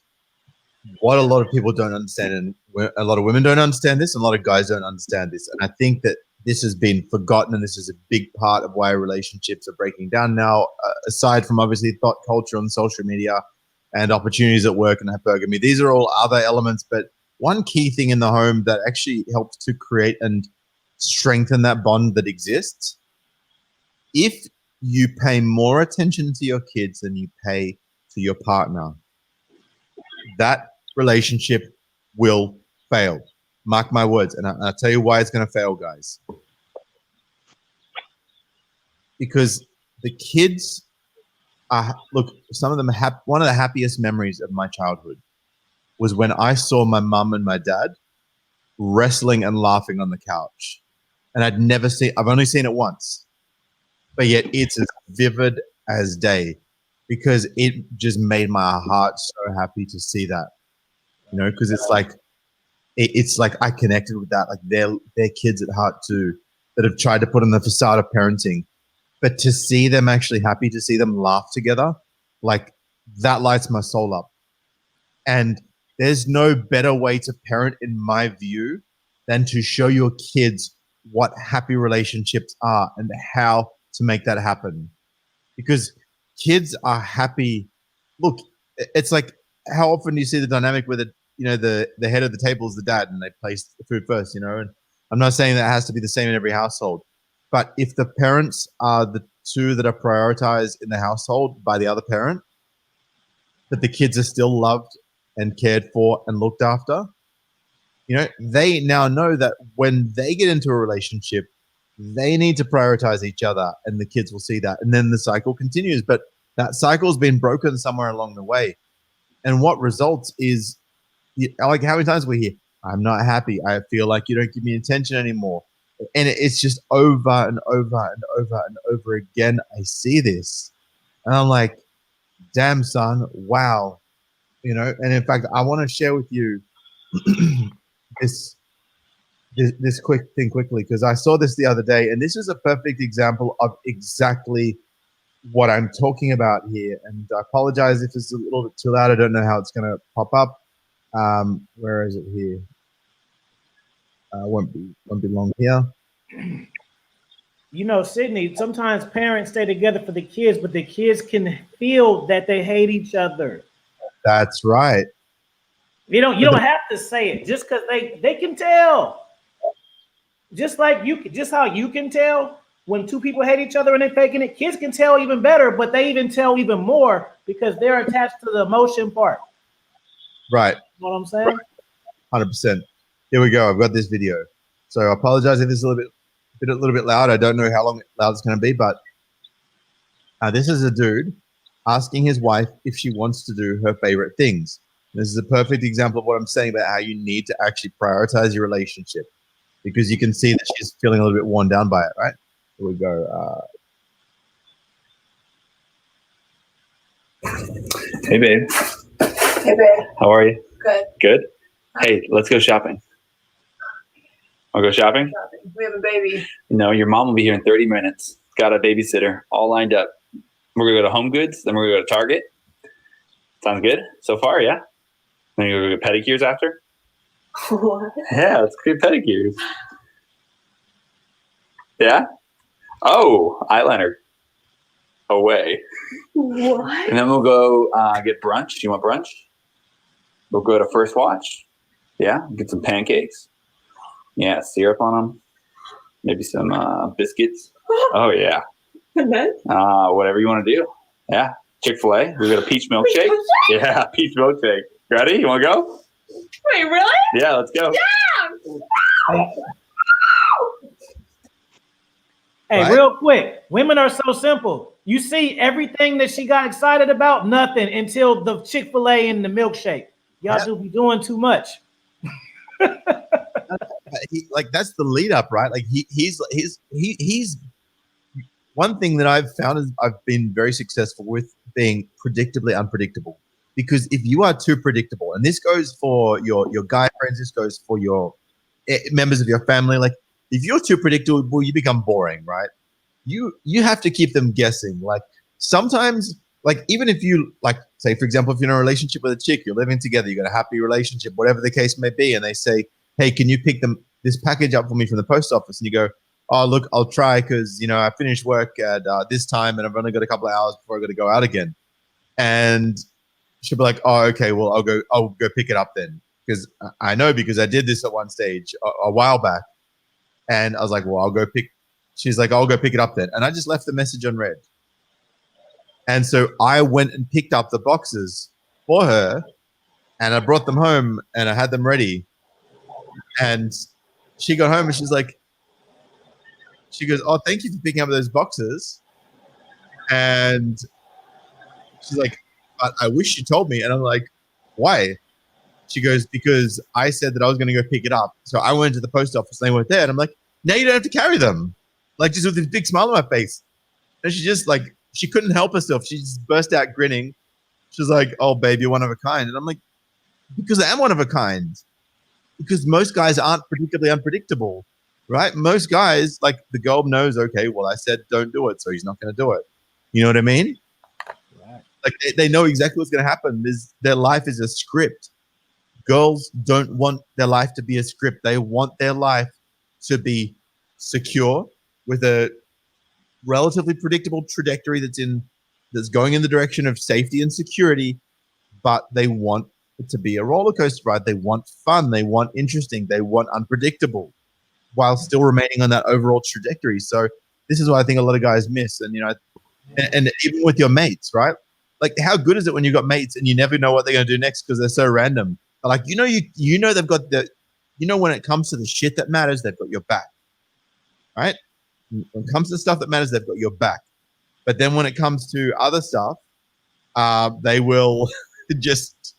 what a lot of people don't understand, and a lot of women don't understand this, and a lot of guys don't understand this. And I think that this has been forgotten, and this is a big part of why relationships are breaking down now, aside from obviously thought culture on social media and opportunities at work and hypergamy. These are all other elements, but one key thing in the home that actually helps to create and strengthen that bond that exists, if you pay more attention to your kids than you pay to your partner, that relationship will fail. Mark my words. And I'll tell you why it's going to fail, guys. Because the kids look, some of them one of the happiest memories of my childhood was when I saw my mum and my dad wrestling and laughing on the couch. And I've only seen it once, but yet it's as vivid as day, because it just made my heart so happy to see that, you know, because it's like I connected with that, like they're kids at heart too, that have tried to put on the facade of parenting, but to see them actually happy, to see them laugh together, like that lights my soul up. And there's no better way to parent, in my view, than to show your kids what happy relationships are and how to make that happen. Because kids are happy. Look, it's like, how often do you see the dynamic where the head of the table is the dad and they place the food first, you know? And I'm not saying that has to be the same in every household, but if the parents are the two that are prioritized in the household by the other parent, but the kids are still loved and cared for and looked after, you know, they now know that when they get into a relationship, they need to prioritize each other, and the kids will see that. And then the cycle continues, but that cycle's been broken somewhere along the way. And what results is, like, how many times we hear, I'm not happy. I feel like you don't give me attention anymore. And it's just over and over and over and over again. I see this. And I'm like, damn, son, wow. You know, and in fact, I want to share with you this quick thing quickly, because I saw this the other day, and this is a perfect example of exactly what I'm talking about here. And I apologize if it's a little bit too loud. I don't know how it's going to pop up. Where is it here? Won't be long here. You know, Sydney, sometimes parents stay together for the kids, but the kids can feel that they hate each other. That's right. You don't have to say it, just because they can tell. Just like how you can tell when two people hate each other and they're faking it, kids can tell even better, but they even tell even more because they're attached to the emotion part. Right. You know what I'm saying? 100%. Here we go. I've got this video. So I apologize if it's a little bit loud. I don't know how loud it's going to be, but this is a dude asking his wife if she wants to do her favorite things. This is a perfect example of what I'm saying about how you need to actually prioritize your relationship, because you can see that she's feeling a little bit worn down by it, right? Here we go. Hey, babe. Hey, babe. How are you? Good. Good? Hey, let's go shopping. Want to go shopping? We have a baby. No, your mom will be here in 30 minutes. Got a babysitter all lined up. We're going to go to Home Goods, then we're going to go to Target. Sounds good so far, yeah? Then you're going to go to pedicures after? What? Yeah, let's get pedicures. Yeah? Oh, eyeliner. Away. What? And then we'll go get brunch. You want brunch? We'll go to First Watch. Yeah, get some pancakes. Yeah, syrup on them. Maybe some biscuits. Oh, yeah. And then? Whatever you want to do. Yeah. Chick-fil-A. We got a peach milkshake. Yeah, peach milkshake. Ready? You want to go? Wait, really? Yeah, let's go. Yeah! Hey, Right? real quick, women are so simple. You see everything that she got excited about, nothing until the Chick-fil-A and the milkshake. Y'all do be doing too much. That's the lead up, right? Like he's one thing that I've found is I've been very successful with being predictably unpredictable. Because if you are too predictable, and this goes for your guy friends, this goes for your members of your family, like if you're too predictable, you become boring, right? You have to keep them guessing. Like sometimes, like even if you like, say for example, if you're in a relationship with a chick, you're living together, you got a happy relationship, whatever the case may be, and they say, hey, can you pick this package up for me from the post office? And you go, oh, look, I'll try because, you know, I finished work at this time and I've only got a couple of hours before I got to go out again. And she'll be like, oh, okay, well, I'll go pick it up then. Because I know, because I did this at one stage a while back. And I was like, well, she's like, I'll go pick it up then. And I just left the message unread. And so I went and picked up the boxes for her and I brought them home and I had them ready. And she got home and she goes, oh, thank you for picking up those boxes. And she's like, but I wish you told me. And I'm like, why? She goes, because I said that I was going to go pick it up. So I went to the post office and they weren't there. And I'm like, now you don't have to carry them. Like just with this big smile on my face. And she just like she couldn't help herself. She just burst out grinning. She's like, "Oh, babe, you're one of a kind." And I'm like, "Because I am one of a kind. Because most guys aren't particularly unpredictable, right? Most guys, like the girl knows, okay, well, I said don't do it, so he's not going to do it. You know what I mean? Right. Like they know exactly what's going to happen. Their life is a script. Girls don't want their life to be a script. They want their life to be secure with a relatively predictable trajectory that's going in the direction of safety and security, but they want it to be a roller coaster ride. They want fun. They want interesting. They want unpredictable while still remaining on that overall trajectory. So this is what I think a lot of guys miss. And, and even with your mates, right? Like how good is it when you got mates and you never know what they're going to do next because they're so random? Like, they've got when it comes to the shit that matters, they've got your back, right? When it comes to stuff that matters, they've got your back. But then when it comes to other stuff, they will just,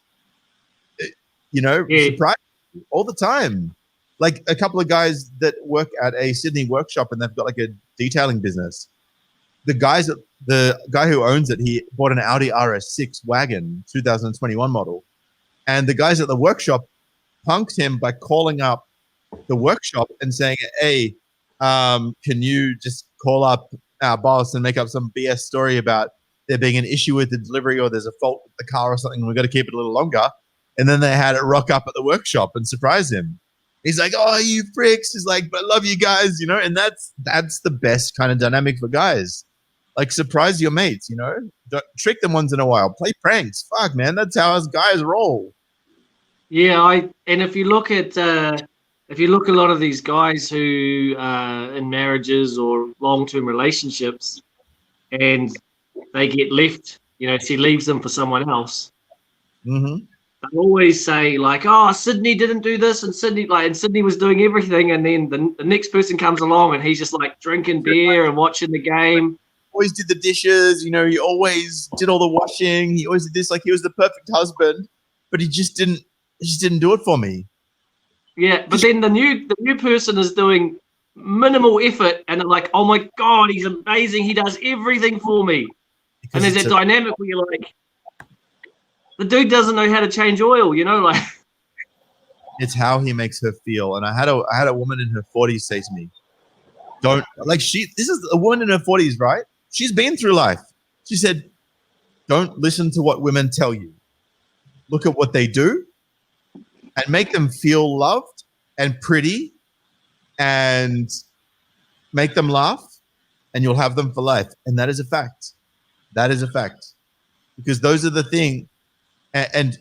surprise you all the time. Like a couple of guys that work at a Sydney workshop and they've got like a detailing business. The guy who owns it, he bought an Audi RS6 wagon, 2021 model. And the guys at the workshop punked him by calling up the workshop and saying, "Hey, can you just call up our boss and make up some BS story about there being an issue with the delivery or there's a fault with the car or something. We've got to keep it a little longer." And then they had it rock up at the workshop and surprise him. He's like, "Oh, you pricks." He's like, "But I love you guys," and that's the best kind of dynamic for guys. Like, surprise your mates, Don't trick them once in a while. Play pranks. Fuck, man. That's how us guys roll. Yeah, and if you look at a lot of these guys who in marriages or long-term relationships, and they get left, she leaves them for someone else. Mm-hmm. They always say like, "Oh, Sydney didn't do this," and Sydney was doing everything, and then the next person comes along and he's just like drinking beer and watching the game. Always did the dishes, he always did all the washing. He always did this, like he was the perfect husband, but he just didn't do it for me. Yeah, but then the new person is doing minimal effort, and they're like, "Oh my God, he's amazing! He does everything for me." And there's that dynamic where you're like, the dude doesn't know how to change oil, like. It's how he makes her feel. And I had a woman in her 40s say to me, this is a woman in her 40s, right? She's been through life. She said, "Don't listen to what women tell you. Look at what they do and make them feel loved and pretty and make them laugh, and you'll have them for life." And that is a fact. That is a fact. Because those are the things. And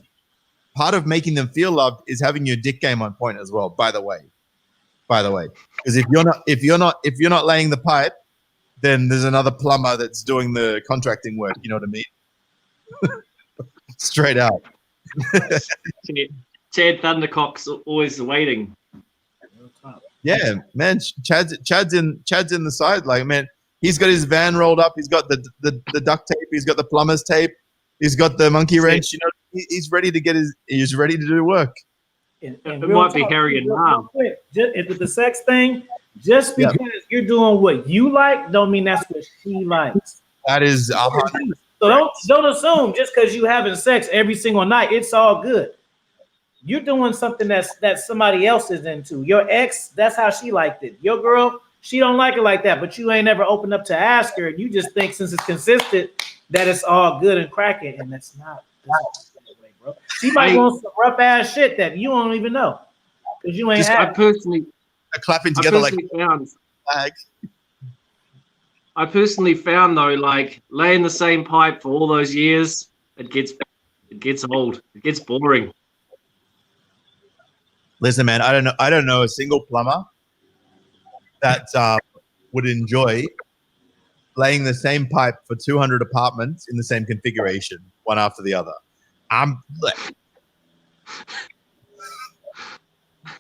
part of making them feel loved is having your dick game on point as well, by the way. Because if you're not laying the pipe, then there's another plumber that's doing the contracting work. You know what I mean? Straight out. Chad Thundercock's always waiting. Yeah, man. Chad's in the side. Like, man, he's got his van rolled up. He's got the duct tape. He's got the plumber's tape. He's got the monkey wrench. He's ready to he's ready to do work. And it might be Harry and Nam. With the sex thing, just because you're doing what you like, don't mean that's what she likes. That is. So don't assume just because you having sex every single night, it's all good. You're doing something that somebody else is into. Your ex, that's how she liked it. Your girl, she don't like it like that, but you ain't never opened up to ask her. You just think since it's consistent that it's all good and cracking, and that's not that way, bro. She might want some rough ass shit that you don't even know because you ain't. I personally clapping together I personally found though, like laying the same pipe for all those years, it gets old. It gets boring. Listen, man, I don't know a single plumber that would enjoy laying the same pipe for 200 apartments in the same configuration, one after the other.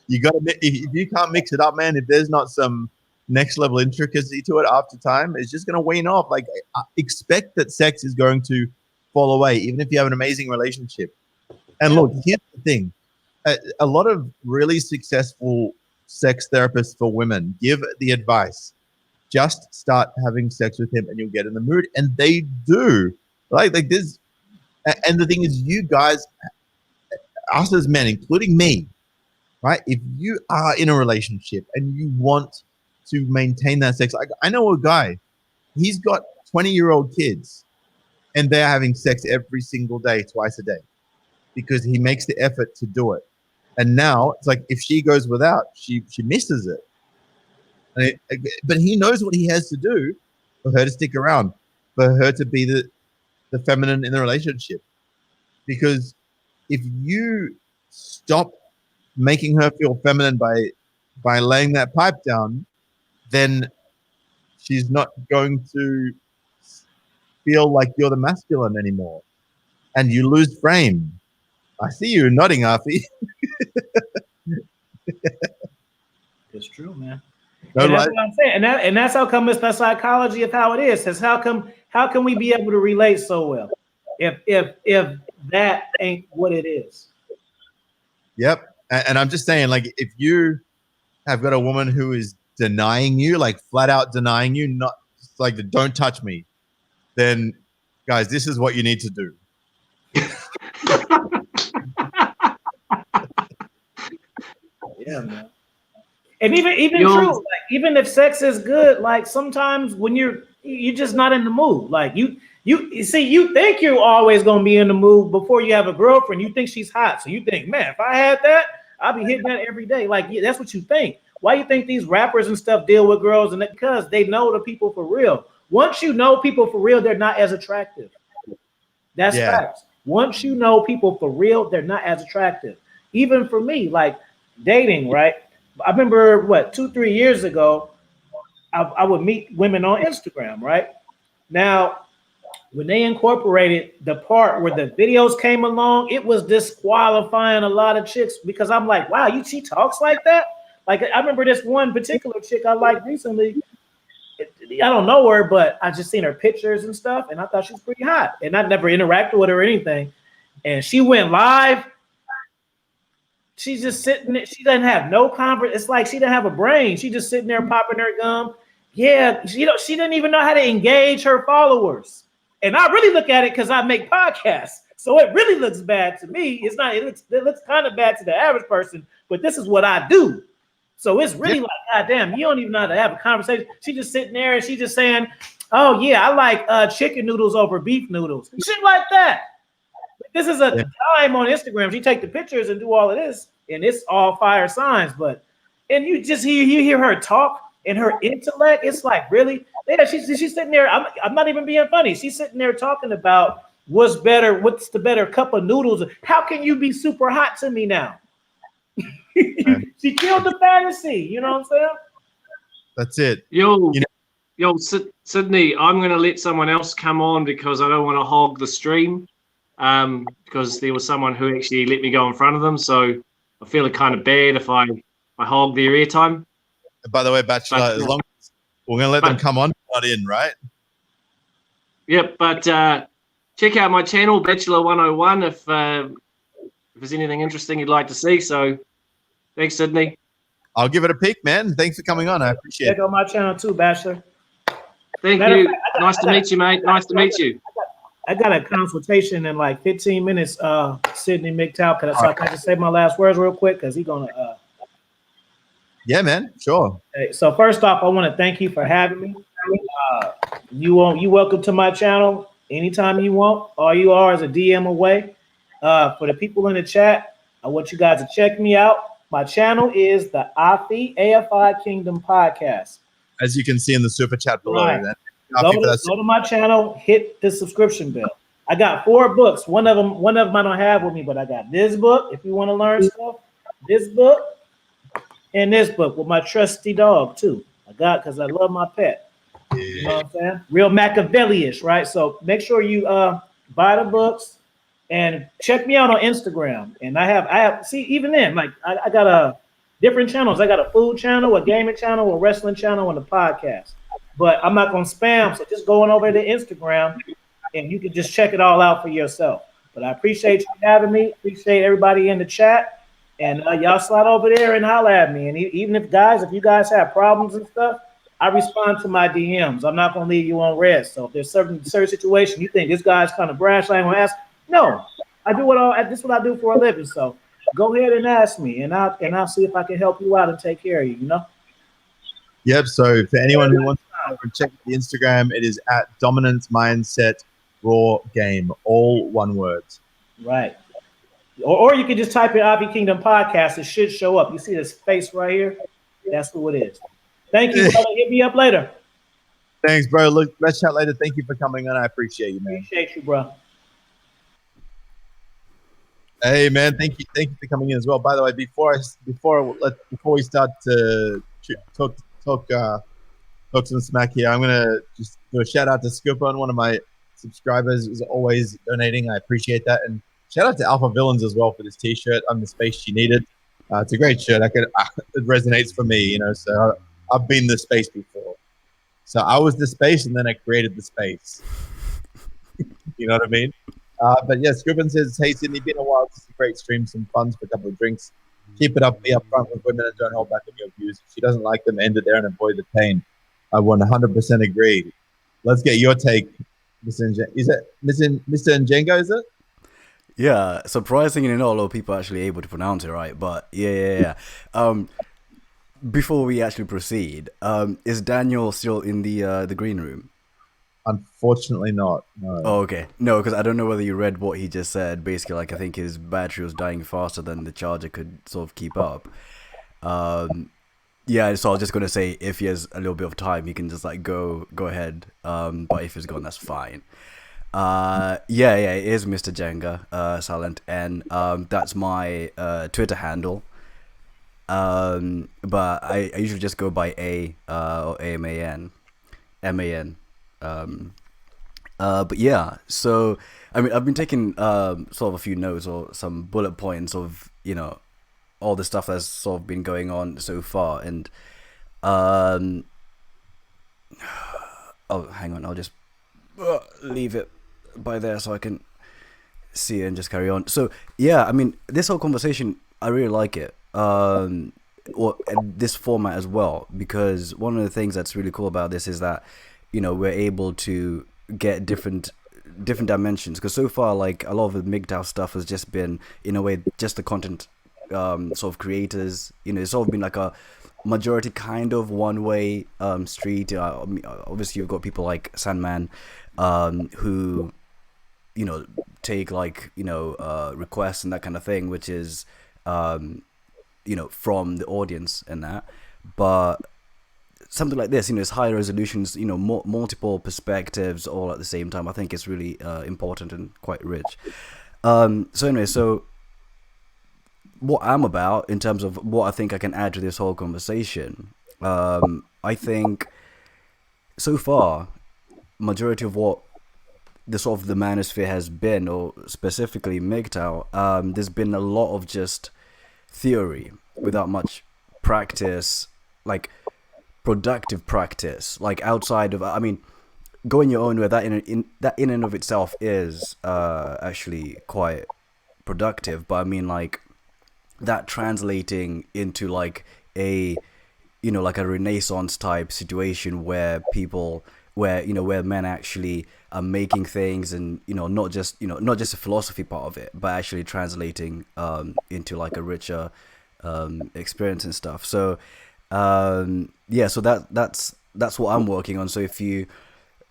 If you can't mix it up, man, if there's not some next level intricacy to it after time, it's just going to wane off. Like, expect that sex is going to fall away, even if you have an amazing relationship. And look, here's the thing. A lot of really successful sex therapists for women give the advice just start having sex with him and you'll get in the mood. And they do. Like this. And the thing is, you guys, us as men, including me, right? If you are in a relationship and you want to maintain that sex, like I know a guy, he's got 20-year-old kids and they're having sex every single day, twice a day, because he makes the effort to do it. And now it's like if she goes without, she misses it. But he knows what he has to do for her to stick around, for her to be the feminine in the relationship. Because if you stop making her feel feminine by laying that pipe down, then she's not going to feel like you're the masculine anymore, and you lose frame. I see you nodding, Afi. It's true, man. No, And that's like, what I'm saying, and that's how come it's the psychology of how it is. Because how can we be able to relate so well if that ain't what it is? yep. And I'm just saying, like, if you have got a woman who is denying you, like flat out denying you, not just like the don't touch me, then guys, this is what you need to do. Yeah, man. And even true, like even if sex is good, like sometimes when you're just not in the mood. Like you see, you think you're always gonna be in the mood before you have a girlfriend. You think she's hot, so you think, man, if I had that, I'd be hitting that every day. Like, yeah, that's what you think. Why you think these rappers and stuff deal with girls? And because they know the people for real. Once you know people for real, they're not as attractive. That's facts. Once you know people for real, they're not as attractive. Even for me, like dating, right? I remember 2-3 years ago, I would meet women on Instagram, right? Now, when they incorporated the part where the videos came along, it was disqualifying a lot of chicks because I'm like, wow, she talks like that? Like, I remember this one particular chick I liked recently. I don't know her, but I just seen her pictures and stuff, and I thought she was pretty hot. And I never interacted with her or anything. And she went live. She's just sitting there. She doesn't have no conversation. It's like she doesn't have a brain. She just sitting there popping her gum. Yeah, she didn't even know how to engage her followers. And I really look at it because I make podcasts. So it really looks bad to me. It's not, it looks kind of bad to the average person, but this is what I do. So it's really like, God damn, you don't even know how to have a conversation. She's just sitting there and she's just saying, oh yeah, I like chicken noodles over beef noodles. Shit like that. This is a time on Instagram. She take the pictures and do all of this, and it's all fire signs. And you just hear her talk and her intellect. It's like, really? Yeah, she's sitting there. I'm not even being funny. She's sitting there talking about what's the better cup of noodles. How can you be super hot to me now? She killed the fantasy. You know what I'm saying? That's it. Yo, Sydney, I'm going to let someone else come on because I don't want to hog the stream. Because there was someone who actually let me go in front of them, so I feel kind of bad if I hog their airtime. By the way, Bachelor, as long as we're going to let them come on, not in, right? Yep, but check out my channel, Bachelor 101, if there's anything interesting you'd like to see. So, thanks, Sydney. I'll give it a peek, man. Thanks for coming on. I appreciate it. Check out my channel too, Bachelor. Thank you. Nice to meet you, mate. Nice to meet you. I got a consultation in like 15 minutes, Sydney McTow. So I can just say my last words real quick because he's gonna. Yeah, man. Sure. So first off, I want to thank you for having me. You welcome to my channel anytime you want. All you are is a DM away. For the people in the chat, I want you guys to check me out. My channel is the AFI Kingdom Podcast. As you can see in the super chat below. Right. Then. Go to my channel, hit the subscription bell. I got 4 books. One of them I don't have with me, but I got this book if you want to learn stuff, this book, and this book with my trusty dog too. I got because I love my pet. You know what I'm saying? Real Machiavelli-ish, right? So make sure you buy the books and check me out on Instagram. And I have see even then, like I got a different channels. I got a food channel, a gaming channel, a wrestling channel, and a podcast. But I'm not going to spam, so just going over to Instagram, and you can just check it all out for yourself. But I appreciate you having me. Appreciate everybody in the chat. And y'all slide over there and holler at me. And even if you guys have problems and stuff, I respond to my DMs. I'm not gonna leave you on red. So if there's certain situation you think this guy's kind of brash, I ain't gonna ask. No, I do this is what I do for a living. So go ahead and ask me, and I'll see if I can help you out and take care of you. You know. Yep. So for anyone who wants to check the Instagram, it is at Dominance Mindset Raw Game, all one word. Right. Or you can just type in AFI Kingdom Podcast. It should show up. You see this face right here? That's who it is. Thank you, brother. Hit me up later. Thanks, bro. Look, let's chat later. Thank you for coming on. I appreciate you, man. Appreciate you, bro. Hey, man. Thank you for coming in as well. By the way, before we start to talk some smack here, I'm gonna just do a shout out to Scooper, one of my subscribers, is always donating. I appreciate that, and shout out to Alpha Villains as well for this T-shirt. I'm the space she needed. It's a great shirt. It resonates for me, So I've been the space before. So I was the space, and then I created the space. You know what I mean? But yeah, Scribbin says, "Hey Sydney, been a while. This is a great stream. Some fun for a couple of drinks. Keep it up. Be upfront with women and don't hold back on your views. If she doesn't like them, end it there and avoid the pain." I 100% agree. Let's get your take, Mr. Is it Mr. Njengo? Is it? Yeah, surprisingly, not a lot of people are actually able to pronounce it right, but yeah. Before we actually proceed, is Daniel still in the green room? Unfortunately not. No. Oh, okay. No, because I don't know whether you read what he just said. Basically, like, I think his battery was dying faster than the charger could sort of keep up. Yeah, so I was just gonna say if he has a little bit of time, he can just like go ahead. But if he's gone, that's fine. Yeah, it is Mr. Jenga, Silent, and that's my Twitter handle. But I usually just go by A or AMAN, MAN. But yeah, so I mean, I've been taking sort of a few notes or some bullet points of all the stuff that's sort of been going on so far, and oh, hang on, I'll just leave it by there so I can see it and just carry on. So yeah, I mean, this whole conversation, I really like it. Or this format as well, because one of the things that's really cool about this is that we're able to get different dimensions, because so far, like, a lot of the MGTOW stuff has just been, in a way, just the content sort of creators. It's sort of been like a majority kind of one-way street. Obviously you've got people like Sandman who take like requests and that kind of thing, which is from the audience and that. But something like this, it's high resolutions, multiple perspectives all at the same time. I think it's really important and quite rich. So anyway, so what I'm about in terms of what I think I can add to this whole conversation, I think so far majority of what the sort of the manosphere has been, or specifically MGTOW, there's been a lot of just theory without much practice, like productive practice, like outside of, I mean, going your own way, that in and of itself is actually quite productive. But I mean, like, that translating into like a like a Renaissance type situation where where men actually are making things, and not just a philosophy part of it, but actually translating into like a richer experience and stuff. So yeah, so that's what I'm working on. So if you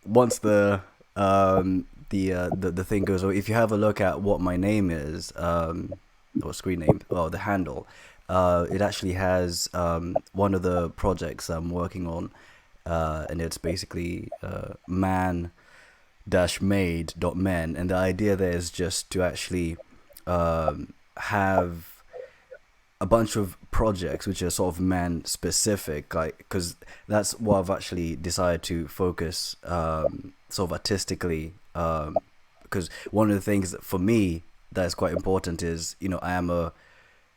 once the thing goes, or if you have a look at what my name is, or screen name, or the handle, it actually has one of the projects I'm working on, and it's basically man-made.men, and the idea there is just to actually have a bunch of projects which are sort of man specific, like, because that's what I've actually decided to focus sort of artistically, because one of the things that for me that is quite important is I am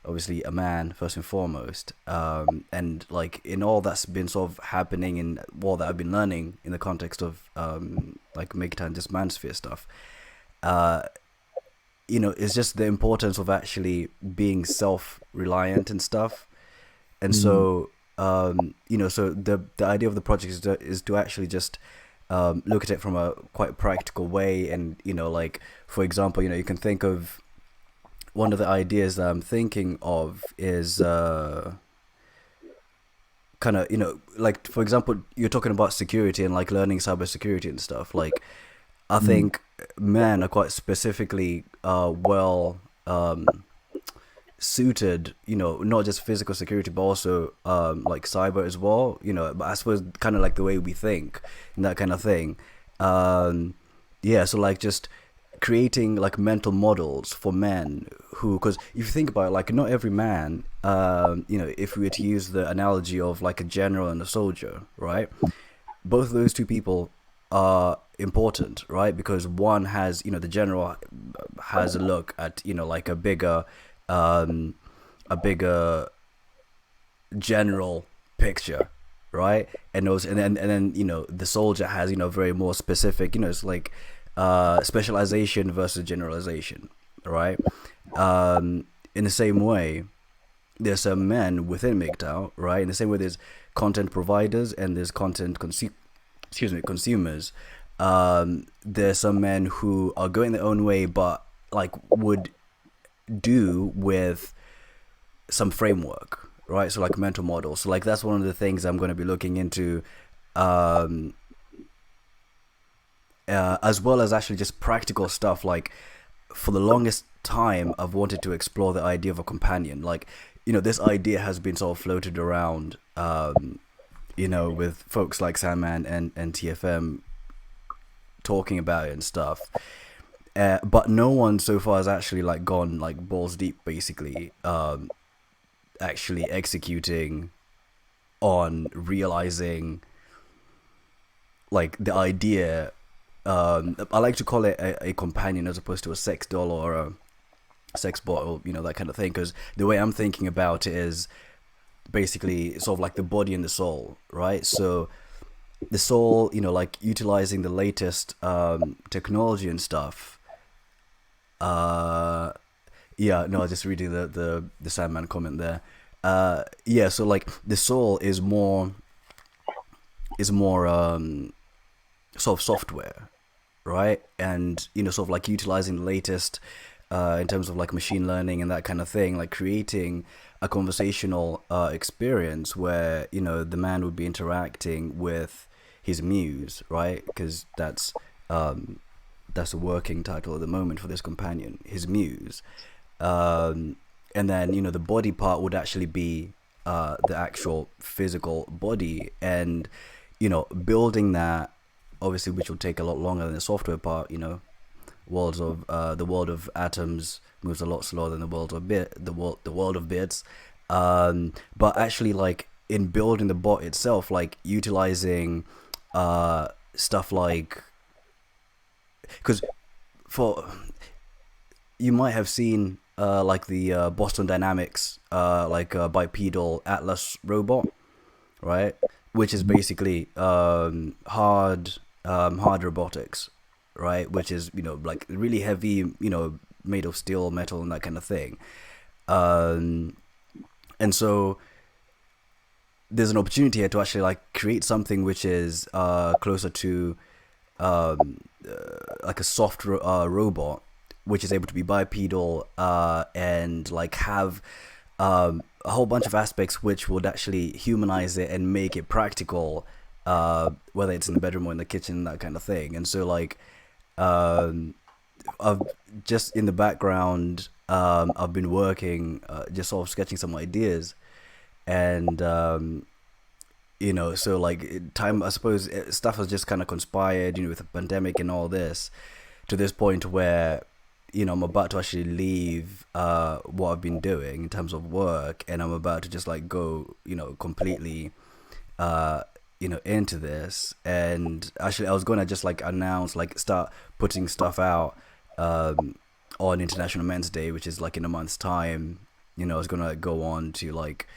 obviously a man first and foremost, and like in all that's been sort of happening and all that I've been learning in the context of like MGTOW and just manosphere stuff, it's just the importance of actually being self-reliant and stuff. And so so the idea of the project is to actually just look at it from a quite practical way. And like, for example, you can think of one of the ideas that I'm thinking of is kind of, like, for example, you're talking about security and like learning cybersecurity and stuff. Like, I think men are quite specifically well suited, not just physical security, but also like cyber as well. But I suppose kind of like the way we think and that kind of thing. Yeah, so like just creating like mental models for men who, because if you think about it, like not every man, if we were to use the analogy of like a general and a soldier, right? Both of those two people are important, right? Because one has, the general has a look at, like a bigger general picture, right? And then the soldier has, very more specific, it's like specialization versus generalization, right? In the same way, there's some men within MGTOW, right? In the same way, there's content providers and there's content consumers. There's some men who are going their own way, but like would do with some framework, right? So like mental models. So like that's one of the things I'm going to be looking into, as well as actually just practical stuff. Like for the longest time, I've wanted to explore the idea of a companion. Like, this idea has been sort of floated around, with folks like Sandman and TFM talking about it and stuff. But no one so far has actually like gone like balls deep, basically, actually executing on realizing like the idea. I like to call it a companion as opposed to a sex doll or a sex bottle, that kind of thing. Because the way I'm thinking about it is basically sort of like the body and the soul, right? So the soul, like utilizing the latest technology and stuff. Just reading the Sandman comment there. So like the soul is more sort of software, right? And sort of like utilizing the latest in terms of like machine learning and that kind of thing, like creating a conversational experience where the man would be interacting with his muse, right? Because that's a working title at the moment for this companion, his muse. And then the body part would actually be the actual physical body, and building that, obviously, which will take a lot longer than the software part. The world of atoms moves a lot slower than the world of bits. But actually, like in building the bot itself, like utilizing stuff like, because you might have seen like the Boston Dynamics bipedal Atlas robot, right? Which is basically hard robotics, right? Which is like really heavy, made of steel, metal, and that kind of thing. And so there's an opportunity here to actually like create something which is closer to like a soft robot, which is able to be bipedal and like have a whole bunch of aspects which would actually humanize it and make it practical, whether it's in the bedroom or in the kitchen, that kind of thing. And so like I've just in the background, I've been working, just sort of sketching some ideas, and so like time, I suppose stuff has just kind of conspired, with the pandemic and all this, to this point where I'm about to actually leave what I've been doing in terms of work, and I'm about to just like go completely into this. And actually I was gonna just like announce, like start putting stuff out on International Men's Day, which is like in a month's time. I was gonna go on to like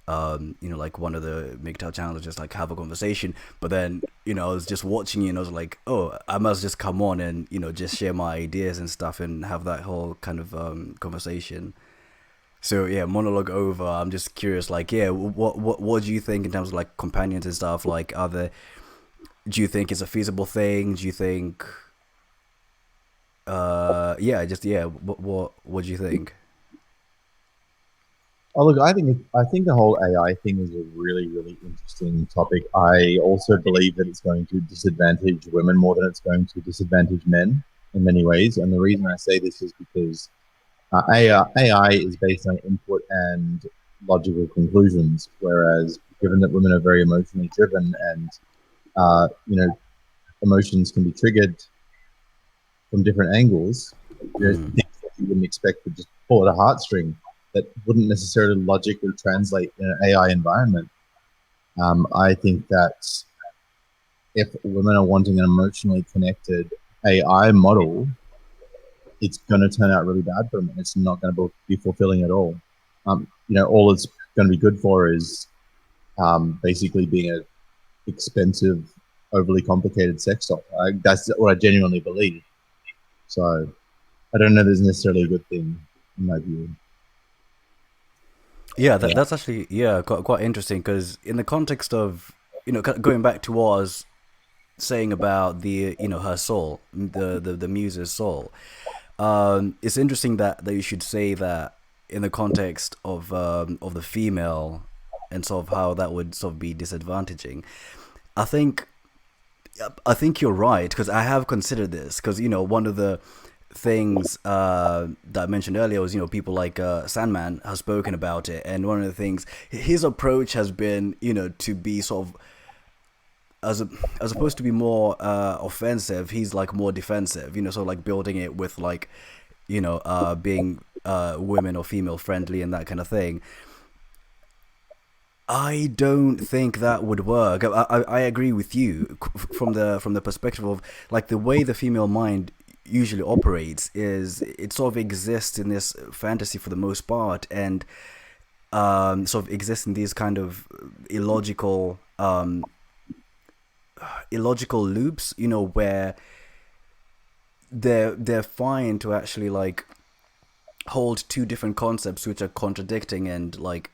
like one of the MGTOW channels, just like have a conversation. But then, I was just watching you and I was like, oh, I must just come on and, just share my ideas and stuff and have that whole kind of conversation. So yeah, monologue over. I'm just curious, like, yeah, what do you think in terms of like companions and stuff? Like, do you think it's a feasible thing? Do you think, yeah, just yeah, what do you think? Oh, look, I think the whole AI thing is a really, really interesting topic. I also believe that it's going to disadvantage women more than it's going to disadvantage men in many ways. And the reason I say this is because AI is based on input and logical conclusions, whereas given that women are very emotionally driven and emotions can be triggered from different angles, Mm. things that you wouldn't expect would just pull at a heartstring that wouldn't necessarily logically translate in an AI environment. I think that if women are wanting an emotionally connected AI model, it's going to turn out really bad for them, and it's not going to be fulfilling at all. All it's going to be good for is basically being an expensive, overly complicated sex doll. That's what I genuinely believe. So I don't know. There's necessarily a good thing in my view. Yeah, that's actually yeah quite interesting because in the context of going back to what I was saying about the her soul, the muse's soul. It's interesting that you should say that in the context of the female and sort of how that would sort of be disadvantaging. I think I think you're right because I have considered this because one of the things that I mentioned earlier was people like Sandman have spoken about it, and one of the things his approach has been to be sort of as opposed to be more offensive, he's like more defensive. So like building it with like being women or female friendly and that kind of thing. I don't think that would work. I agree with you from the perspective of like the way the female mind usually operates is it sort of exists in this fantasy for the most part and sort of exists in these kind of illogical loops, where they're fine to actually like hold two different concepts which are contradicting and like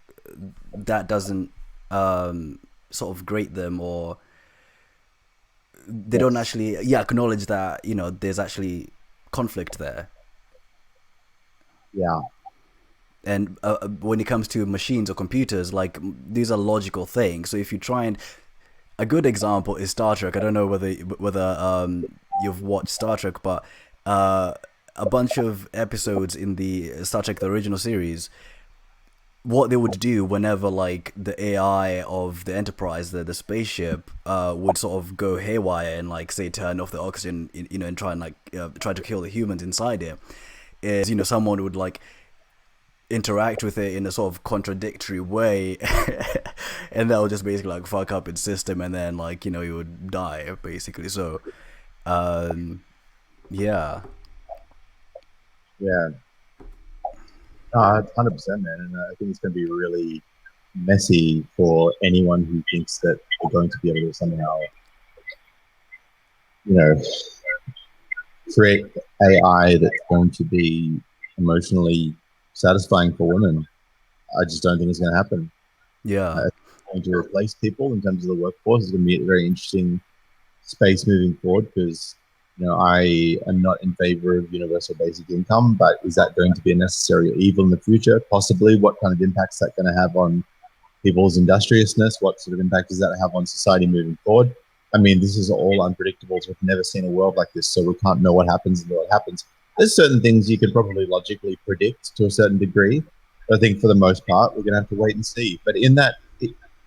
that doesn't sort of grate them or they don't actually acknowledge that there's actually conflict there. Yeah. And when it comes to machines or computers, like these are logical things. So if you try and a good example is Star Trek. I don't know whether you've watched Star Trek, but a bunch of episodes in the Star Trek the original series, what they would do whenever like the AI of the Enterprise, the spaceship, would sort of go haywire and like say turn off the oxygen, and try and like try to kill the humans inside it, is someone would like interact with it in a sort of contradictory way and that would just basically like fuck up its system and then like you would die basically. So yeah 100%, man. And I think it's going to be really messy for anyone who thinks that they're going to be able to somehow create AI that's going to be emotionally satisfying for women. I just don't think it's going to happen. yeah It's going to replace people in terms of the workforce. It's going to be a very interesting space moving forward because I am not in favor of universal basic income, but is that going to be a necessary evil in the future? Possibly. What kind of impact is that going to have on people's industriousness? What sort of impact does that have on society moving forward? I mean, this is all unpredictable. We've never seen a world like this, so we can't know what happens until it happens. There's certain things you can probably logically predict to a certain degree, but I think for the most part, we're going to have to wait and see. But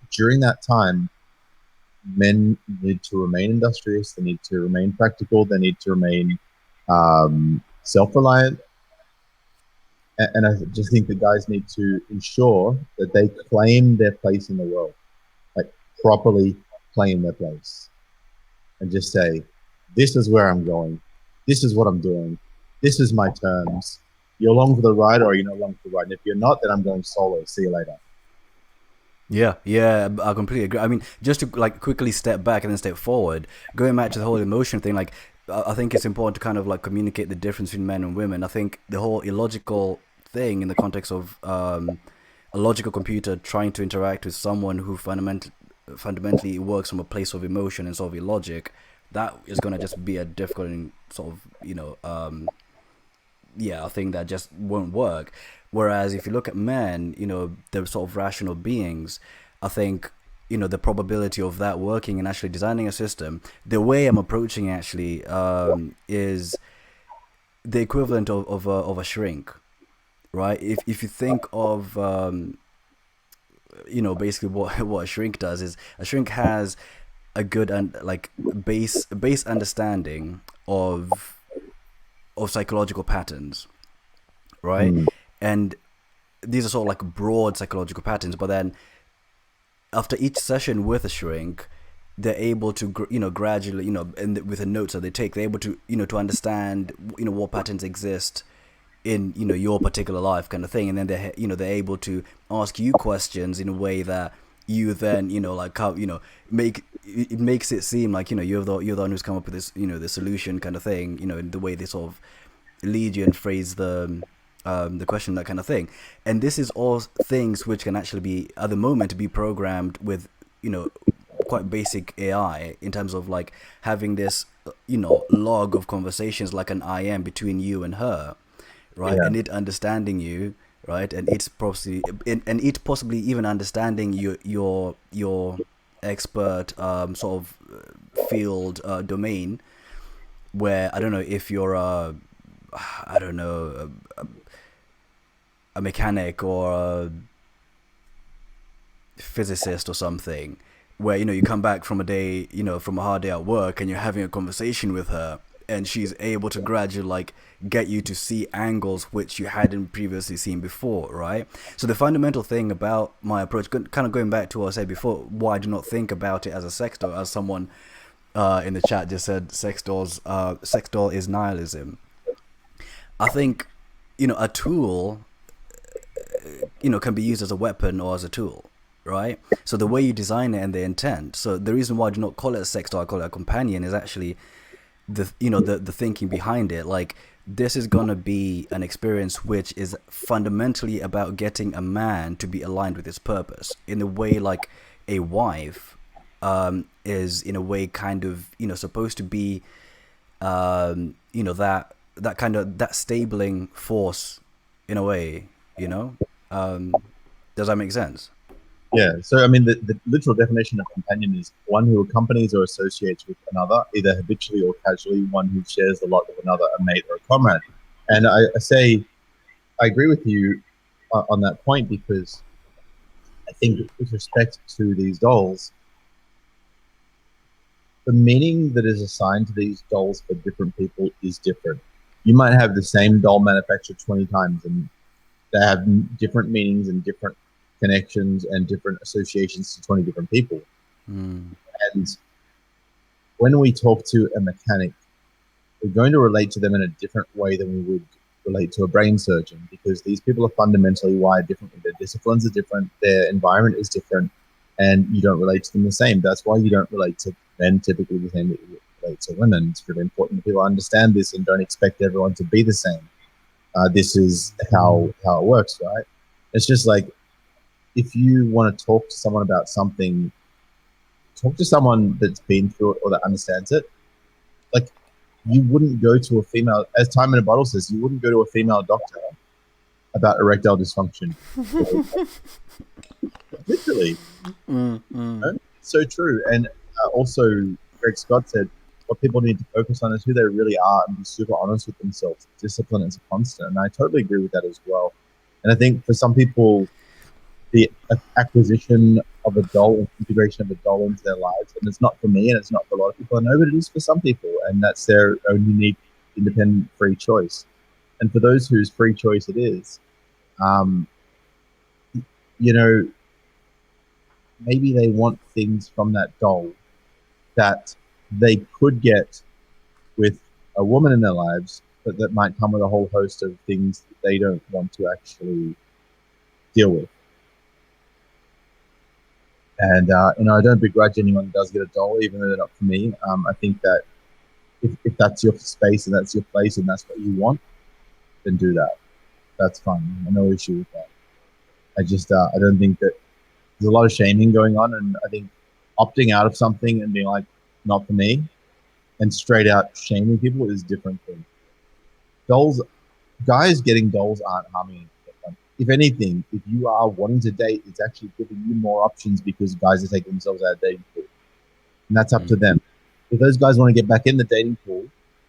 during that time, men need to remain industrious. They need to remain practical. They need to remain self-reliant. And I just think that guys need to ensure that they claim their place in the world, like properly claim their place, and just say, "This is where I'm going. This is what I'm doing. This is my terms. You're along for the ride, or you're not along for the ride. And if you're not, then I'm going solo. See you later." Yeah, I completely agree. I mean, just to like quickly step back and then step forward, going back to the whole emotion thing, like I think it's important to kind of like communicate the difference between men and women. I think the whole illogical thing in the context of a logical computer trying to interact with someone who fundamentally works from a place of emotion and sort of logic. That is going to just be a difficult and sort of, a thing that just won't work. Whereas if you look at men, they're sort of rational beings. I think, the probability of that working and actually designing a system, the way I'm approaching it actually is the equivalent of a shrink, right? If you think of, basically what a shrink does is a shrink has a good and base understanding of psychological patterns, right? And these are sort of like broad psychological patterns, but then after each session with a shrink, they're able to gradually, and with the notes that they take, they're able to to understand what patterns exist in your particular life, kind of thing. And then they're able to ask you questions in a way that you then make it makes it seem like you're the one who's come up with this the solution, kind of thing, in the way they sort of lead you and phrase the question, that kind of thing. And this is all things which can actually be at the moment be programmed with quite basic AI, in terms of like having this log of conversations like an IM between you and her, right? And it understanding you, right? And it's possibly even understanding your expert sort of field domain, where I don't know if you're a mechanic or a physicist or something, where you come back from a day, from a hard day at work, and you're having a conversation with her, and she's able to gradually get you to see angles which you hadn't previously seen before, right? So the fundamental thing about my approach, kind of going back to what I said before, why I do not think about it as a sex doll, as someone in the chat just said, sex doll is nihilism. I think a tool can be used as a weapon or as a tool, right? So the way you design it and the intent. So the reason why I do not call it a sex doll, I call it a companion, is actually the thinking behind it. Like, this is gonna be an experience which is fundamentally about getting a man to be aligned with his purpose, in the way like a wife is in a way kind of supposed to be that kind of that stabling force in a way. Does that make sense? Yeah. So, I mean, the literal definition of companion is one who accompanies or associates with another, either habitually or casually, one who shares a lot with another, a mate or a comrade. And I agree with you on that point, because I think with respect to these dolls, the meaning that is assigned to these dolls for different people is different. You might have the same doll manufactured 20 times, and they have different meanings and different connections and different associations to 20 different people. And when we talk to a mechanic, we're going to relate to them in a different way than we would relate to a brain surgeon, because these people are fundamentally wired differently. Their disciplines are different, their environment is different, and you don't relate to them the same. That's why you don't relate to men typically the same that you relate to women. It's really important that people understand this and don't expect everyone to be the same. This is how it works, right? It's just like, if you want to talk to someone about something, talk to someone that's been through it or that understands it. Like, you wouldn't go to a female, as Time in a Bottle says, you wouldn't go to a female doctor about erectile dysfunction. Literally. It's so true. And also, Greg Scott said, what people need to focus on is who they really are and be super honest with themselves. Discipline is a constant. And I totally agree with that as well. And I think for some people, the acquisition of a doll, integration of a doll into their lives, and it's not for me and it's not for a lot of people, I know, but it is for some people, and that's their own unique, independent, free choice. And for those whose free choice it is, maybe they want things from that doll that they could get with a woman in their lives, but that might come with a whole host of things that they don't want to actually deal with. And I don't begrudge anyone who does get a doll, even though they're not for me. I think that if that's your space and that's your place and that's what you want, then do that. That's fine. No issue with that. I just I don't think that there's a lot of shaming going on, and I think opting out of something and being like, not for me, and straight out shaming people is different thing. Dolls, guys getting dolls aren't harming anyone. If anything, if you are wanting to date, it's actually giving you more options because guys are taking themselves out of dating pool, and that's up to them. If those guys want to get back in the dating pool,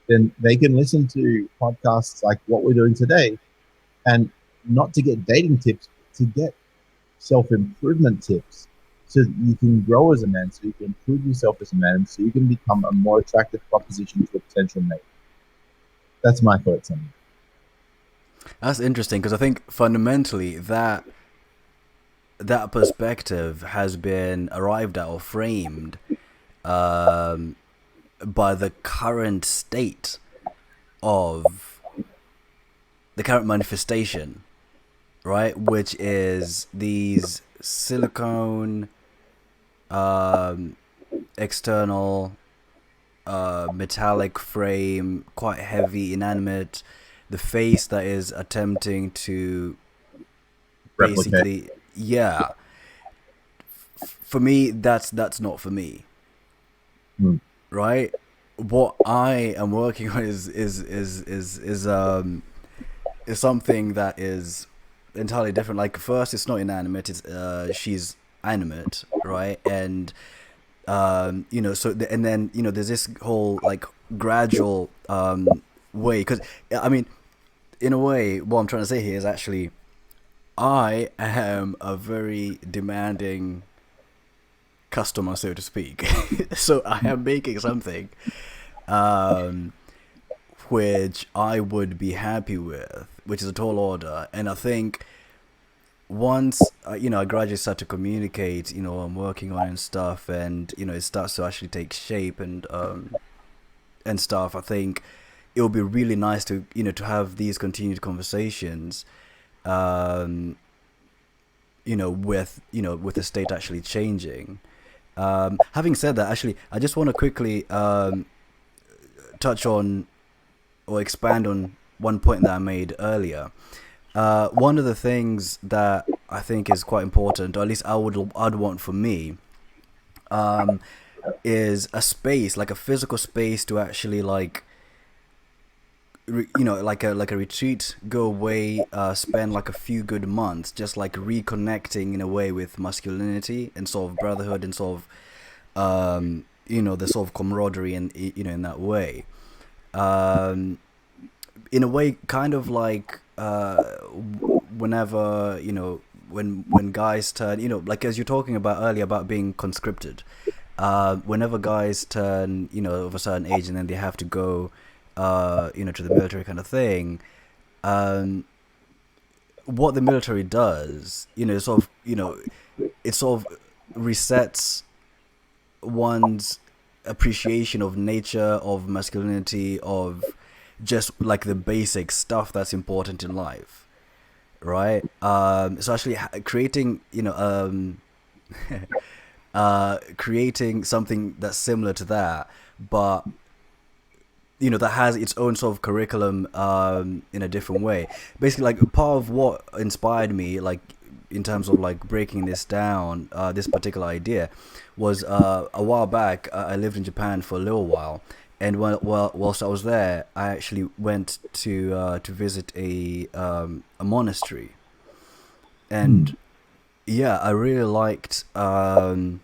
then they can listen to podcasts like what we're doing today, and not to get dating tips, to get self-improvement tips so that you can grow as a man, so you can improve yourself as a man, so you can become a more attractive proposition to a potential mate. That's my thoughts on it. That's interesting because I think fundamentally that perspective has been arrived at or framed by the current state of the current manifestation, right? Which is these silicone external metallic frame, quite heavy, inanimate, the face that is attempting to basically for me that's not for me. Right? What I am working on is something that is entirely different. Like, first, it's not inanimate, it's she's animate, right? And and then there's this whole like gradual way, because I mean, in a way, what I'm trying to say here is actually I am a very demanding customer, so to speak. So I am making something which I would be happy with, which is a tall order. And I think once I gradually start to communicate, I'm working on and stuff, and it starts to actually take shape and stuff, I think it would be really nice to to have these continued conversations with the state actually changing. Having said that, actually, I just want to quickly touch on or expand on one point that I made earlier. One of the things that I think is quite important, or at least I'd want for me, is a space, like a physical space to actually like like a retreat, go away, spend like a few good months just like reconnecting in a way with masculinity and sort of brotherhood and sort of the sort of camaraderie and in that way, in a way kind of like whenever when guys turn like as you're talking about earlier about being conscripted, whenever guys turn of a certain age and then they have to go to the military kind of thing, what the military does, it sort of resets one's appreciation of nature, of masculinity, of just like the basic stuff that's important in life, right? So actually creating creating something that's similar to that, but that has its own sort of curriculum in a different way. Basically, like, part of what inspired me, like, in terms of like breaking this down, this particular idea, was a while back. I lived in Japan for a little while, and whilst I was there, I actually went to visit a monastery, and yeah, I really liked the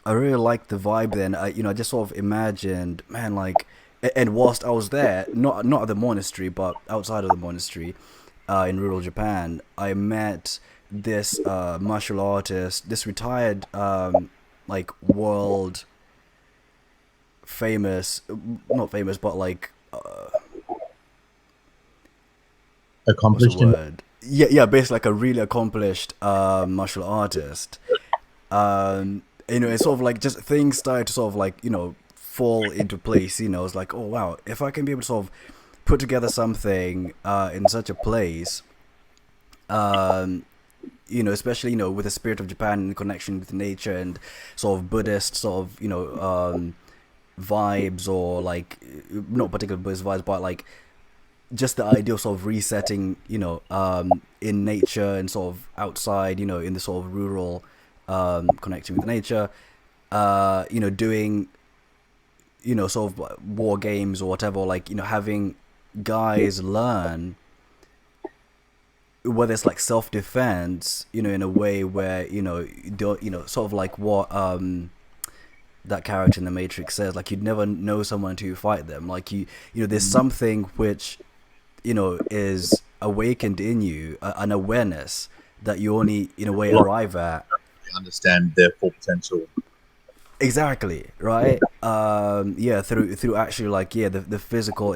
vibe. Then I just sort of imagined, man, like. And whilst I was there, not at the monastery, but outside of the monastery, in rural Japan, I met this martial artist, this retired, like world famous, not famous, but like accomplished. What's the word? Yeah, basically like a really accomplished martial artist. It's sort of like just things started to sort of like fall into place. It's like, oh wow, if I can be able to sort of put together something in such a place, especially with the spirit of Japan and connection with nature and sort of Buddhist sort of vibes, or like not particular Buddhist vibes, but like just the idea of sort of resetting, in nature and sort of outside, in the sort of rural, connecting with nature, doing, sort of war games or whatever, like, having guys learn whether it's like self-defense, in a way where, sort of like what that character in the Matrix says, like, you'd never know someone until you fight them. Like, there's something which, is awakened in you, an awareness that you only, in a way, arrive at. Understand their full potential. Exactly, right? Through actually, like, the physical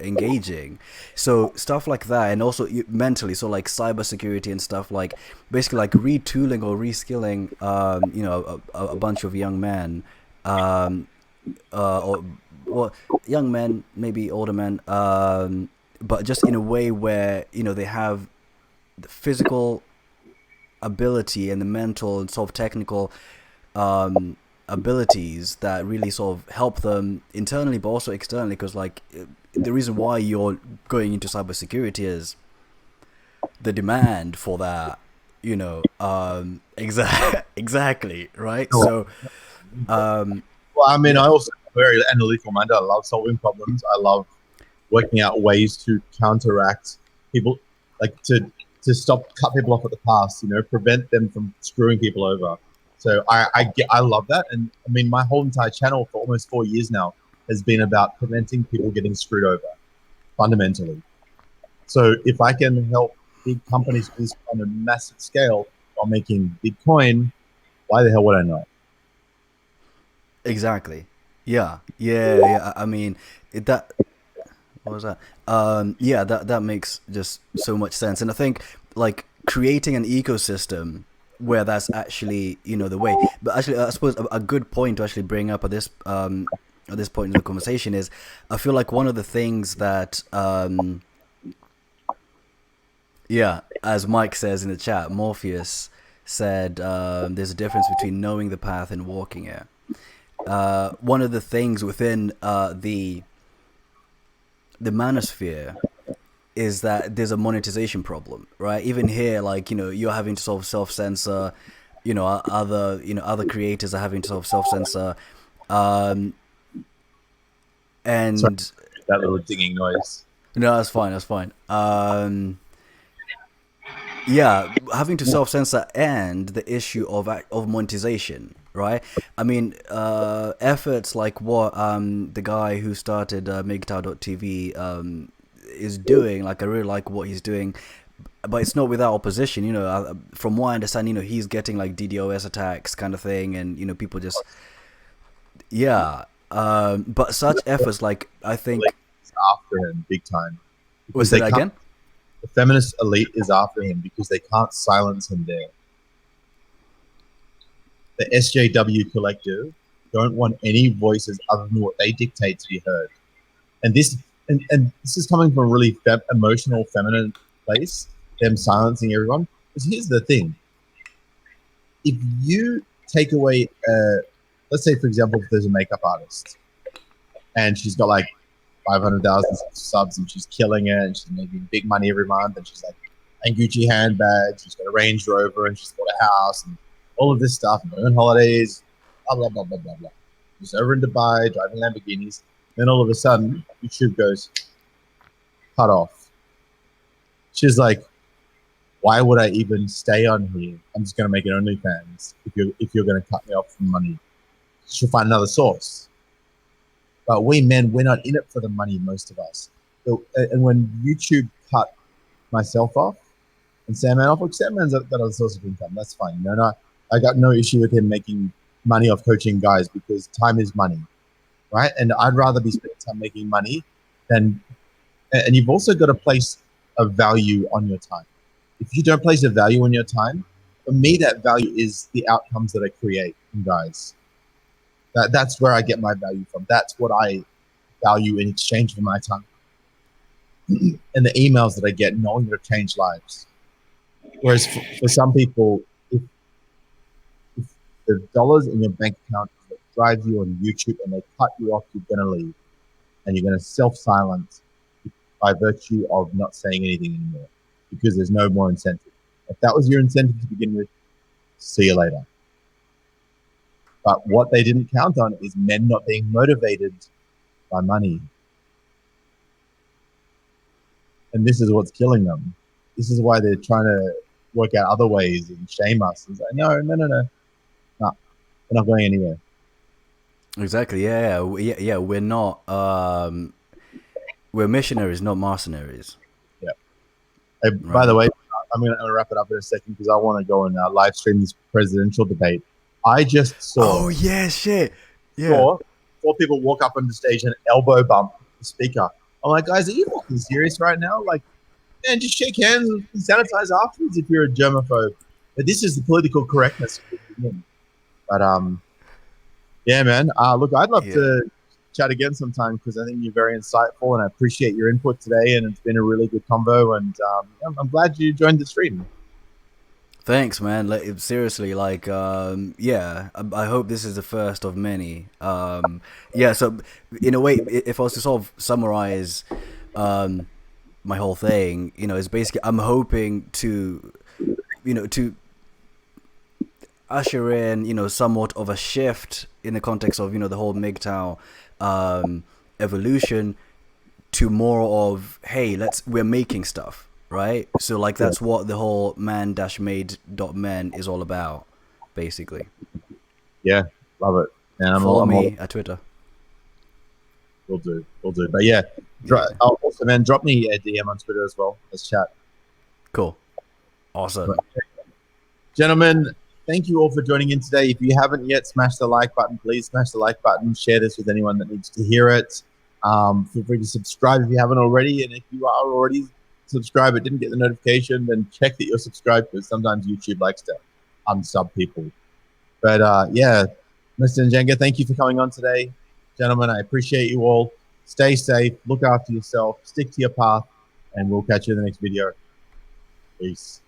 engaging, so stuff like that. And also mentally, so like cybersecurity and stuff, like basically like retooling or reskilling a bunch of young men, or young men, maybe older men, but just in a way where they have the physical ability and the mental and sort of technical abilities that really sort of help them internally but also externally, because like the reason why you're going into cybersecurity is the demand for that, exactly, right? So well, I mean, I also very analytical minded. I love solving problems. I love working out ways to counteract people, like to cut people off at the pass, prevent them from screwing people over. So I love that. And I mean, my whole entire channel for almost 4 years now has been about preventing people getting screwed over fundamentally. So if I can help big companies do this on a massive scale while making Bitcoin, why the hell would I not? exactly, yeah. I mean, that, what was that? That makes just so much sense. And I think like creating an ecosystem where that's actually the way. But actually, I suppose a good point to actually bring up at this point in the conversation is, I feel like one of the things that as Mike says in the chat, Morpheus said, there's a difference between knowing the path and walking it. One of the things within the manosphere is that there's a monetization problem, right? Even here, like, you're having to sort of self-censor, other creators are having to sort of self-censor, and Sorry, that little dinging noise. no, that's fine. Having to self-censor and the issue of monetization, right? I mean, efforts like what the guy who started MGTOW.tv is doing, like, I really like what he's doing, but it's not without opposition. From what I understand, he's getting like DDoS attacks kind of thing, and people just but such efforts, like, I think After him big time. was it again? The feminist elite is after him because they can't silence him there. The SJW collective don't want any voices other than what they dictate to be heard. And this is coming from a really emotional, feminine place, them silencing everyone. Because here's the thing. If you take away, let's say, for example, if there's a makeup artist and she's got like 500,000 subs and she's killing it and she's making big money every month and she's like, and Gucci handbags, she's got a Range Rover and she's got a house and all of this stuff and on holidays, blah, blah, blah, blah, blah, blah. She's over in Dubai driving Lamborghinis. Then all of a sudden, YouTube goes, cut off. She's like, why would I even stay on here? I'm just going to make it OnlyFans if you're going to cut me off from money. She'll find another source. But we men, we're not in it for the money, most of us. So, and when YouTube cut myself off and Sandman off, look, Sandman's got a source of income. That's fine. I got no issue with him making money off coaching guys because time is money, right? And I'd rather be spending time making money than. And you've also got to place a value on your time. If you don't place a value on your time, for me, that value is the outcomes that I create in guys. That's where I get my value from. That's what I value in exchange for my time. And the emails that I get knowing that I've changed lives. Whereas for some people, if the dollars in your bank account that drive you on YouTube and they cut you off, you're going to leave. And you're going to self-silence. by virtue of not saying anything anymore because there's no more incentive. If that was your incentive to begin with, see you later. But what they didn't count on is men not being motivated by money. And this is what's killing them. This is why they're trying to work out other ways and shame us and say, no, we're not going anywhere. Exactly. Yeah. We're not. We're missionaries, not mercenaries. Yeah. Hey, Right. By the way, I'm going to wrap it up in a second because I want to go and live stream this presidential debate. I just saw. Oh yeah, shit. Yeah. Four people walk up on the stage and elbow bump the speaker. I'm like, guys, are you fucking serious right now? Like, man, just shake hands and sanitize afterwards if you're a germaphobe. But this is the political correctness. But yeah, man. Look, I'd love to chat again sometime because I think you're very insightful and I appreciate your input today. And it's been a really good convo. And I'm glad you joined the stream. Thanks, man. Like, seriously, like, yeah, I hope this is the first of many. Yeah, so in a way, if I was to sort of summarize my whole thing, it's basically I'm hoping to, to usher in, somewhat of a shift in the context of, the whole MGTOW evolution to more of, hey, we're making stuff. Right, so like that's what the whole man-made.men is all about, basically. Yeah, love it. And follow me at Twitter. We'll do. But yeah, also, man, drop me a DM on Twitter as well. Let's chat. Cool, awesome. Gentlemen, thank you all for joining in today. If you haven't yet smashed the like button, please smash the like button. Share this with anyone that needs to hear it. Feel free to subscribe if you haven't already, and if you are already subscribe but didn't get the notification, then check that you're subscribed because sometimes YouTube likes to unsub people. But yeah, Mr. Njenga, thank you for coming on today. Gentlemen, I appreciate you all. Stay safe, look after yourself, stick to your path, and we'll catch you in the next video. Peace.